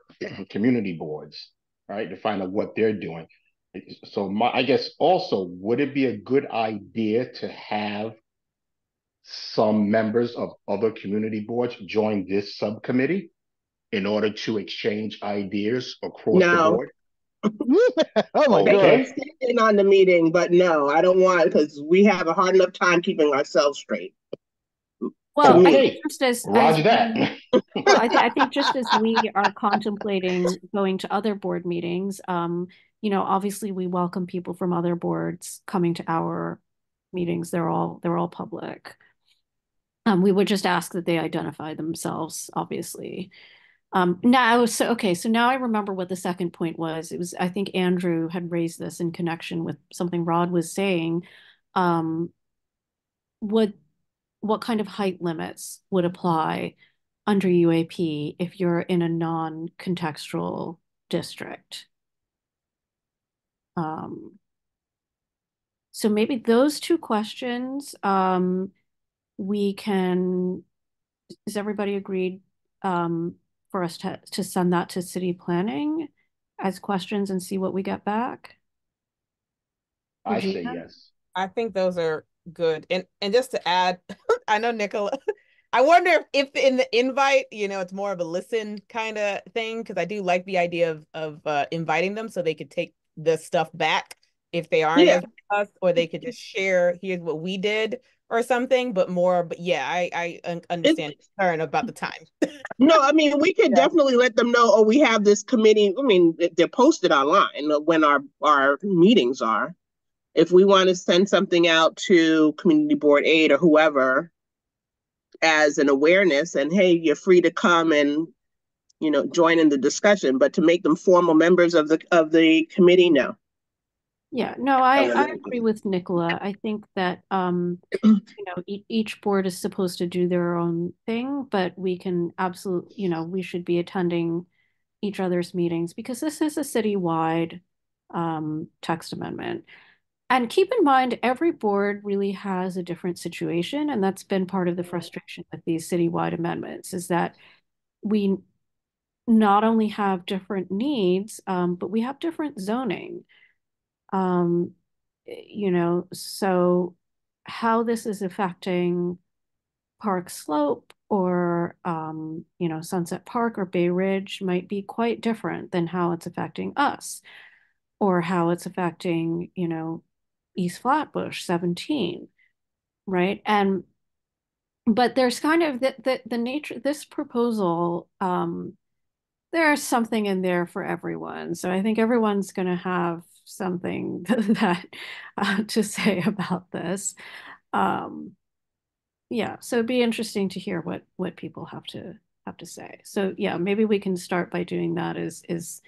community boards, right, to find out what they're doing. So I guess also, would it be a good idea to have some members of other community boards join this subcommittee in order to exchange ideas across the No, board? Oh my they can God. Okay. sit in on the meeting, but no, I don't want because we have a hard enough time keeping ourselves straight. To Well, I think me, Okay. just as Roger that. we, well, I think just as we are contemplating going to other board meetings, you know, obviously we welcome people from other boards coming to our meetings. They're all public. We would just ask that they identify themselves, obviously. Now, so okay, so now I remember what the second point was. It was, I think Andrew had raised this in connection with something Rod was saying. Um, would what kind of height limits would apply under UAP if you're in a non-contextual district? Um, so maybe those two questions, we can, is everybody agreed for us to send that to city planning as questions and see what we get back? I say yes. I think those are good. And just to add, I know Nicola, I wonder if in the invite, it's more of a listen kind of thing, because I do like the idea of inviting them so they could take the stuff back if they aren't as us, or they could just share, here's what we did or something, but yeah, I understand concern about the time. No, I mean, we could definitely let them know, oh, we have this committee. I mean, they're posted online when our meetings are. If we want to send something out to Community Board 8 or whoever as an awareness, and hey, you're free to come and join in the discussion, but to make them formal members of the committee, no. Yeah, no, I agree with Nicola. I think that each board is supposed to do their own thing, but we can absolutely, we should be attending each other's meetings, because this is a citywide text amendment. And keep in mind, every board really has a different situation, and that's been part of the frustration with these citywide amendments, is that we not only have different needs, but we have different zoning. So how this is affecting Park Slope or Sunset Park or Bay Ridge might be quite different than how it's affecting us, or how it's affecting East Flatbush 17, right? But there's kind of the nature, this proposal, there's something in there for everyone. So I think everyone's going to have something that to say about this. Yeah, so it'd be interesting to hear what people have to say. So yeah, maybe we can start by doing that, is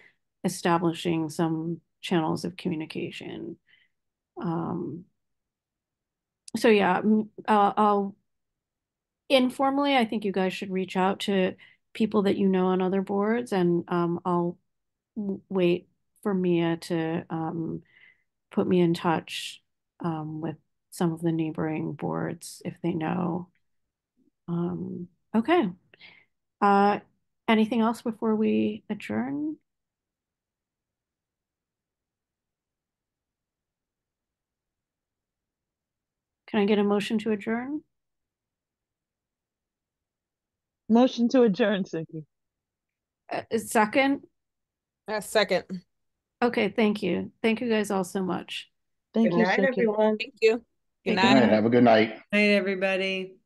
establishing some channels of communication. So yeah, I'll informally, I think you guys should reach out to people that you know on other boards, and I'll wait for Mia to put me in touch with some of the neighboring boards if they know. Okay. Anything else before we adjourn? Can I get a motion to adjourn? Motion to adjourn, Suki. Second? Second. Okay, thank you. Thank you guys all so much. Thank Good you, night, Suki. everyone. Thank you. Good Good night. night. Have a good night. Night, everybody.